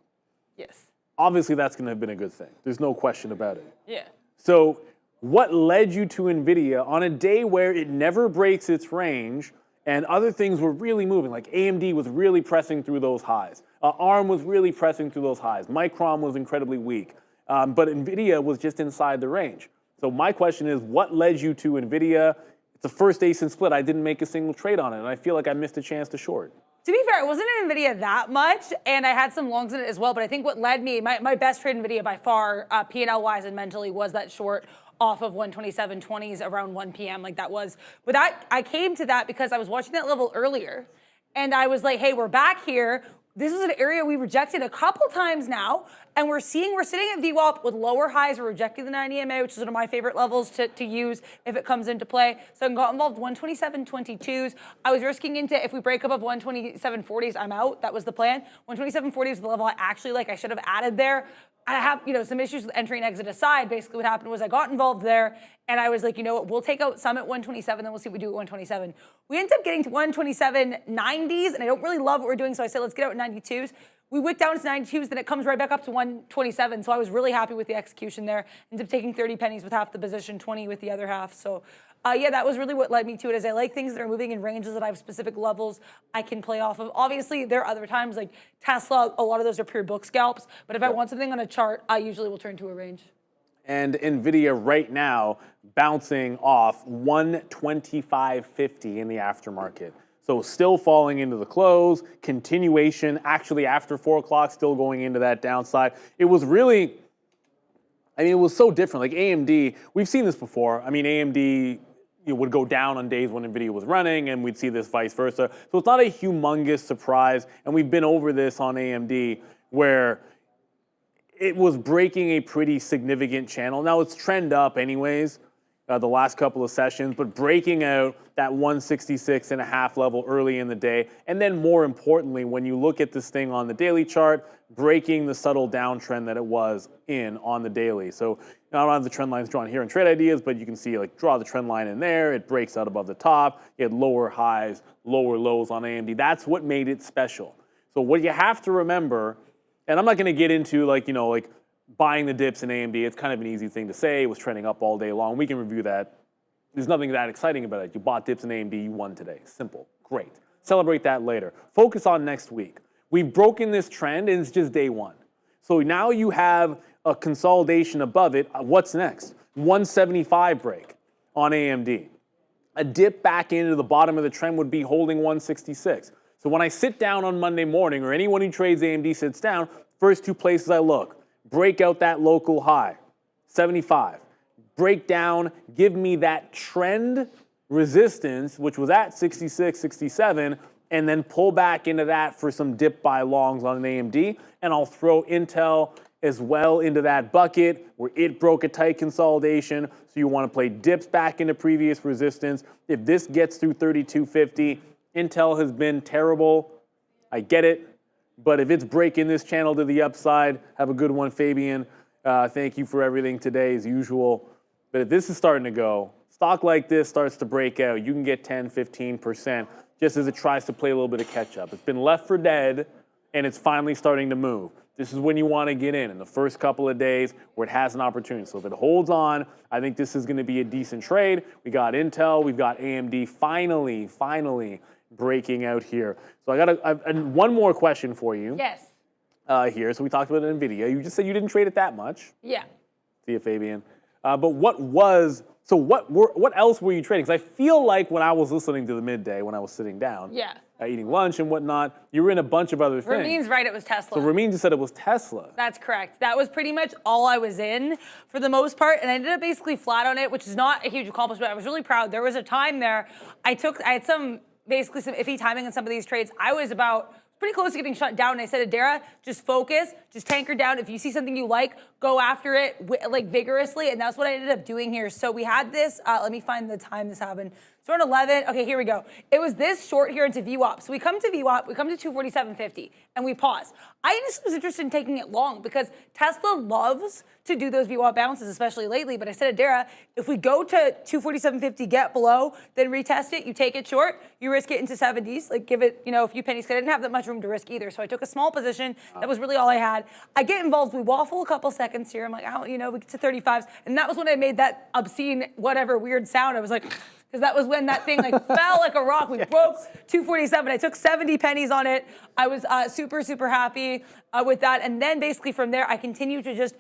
A: Yes.
D: Obviously, that's going to have been a good thing. There's no question about it.
A: Yeah.
D: So what led you to Nvidia on a day where it never breaks its range and other things were really moving, like AMD was really pressing through those highs. ARM was really pressing through those highs. Micron was incredibly weak. But Nvidia was just inside the range. So my question is, what led you to Nvidia? It's the first day since split. I didn't make a single trade on it, and I feel like I missed a chance to short.
A: To be fair, it wasn't in Nvidia that much, and I had some longs in it as well, but I think what led me, my best trade in Nvidia by far, P&L-wise and mentally, was that short off of 127.20s around 1 p.m. like that was. But I came to that because I was watching that level earlier, and I was like, hey, we're back here. This is an area we rejected a couple times now, and we're sitting at VWAP with lower highs. We're rejecting the 90 MA, which is one of my favorite levels to use if it comes into play. So I got involved 127.22s. I was risking into, if we break above 127.40s, I'm out. That was the plan. 127.40 is the level I actually like. I should have added there. I have, some issues with entry and exit aside. Basically what happened was I got involved there, and I was like, you know what, we'll take out some at 127, then we'll see what we do at 127. We ended up getting to 127.90s, and I don't really love what we're doing, so I said, let's get out at 92s. We wicked down to 92s, then it comes right back up to 127, so I was really happy with the execution there. Ended up taking 30 pennies with half the position, 20 with the other half. So yeah, that was really what led me to it, is I like things that are moving in ranges that I have specific levels I can play off of. Obviously, there are other times, like Tesla, a lot of those are pure book scalps, but if I want something on a chart, I usually will turn to a range.
D: And Nvidia right now bouncing off 125.50 in the aftermarket. So still falling into the close, continuation, actually after 4 o'clock, still going into that downside. It was really, I mean, it was so different. Like AMD, we've seen this before. I mean, AMD would go down on days when Nvidia was running, and we'd see this vice versa. So it's not a humongous surprise, and we've been over this on AMD, where it was breaking a pretty significant channel. Now it's trend up anyways, the last couple of sessions, but breaking out that 166.5 level early in the day. And then more importantly, when you look at this thing on the daily chart, breaking the subtle downtrend that it was in on the daily. So I don't have the trend lines drawn here in Trade Ideas, but you can see, like, draw the trend line in there. It breaks out above the top. You had lower highs, lower lows on AMD. That's what made it special. So what you have to remember, and I'm not going to get into, like, you know, like buying the dips in AMD. It's kind of an easy thing to say. It was trending up all day long. We can review that. There's nothing that exciting about it. You bought dips in AMD, you won today. Simple. Great. Celebrate that later. Focus on next week. We've broken this trend, and it's just day one. So now you have a consolidation above it. What's next? 175 break on AMD. A dip back into the bottom of the trend would be holding 166. So when I sit down on Monday morning, or anyone who trades AMD sits down, first two places I look, break out that local high, 75. Break down, give me that trend resistance, which was at 66, 67, and then pull back into that for some dip buy longs on an AMD. And I'll throw Intel as well into that bucket where it broke a tight consolidation. So you want to play dips back into previous resistance. If this gets through 3250, Intel has been terrible. I get it. But if it's breaking this channel to the upside, have a good one, Fabian. Thank you for everything today, as usual. But if this is starting to go, stock like this starts to break out, you can get 10, 15% just as it tries to play a little bit of catch up. It's been left for dead, and it's finally starting to move. This is when you want to get in the first couple of days where it has an opportunity. So if it holds on, I think this is going to be a decent trade. We got Intel, we've got AMD finally breaking out here. So I got one more question for you.
A: Yes.
D: Here. So we talked about Nvidia. You just said you didn't trade it that much.
A: Yeah.
D: See you, Fabian. But what else were you trading? Because I feel like when I was listening to the midday, when I was sitting down, eating lunch and whatnot, you were in a bunch of other things.
A: Ramin's right, it was Tesla.
D: So Ramin just said it was Tesla.
A: That's correct. That was pretty much all I was in for the most part, and I ended up basically flat on it, which is not a huge accomplishment. I was really proud. There was a time there, I had some iffy timing on some of these trades. I was pretty close to getting shut down. And I said to Dara, just focus, just tanker down. If you see something you like, go after it vigorously. And that's what I ended up doing here. So we had this, let me find the time this happened. So we're on 11, okay, here we go. It was this short here into VWAP. So we come to VWAP, we come to 247.50, and we pause. I just was interested in taking it long because Tesla loves to do those VWAP bounces, especially lately. But I said to Dara, if we go to 247.50, get below, then retest it, you take it short, you risk it into 70s, like give it, a few pennies, because I didn't have that much room to risk either. So I took a small position. That was really all I had. I get involved, we waffle a couple seconds here. I'm like, we get to 35s. And that was when I made that obscene, whatever weird sound. I was like, because that was when that thing fell like a rock. We broke 247. I took 70 pennies on it. I was super, super happy with that. And then basically from there, I continued to just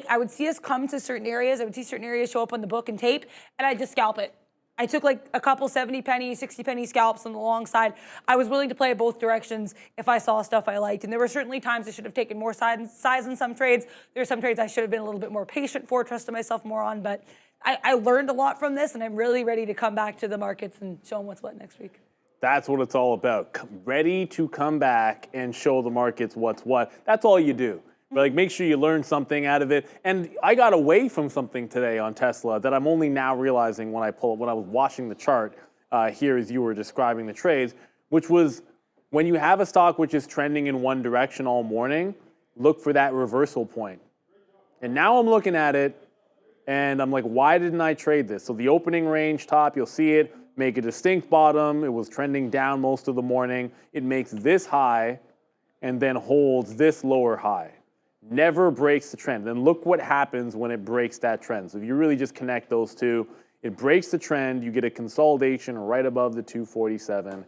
A: I would see us come to certain areas. I would see certain areas show up on the book and tape, and I'd just scalp it. I took like a couple 70 penny, 60 penny scalps on the long side. I was willing to play both directions if I saw stuff I liked. And there were certainly times I should have taken more size in some trades. There were some trades I should have been a little bit more patient for, trusted myself more on. But I learned a lot from this, and I'm really ready to come back to the markets and show them what's what next week.
D: That's what it's all about. Ready to come back and show the markets what's what. That's all you do. But make sure you learn something out of it. And I got away from something today on Tesla that I'm only now realizing when I was watching the chart here as you were describing the trades, which was when you have a stock which is trending in one direction all morning, look for that reversal point. And now I'm looking at it, and I'm like, why didn't I trade this? So the opening range top, you'll see it, make a distinct bottom. It was trending down most of the morning. It makes this high and then holds this lower high. Never breaks the trend. Then look what happens when it breaks that trend. So if you really just connect those two, it breaks the trend. You get a consolidation right above the 247.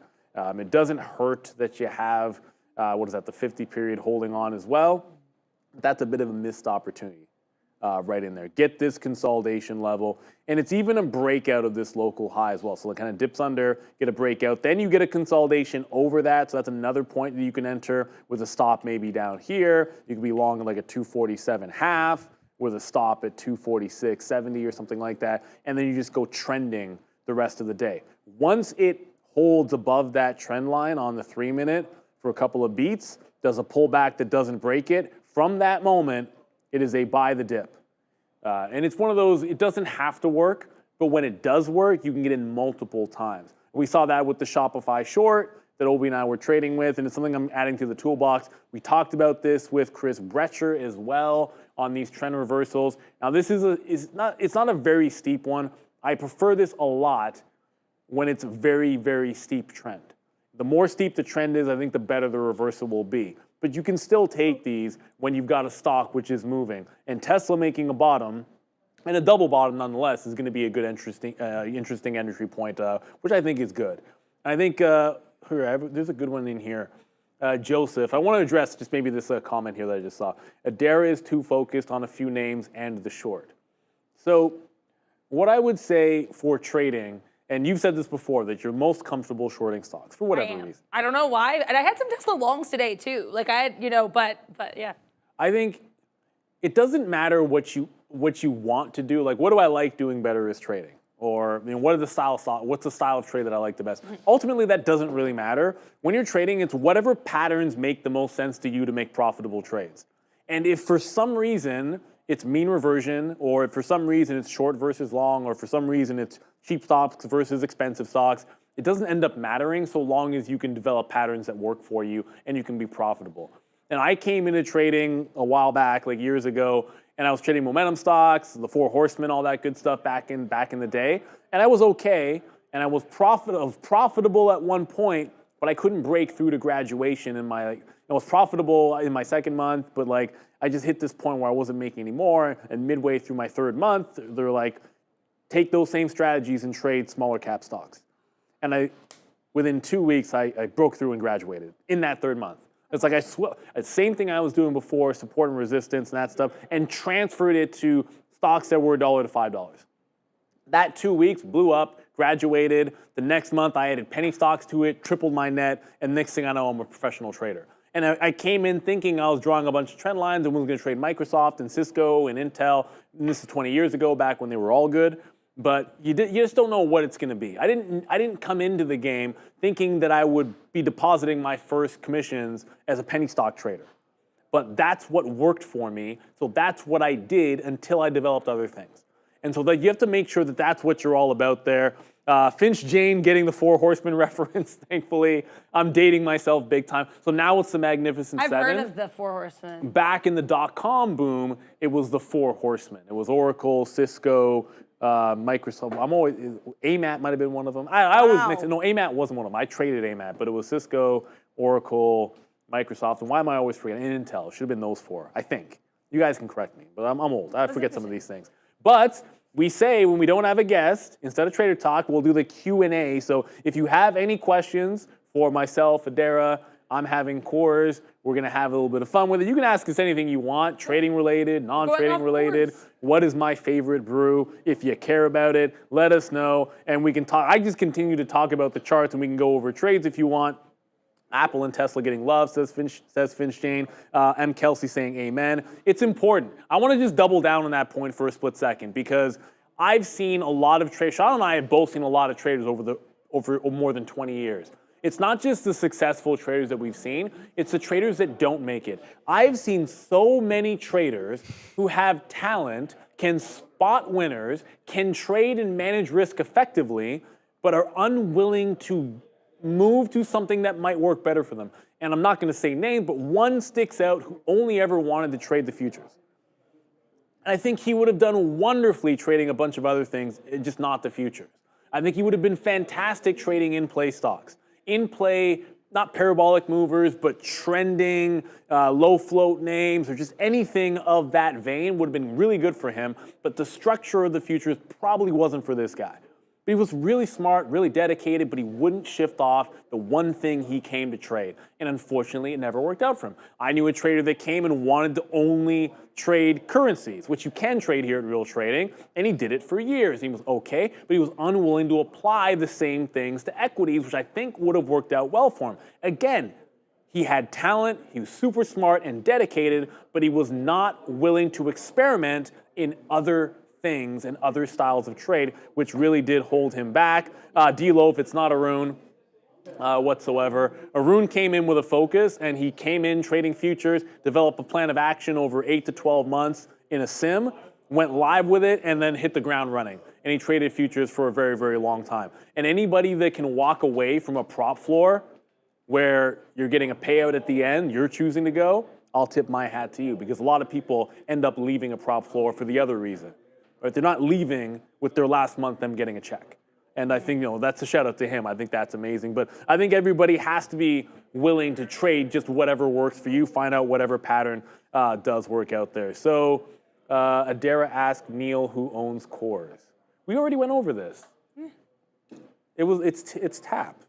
D: It doesn't hurt that you have, the 50 period holding on as well. That's a bit of a missed opportunity. right in there. Get this consolidation level. And it's even a breakout of this local high as well. So it kind of dips under, get a breakout. Then you get a consolidation over that. So that's another point that you can enter with a stop maybe down here. You could be long at like a 247.5 with a stop at 246.70 or something like that. And then you just go trending the rest of the day. Once it holds above that trend line on the 3-minute for a couple of beats, does a pullback that doesn't break it, from that moment, it is a buy the dip. And it's one of those, it doesn't have to work, but when it does work, you can get in multiple times. We saw that with the Shopify short that Obi and I were trading with, and it's something I'm adding to the toolbox. We talked about this with Chris Brecher as well on these trend reversals. Now this it's not a very steep one. I prefer this a lot when it's a very, very steep trend. The more steep the trend is, I think the better the reversal will be. But you can still take these when you've got a stock which is moving. And Tesla making a bottom, and a double bottom nonetheless, is going to be a good, interesting entry point, which I think is good. I think there's a good one in here. Joseph, I want to address just maybe this comment here that I just saw. Adara is too focused on a few names and the short. So what I would say for trading, and you've said this before, that you're most comfortable shorting stocks for whatever reason.
A: I don't know why. And I had some Tesla longs today too. Like I had, but yeah.
D: I think it doesn't matter what you want to do. Like, what do I like doing better is trading? Or what's the style of trade that I like the best? Ultimately, that doesn't really matter. When you're trading, it's whatever patterns make the most sense to you to make profitable trades. And if for some reason it's mean reversion, or if for some reason it's short versus long, or for some reason it's cheap stocks versus expensive stocks, it doesn't end up mattering so long as you can develop patterns that work for you and you can be profitable. And I came into trading a while back, like years ago, and I was trading momentum stocks, the Four Horsemen, all that good stuff back in the day. And I was okay, and I was profitable at one point, but I couldn't break through to graduation in my, I was profitable in my second month, but like I just hit this point where I wasn't making any more. And midway through my third month, they're like, take those same strategies and trade smaller cap stocks. And within 2 weeks, I broke through and graduated in that third month. It's like the same thing I was doing before, support and resistance and that stuff, and transferred it to stocks that were $1 to $5. That 2 weeks blew up, graduated. The next month, I added penny stocks to it, tripled my net, and next thing I know, I'm a professional trader. And I came in thinking I was drawing a bunch of trend lines and was going to trade Microsoft and Cisco and Intel. And this is 20 years ago, back when they were all good. But you just don't know what it's going to be. I didn't come into the game thinking that I would be depositing my first commissions as a penny stock trader. But that's what worked for me. So that's what I did until I developed other things. And so that you have to make sure that that's what you're all about there. Finch Jane getting the Four Horsemen reference, thankfully. I'm dating myself big time. So now it's the Magnificent Seven.
A: I've heard of the Four Horsemen.
D: Back in the dot-com boom, it was the Four Horsemen. It was Oracle, Cisco, Microsoft. AMAT might have been one of them. I always mix it. No, AMAT wasn't one of them. I traded AMAT, but it was Cisco, Oracle, Microsoft, and why am I always forgetting? And Intel. It should have been those four, I think. You guys can correct me, but I'm old. I forget some of these things. But we say when we don't have a guest, instead of Trader Talk, we'll do the Q&A. So if you have any questions for myself, Adara, I'm having Coors, we're going to have a little bit of fun with it. You can ask us anything you want, trading related, non-trading related. What is my favorite brew? If you care about it, let us know, and we can talk. I just continue to talk about the charts, and we can go over trades if you want. Apple and Tesla getting love, says Finch Jane. M. Kelsey saying amen. It's important. I want to just double down on that point for a split second, because I've seen a lot of traders. Sean and I have both seen a lot of traders over more than 20 years. It's not just the successful traders that we've seen, it's the traders that don't make it. I've seen so many traders who have talent, can spot winners, can trade and manage risk effectively, but are unwilling to move to something that might work better for them. And I'm not going to say names, but one sticks out who only ever wanted to trade the futures. And I think he would have done wonderfully trading a bunch of other things, just not the futures. I think he would have been fantastic trading in-play stocks. In-play, not parabolic movers, but trending, low float names, or just anything of that vein would have been really good for him. But the structure of the futures probably wasn't for this guy. But he was really smart, really dedicated, but he wouldn't shift off the one thing he came to trade. And unfortunately, it never worked out for him. I knew a trader that came and wanted to only trade currencies, which you can trade here at Real Trading, and he did it for years. He was okay, but he was unwilling to apply the same things to equities, which I think would have worked out well for him. Again, he had talent, he was super smart and dedicated, but he was not willing to experiment in other things and other styles of trade, which really did hold him back. D-Loaf, it's not Arun whatsoever. Arun came in with a focus, and he came in trading futures, developed a plan of action over 8 to 12 months in a sim, went live with it, and then hit the ground running. And he traded futures for a very, very long time. And anybody that can walk away from a prop floor where you're getting a payout at the end, you're choosing to go, I'll tip my hat to you, because a lot of people end up leaving a prop floor for the other reason. Right? They're not leaving with their last month them getting a check. And I think, that's a shout out to him. I think that's amazing. But I think everybody has to be willing to trade just whatever works for you, find out whatever pattern does work out there. So Adara asked Neil who owns KOSS. We already went over this. It's TAP.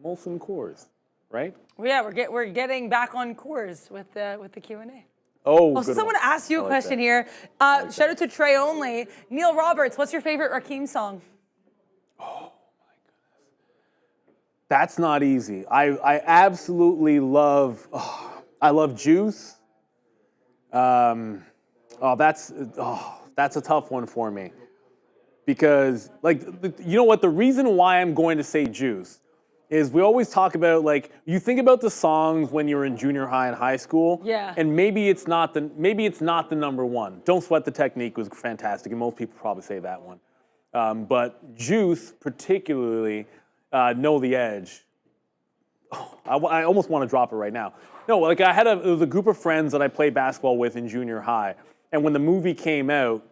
D: Molson KOSS, right?
A: Well, yeah, we're getting back on KOSS with the Q&A.
D: Oh,
A: someone asked you a question here. Shout out to Trey Only. Neil Roberts, what's your favorite Rakim song?
D: Oh, my goodness. That's not easy. I absolutely love, I love Juice. That's a tough one for me. Because, you know what? The reason why I'm going to say Juice is we always talk about, you think about the songs when you're in junior high and high school.
A: Yeah.
D: And maybe it's not the number one. Don't Sweat the Technique was fantastic, and most people probably say that one. But Juice, particularly, Know the Edge. Oh, I almost want to drop it right now. No, it was a group of friends that I played basketball with in junior high. And when the movie came out,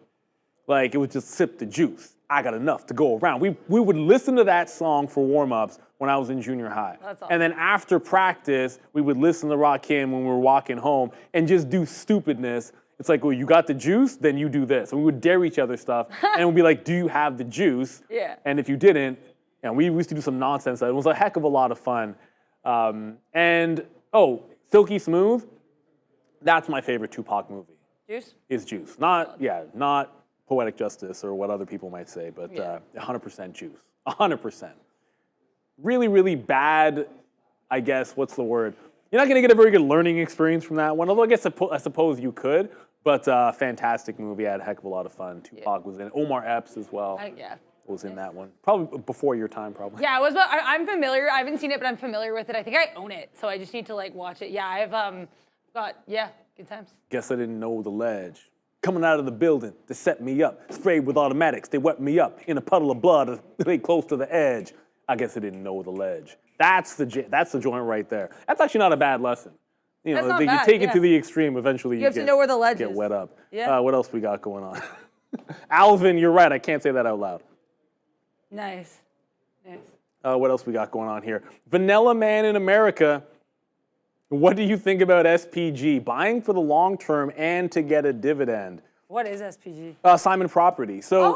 D: it was just sip the juice. I got enough to go around. We would listen to that song for warm-ups when I was in junior high.
A: That's awesome.
D: And then after practice, we would listen to Rakim when we were walking home and just do stupidness. It's like, well, you got the juice, then you do this. And we would dare each other stuff, and we'd be like, do you have the juice?
A: Yeah.
D: And if you didn't, we used to do some nonsense. It was a heck of a lot of fun. Silky Smooth, that's my favorite Tupac movie.
A: Juice?
D: Is Juice. Not Poetic Justice or what other people might say, but 100% Juice. 100%. Really, really bad, I guess, what's the word? You're not going to get a very good learning experience from that one, although I suppose you could, but fantastic movie. I had a heck of a lot of fun. Tupac was in it. Omar Epps as well was in that one. Probably before your time, probably.
A: Yeah, I'm familiar. I haven't seen it, but I'm familiar with it. I think I own it, so I just need to watch it. Yeah, I've got, good times.
D: Guess I didn't know the ledge. Coming out of the building, they set me up. Sprayed with automatics, they wet me up. In a puddle of blood, lay close to the edge. I guess I didn't know the ledge. That's the joint right there. That's actually not a bad lesson. You take it to the extreme, eventually you
A: have to know where the ledge
D: get
A: is.
D: Wet up.
A: Yeah.
D: What else we got going on? Alvin, you're right. I can't say that out loud.
A: Nice.
D: What else we got going on here? Vanilla Man in America. What do you think about SPG? Buying for the long term and to get a dividend.
A: What is SPG?
D: Simon Property. So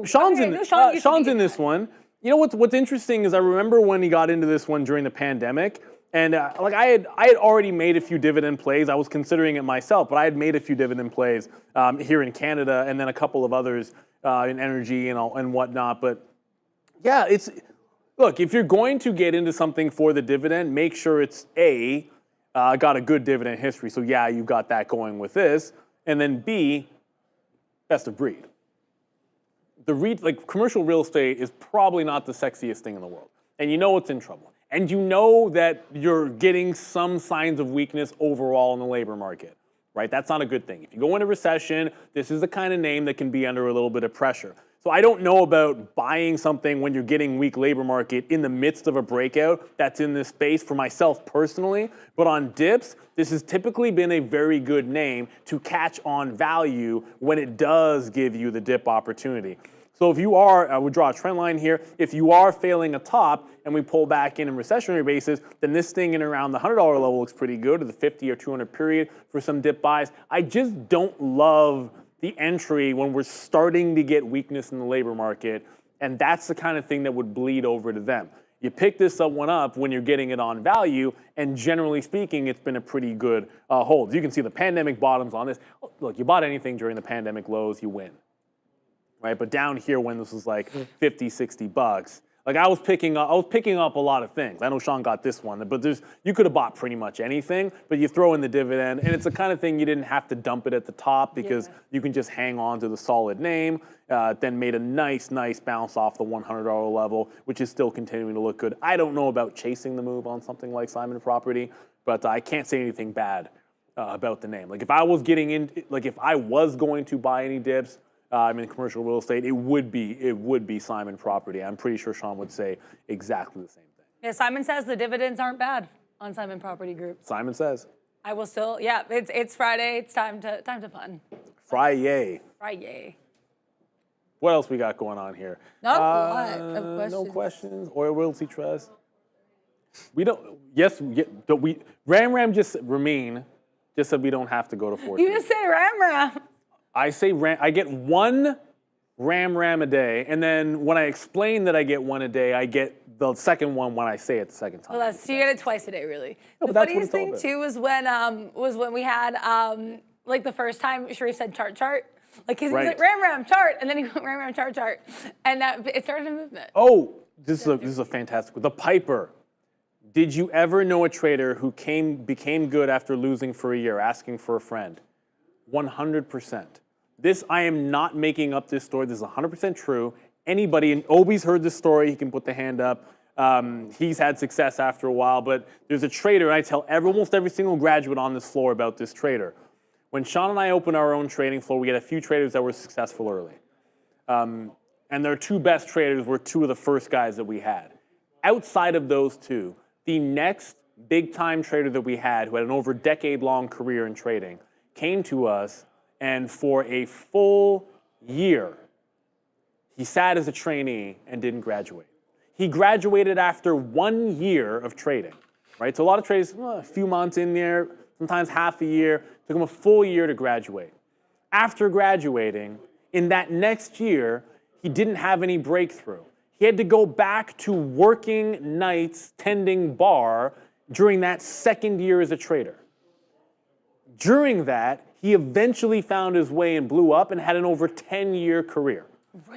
D: Sean's in this one. You know what's interesting is I remember when he got into this one during the pandemic, and I had already made a few dividend plays. I was considering it myself, but I had made a few dividend plays here in Canada, and then a couple of others in energy and whatnot. But yeah, look, if you're going to get into something for the dividend, make sure it's got a good dividend history. So yeah, you've got that going with this, and then B, best of breed. Commercial real estate is probably not the sexiest thing in the world. And you know it's in trouble. And you know that you're getting some signs of weakness overall in the labor market, right? That's not a good thing. If you go into recession, this is the kind of name that can be under a little bit of pressure. So I don't know about buying something when you're getting weak labor market in the midst of a breakout that's in this space for myself personally. But on dips, this has typically been a very good name to catch on value when it does give you the dip opportunity. So if you are, I would draw a trend line here, if you are failing a top and we pull back in recessionary basis, then this thing in around the $100 level looks pretty good, or the 50 or 200 period for some dip buys. I just don't love the entry when we're starting to get weakness in the labor market And that's the kind of thing that would bleed over to them. You pick this one up when you're getting it on value, and generally speaking, it's been a pretty good hold. You can see the pandemic bottoms on this. Look, you bought anything during the pandemic lows, you win, right? But down here when this was like 50, 60 bucks, like I was picking up a lot of things. I know Sean got this one, but you could have bought pretty much anything, but you throw in the dividend, and it's the kind of thing you didn't have to dump it at the top because you can just hang on to the solid name. Then made a nice bounce off the $100 level, which is still continuing to look good. I don't know about chasing the move on something like Simon Property, but I can't say anything bad about the name. Like if I was if I was going to buy any dips, in commercial real estate, it would be Simon Property. I'm pretty sure Sean would say exactly the same thing.
A: Yeah, Simon says the dividends aren't bad on Simon Property Group.
D: Simon says.
A: I will still, yeah, it's Friday. It's time to pun.
D: Friday.
A: Friday.
D: What else we got going on here?
A: Not a lot of questions.
D: No questions. Oil Royalty Trust. We don't. Yes. We. Ram just remain. Just said we don't have to go to 14.
A: You just say Ram.
D: I say Ram. I get one Ram a day, and then when I explain that I get one a day, I get the second one when I say it the second time.
A: Well, so you get it twice a day, really.
D: No,
A: the
D: but that's
A: funniest
D: what it's all
A: thing too was when we had like the first time Sharif said chart. Like he was like Ram chart, and then he went Ram chart, and it started a movement.
D: Oh, this is a fantastic one. The Piper. Did you ever know a trader who became good after losing for a year, asking for a friend? 100%. This, I am not making up this story. This is 100% true. Anybody, and Obi's heard this story, he can put the hand up. He's had success after a while, but there's a trader, and I tell almost every single graduate on this floor about this trader. When Sean and I open our own trading floor, we get a few traders that were successful early. And their two best traders were two of the first guys that we had. Outside of those two, the next big-time trader that we had, who had an over decade-long career in trading, came to us, and for a full year, he sat as a trainee and didn't graduate. He graduated after 1 year of trading, right? So a lot of traders, a few months in there, sometimes half a year, took him a full year to graduate. After graduating, in that next year, he didn't have any breakthrough. He had to go back to working nights, tending bar during that second year as a trader. During that, he eventually found his way and blew up and had an over 10-year career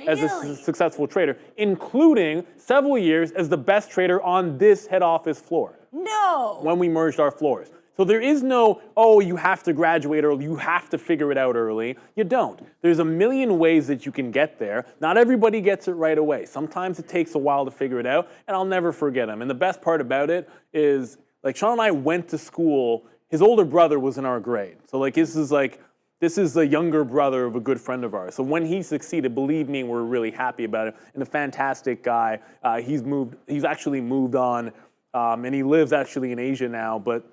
D: as a successful trader, including several years as the best trader on this head office floor.
A: No.
D: When we merged our floors. So there is no, oh, you have to graduate early, you have to figure it out early. You don't. There's a million ways that you can get there. Not everybody gets it right away. Sometimes it takes a while to figure it out, and I'll never forget him. And the best part about it is, like, Sean and I went to school. His older brother was in our grade. So this is a younger brother of a good friend of ours. So when he succeeded, believe me, we're really happy about it. And a fantastic guy. He's actually moved on, and he lives actually in Asia now. But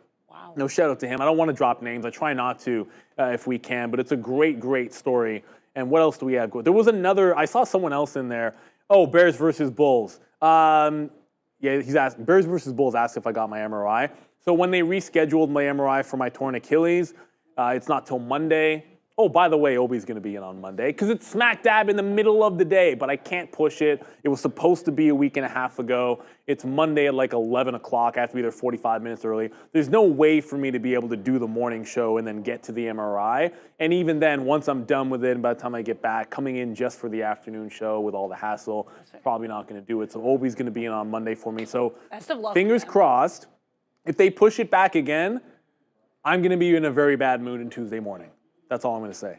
D: no, shout out to him. I don't want to drop names. I try not to if we can. But it's a great story. And what else do we have? There was another. I saw someone else in there. Oh, Bears versus Bulls. Yeah, he's asked. Bears versus Bulls asked if I got my MRI. So when they rescheduled my MRI for my torn Achilles, it's not till Monday. Oh, by the way, Obi's going to be in on Monday because it's smack dab in the middle of the day, but I can't push it. It was supposed to be a week and a half ago. It's Monday at like 11 o'clock. I have to be there 45 minutes early. There's no way for me to be able to do the morning show and then get to the MRI. And even then, once I'm done with it, and by the time I get back, coming in just for the afternoon show with all the hassle, probably not going to do it. So Obi's going to be in on Monday for me. So
A: best of luck,
D: fingers crossed. If they push it back again, I'm going to be in a very bad mood on Tuesday morning. That's all I'm going to say.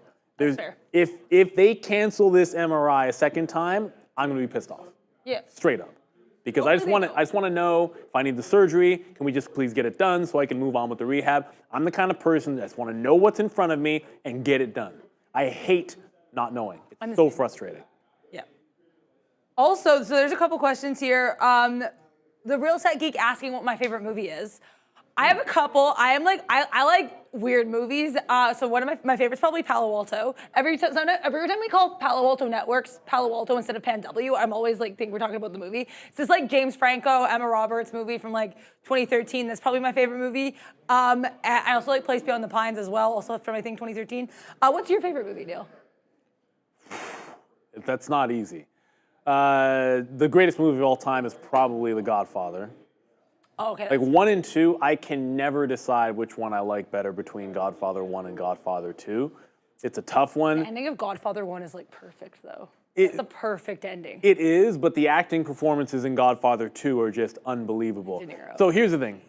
D: If they cancel this MRI a second time, I'm going to be pissed off. Yeah. Straight up. Because I just want to know if I need the surgery, can we just please get it done so I can move on with the rehab? I'm the kind of person that just want to know what's in front of me and get it done. I hate not knowing. It's so frustrating.
A: Yeah. Also, so there's a couple questions here. The Real Estate Geek asking what my favorite movie is. I have a couple. I like weird movies. So one of my favorites probably Palo Alto. Every time we call Palo Alto Networks Palo Alto instead of Pan W, I'm always think we're talking about the movie. It's this James Franco, Emma Roberts movie from 2013. That's probably my favorite movie. I also like Place Beyond the Pines as well, also from I think 2013. What's your favorite movie, Neil?
D: That's not easy. The greatest movie of all time is probably The Godfather.
A: Oh, okay.
D: Like 1 and 2, I can never decide which one I like better between Godfather 1 and Godfather 2. It's a tough one.
A: The ending of Godfather 1 is like perfect though. It's a perfect ending.
D: It is, but the acting performances in Godfather 2 are just unbelievable.
A: De Niro.
D: So here's the thing.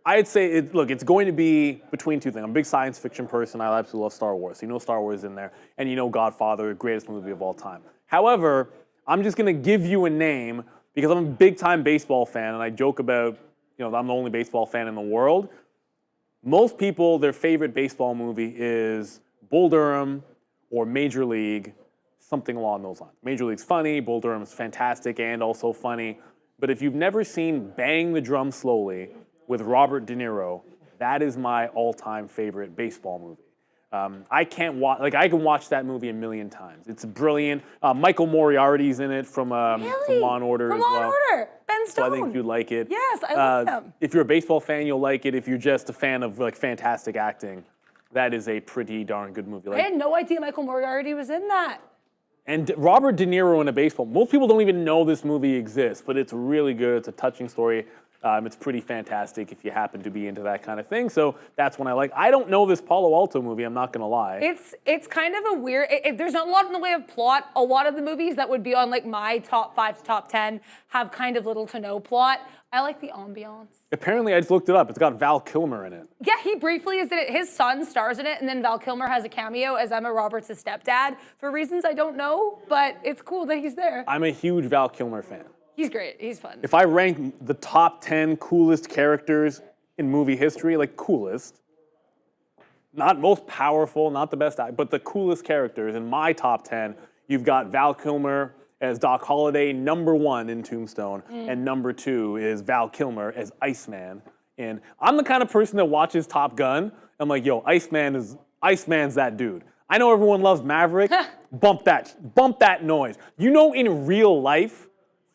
D: I'd say, look, it's going to be between two things. I'm a big science fiction person. I absolutely love Star Wars. So you know Star Wars is in there. And you know Godfather, greatest movie of all time. However, I'm just going to give you a name because I'm a big-time baseball fan, and I joke about, I'm the only baseball fan in the world. Most people, their favorite baseball movie is Bull Durham or Major League, something along those lines. Major League's funny, Bull Durham's fantastic and also funny. But if you've never seen Bang the Drum Slowly with Robert De Niro, that is my all-time favorite baseball movie. I can watch that movie a million times. It's brilliant. Michael Moriarty's in it from Law and Order as well.
A: From Law and Order, Ben Stone.
D: So I think you'd like it.
A: Yes, I love him.
D: If you're a baseball fan, you'll like it. If you're just a fan of like fantastic acting, that is a pretty darn good movie.
A: I had no idea Michael Moriarty was in that.
D: And Robert De Niro in a baseball. Most people don't even know this movie exists, but it's really good. It's a touching story. It's pretty fantastic if you happen to be into that kind of thing. So that's one I like. I don't know this Palo Alto movie, I'm not going to lie.
A: It's kind of a weird, there's not a lot in the way of plot. A lot of the movies that would be on like my top 5 to top 10 have kind of little to no plot. I like the ambiance.
D: Apparently, I just looked it up. It's got Val Kilmer in it.
A: Yeah, he briefly is in it. His son stars in it, and then Val Kilmer has a cameo as Emma Roberts' stepdad for reasons I don't know, but it's cool that he's there.
D: I'm a huge Val Kilmer fan.
A: He's great. He's fun.
D: If I rank the top 10 coolest characters in movie history, like coolest, not most powerful, not the best, but the coolest characters in my top 10, you've got Val Kilmer as Doc Holliday, #1 in Tombstone, and #2 is Val Kilmer as Iceman. And I'm the kind of person that watches Top Gun. I'm like, yo, Iceman's that dude. I know everyone loves Maverick. Bump that noise. In real life,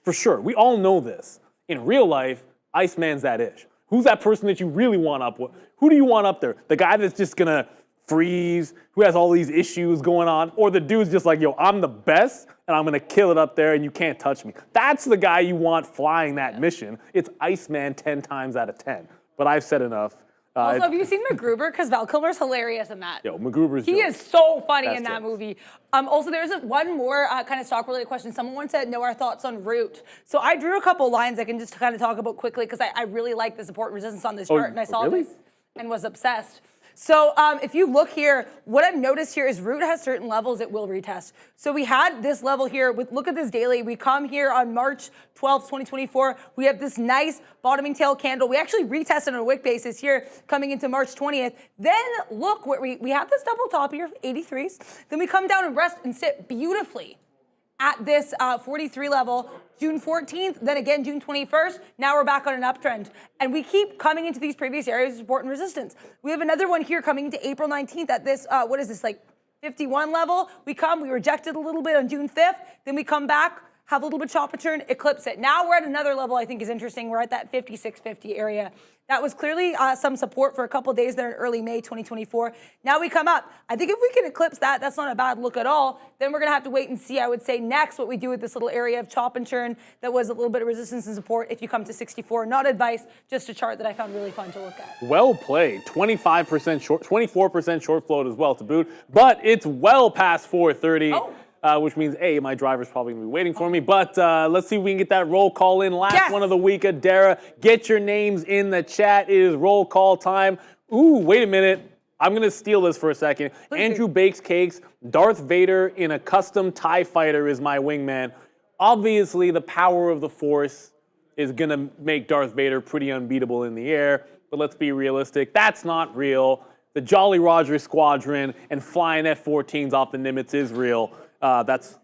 D: for sure, we all know this. In real life, Iceman's that ish. Who's that person that you really want up with? Who do you want up there? The guy that's just gonna freeze, who has all these issues going on, or the dude's just like, yo, I'm the best, and I'm gonna kill it up there, and you can't touch me. That's the guy you want flying that mission. It's Iceman 10 times out of 10. But I've said enough.
A: Also, have you seen MacGruber? Because Val Kilmer's hilarious in that.
D: Yo, MacGruber's
A: He is so funny
D: Best
A: in that
D: jokes.
A: movie. Also, there's one more kind of stock-related question. Someone wants to know our thoughts on Root. So I drew a couple lines I can just kind of talk about quickly because I really like the support and resistance on this chart, and I saw
D: really?
A: this and was obsessed. So if you look here, what I've noticed here is Root has certain levels it will retest. So we had this level here. Look at this daily. We come here on March 12th, 2024. We have this nice bottoming tail candle. We actually retested on a wick basis here coming into March 20th. Then look, where we have this double top here, 83s. Then we come down and rest and sit beautifully at this 43 level, June 14th, then again June 21st. Now we're back on an uptrend. And we keep coming into these previous areas of support and resistance. We have another one here coming into April 19th at this, what is this, like 51 level. We rejected a little bit on June 5th. Then we come back, have a little bit chop and turn, eclipse it. Now we're at another level I think is interesting. We're at that 5650 area. That was clearly some support for a couple days there in early May 2024. Now we come up. I think if we can eclipse that, that's not a bad look at all. Then we're going to have to wait and see, I would say, next what we do with this little area of chop and turn that was a little bit of resistance and support if you come to 64. Not advice, just a chart that I found really fun to look at.
D: Well played. 25% short, 24% short float as well to boot, but it's well past 430.
A: Oh.
D: Which means, A, my driver's probably going to be waiting for me. But let's see if we can get that roll call in. Last one of the week, Adara. Get your names in the chat. It is roll call time. Ooh, wait a minute. I'm going to steal this for a second. Andrew Bakes Cakes. Darth Vader in a custom TIE fighter is my wingman. Obviously, the power of the Force is going to make Darth Vader pretty unbeatable in the air. But let's be realistic. That's not real. The Jolly Roger Squadron and flying F-14s off the Nimitz is real.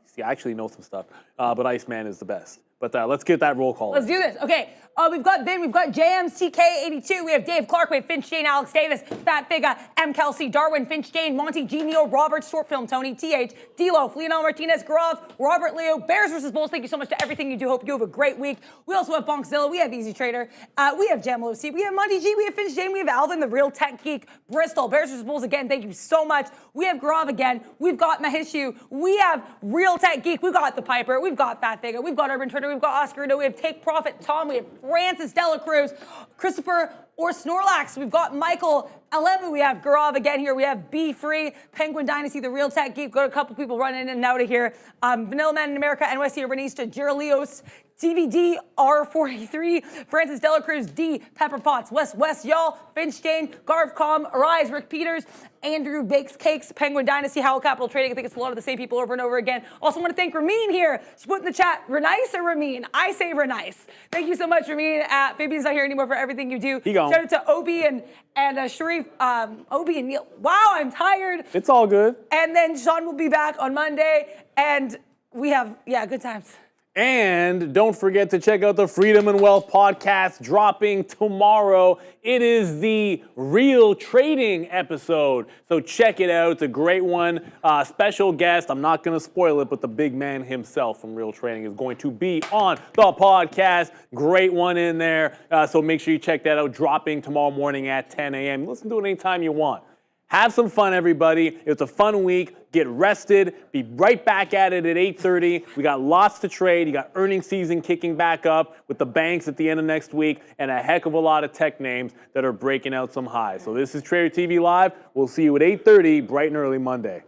D: See, I actually know some stuff, but Iceman is the best. But let's get that roll call.
A: Let's do this. Okay, We've got Vin, we've got JMCK82, we have Dave Clark, we have Finch Jane, Alex Davis, Fat Figa, M. Kelsey, Darwin, Finch Jane, Monty Genio, Robert, Short Film, Tony, TH, D'Lo, Leonel Martinez, Grov, Robert Leo, Bears versus Bulls. Thank you so much to everything you do. Hope you have a great week. We also have Bonkzilla, we have Easy Trader, we have Jamlo C, we have Monty G, we have Finch Jane, we have Alvin, the Real Tech Geek, Bristol, Bears versus Bulls again. Thank you so much. We have Grov again. We've got Mahishu. We have Real Tech Geek. We've got The Piper. We've got Fat Figa. We've got Urban Trader. We've got Oscar Udo. We have Take Profit Tom. We have Francis Dela Cruz, Christopher or Snorlax. We've got Michael Alemu. We have Garav again here. We have Be Free, Penguin Dynasty, The Real Tech Geek. Got a couple people running in and out of here. Vanilla Man in America, NYSE Urbanista, Jiralios, DVD R43, Francis Dela Cruz, D, Pepper Potts, West, y'all, Finch Jane, Garvcom, Arise, Rick Peters, Andrew Bakes Cakes, Penguin Dynasty, Howell Capital Trading. I think it's a lot of the same people over and over again. Also want to thank Ramin here. She put in the chat, Renice or Ramin? I say Renice. Thank you so much, Ramin. Fabian's not here anymore for everything you do. Shout out to Obi and Sharif, Obi and Neil. Wow, I'm tired.
D: It's all good.
A: And then Sean will be back on Monday. And we have, good times.
D: And don't forget to check out the Freedom and Wealth podcast dropping tomorrow. It is the Real Trading episode, so check it out. It's a great one. Special guest, I'm not going to spoil it, but the big man himself from Real Trading is going to be on the podcast. Great one in there. So make sure you check that out, dropping tomorrow morning at 10 a.m. Listen to it anytime you want. Have some fun, everybody. It's a fun week. Get rested. Be right back at it at 8:30. We got lots to trade. You got earnings season kicking back up with the banks at the end of next week and a heck of a lot of tech names that are breaking out some highs. So this is Trader TV Live. We'll see you at 8:30 bright and early Monday.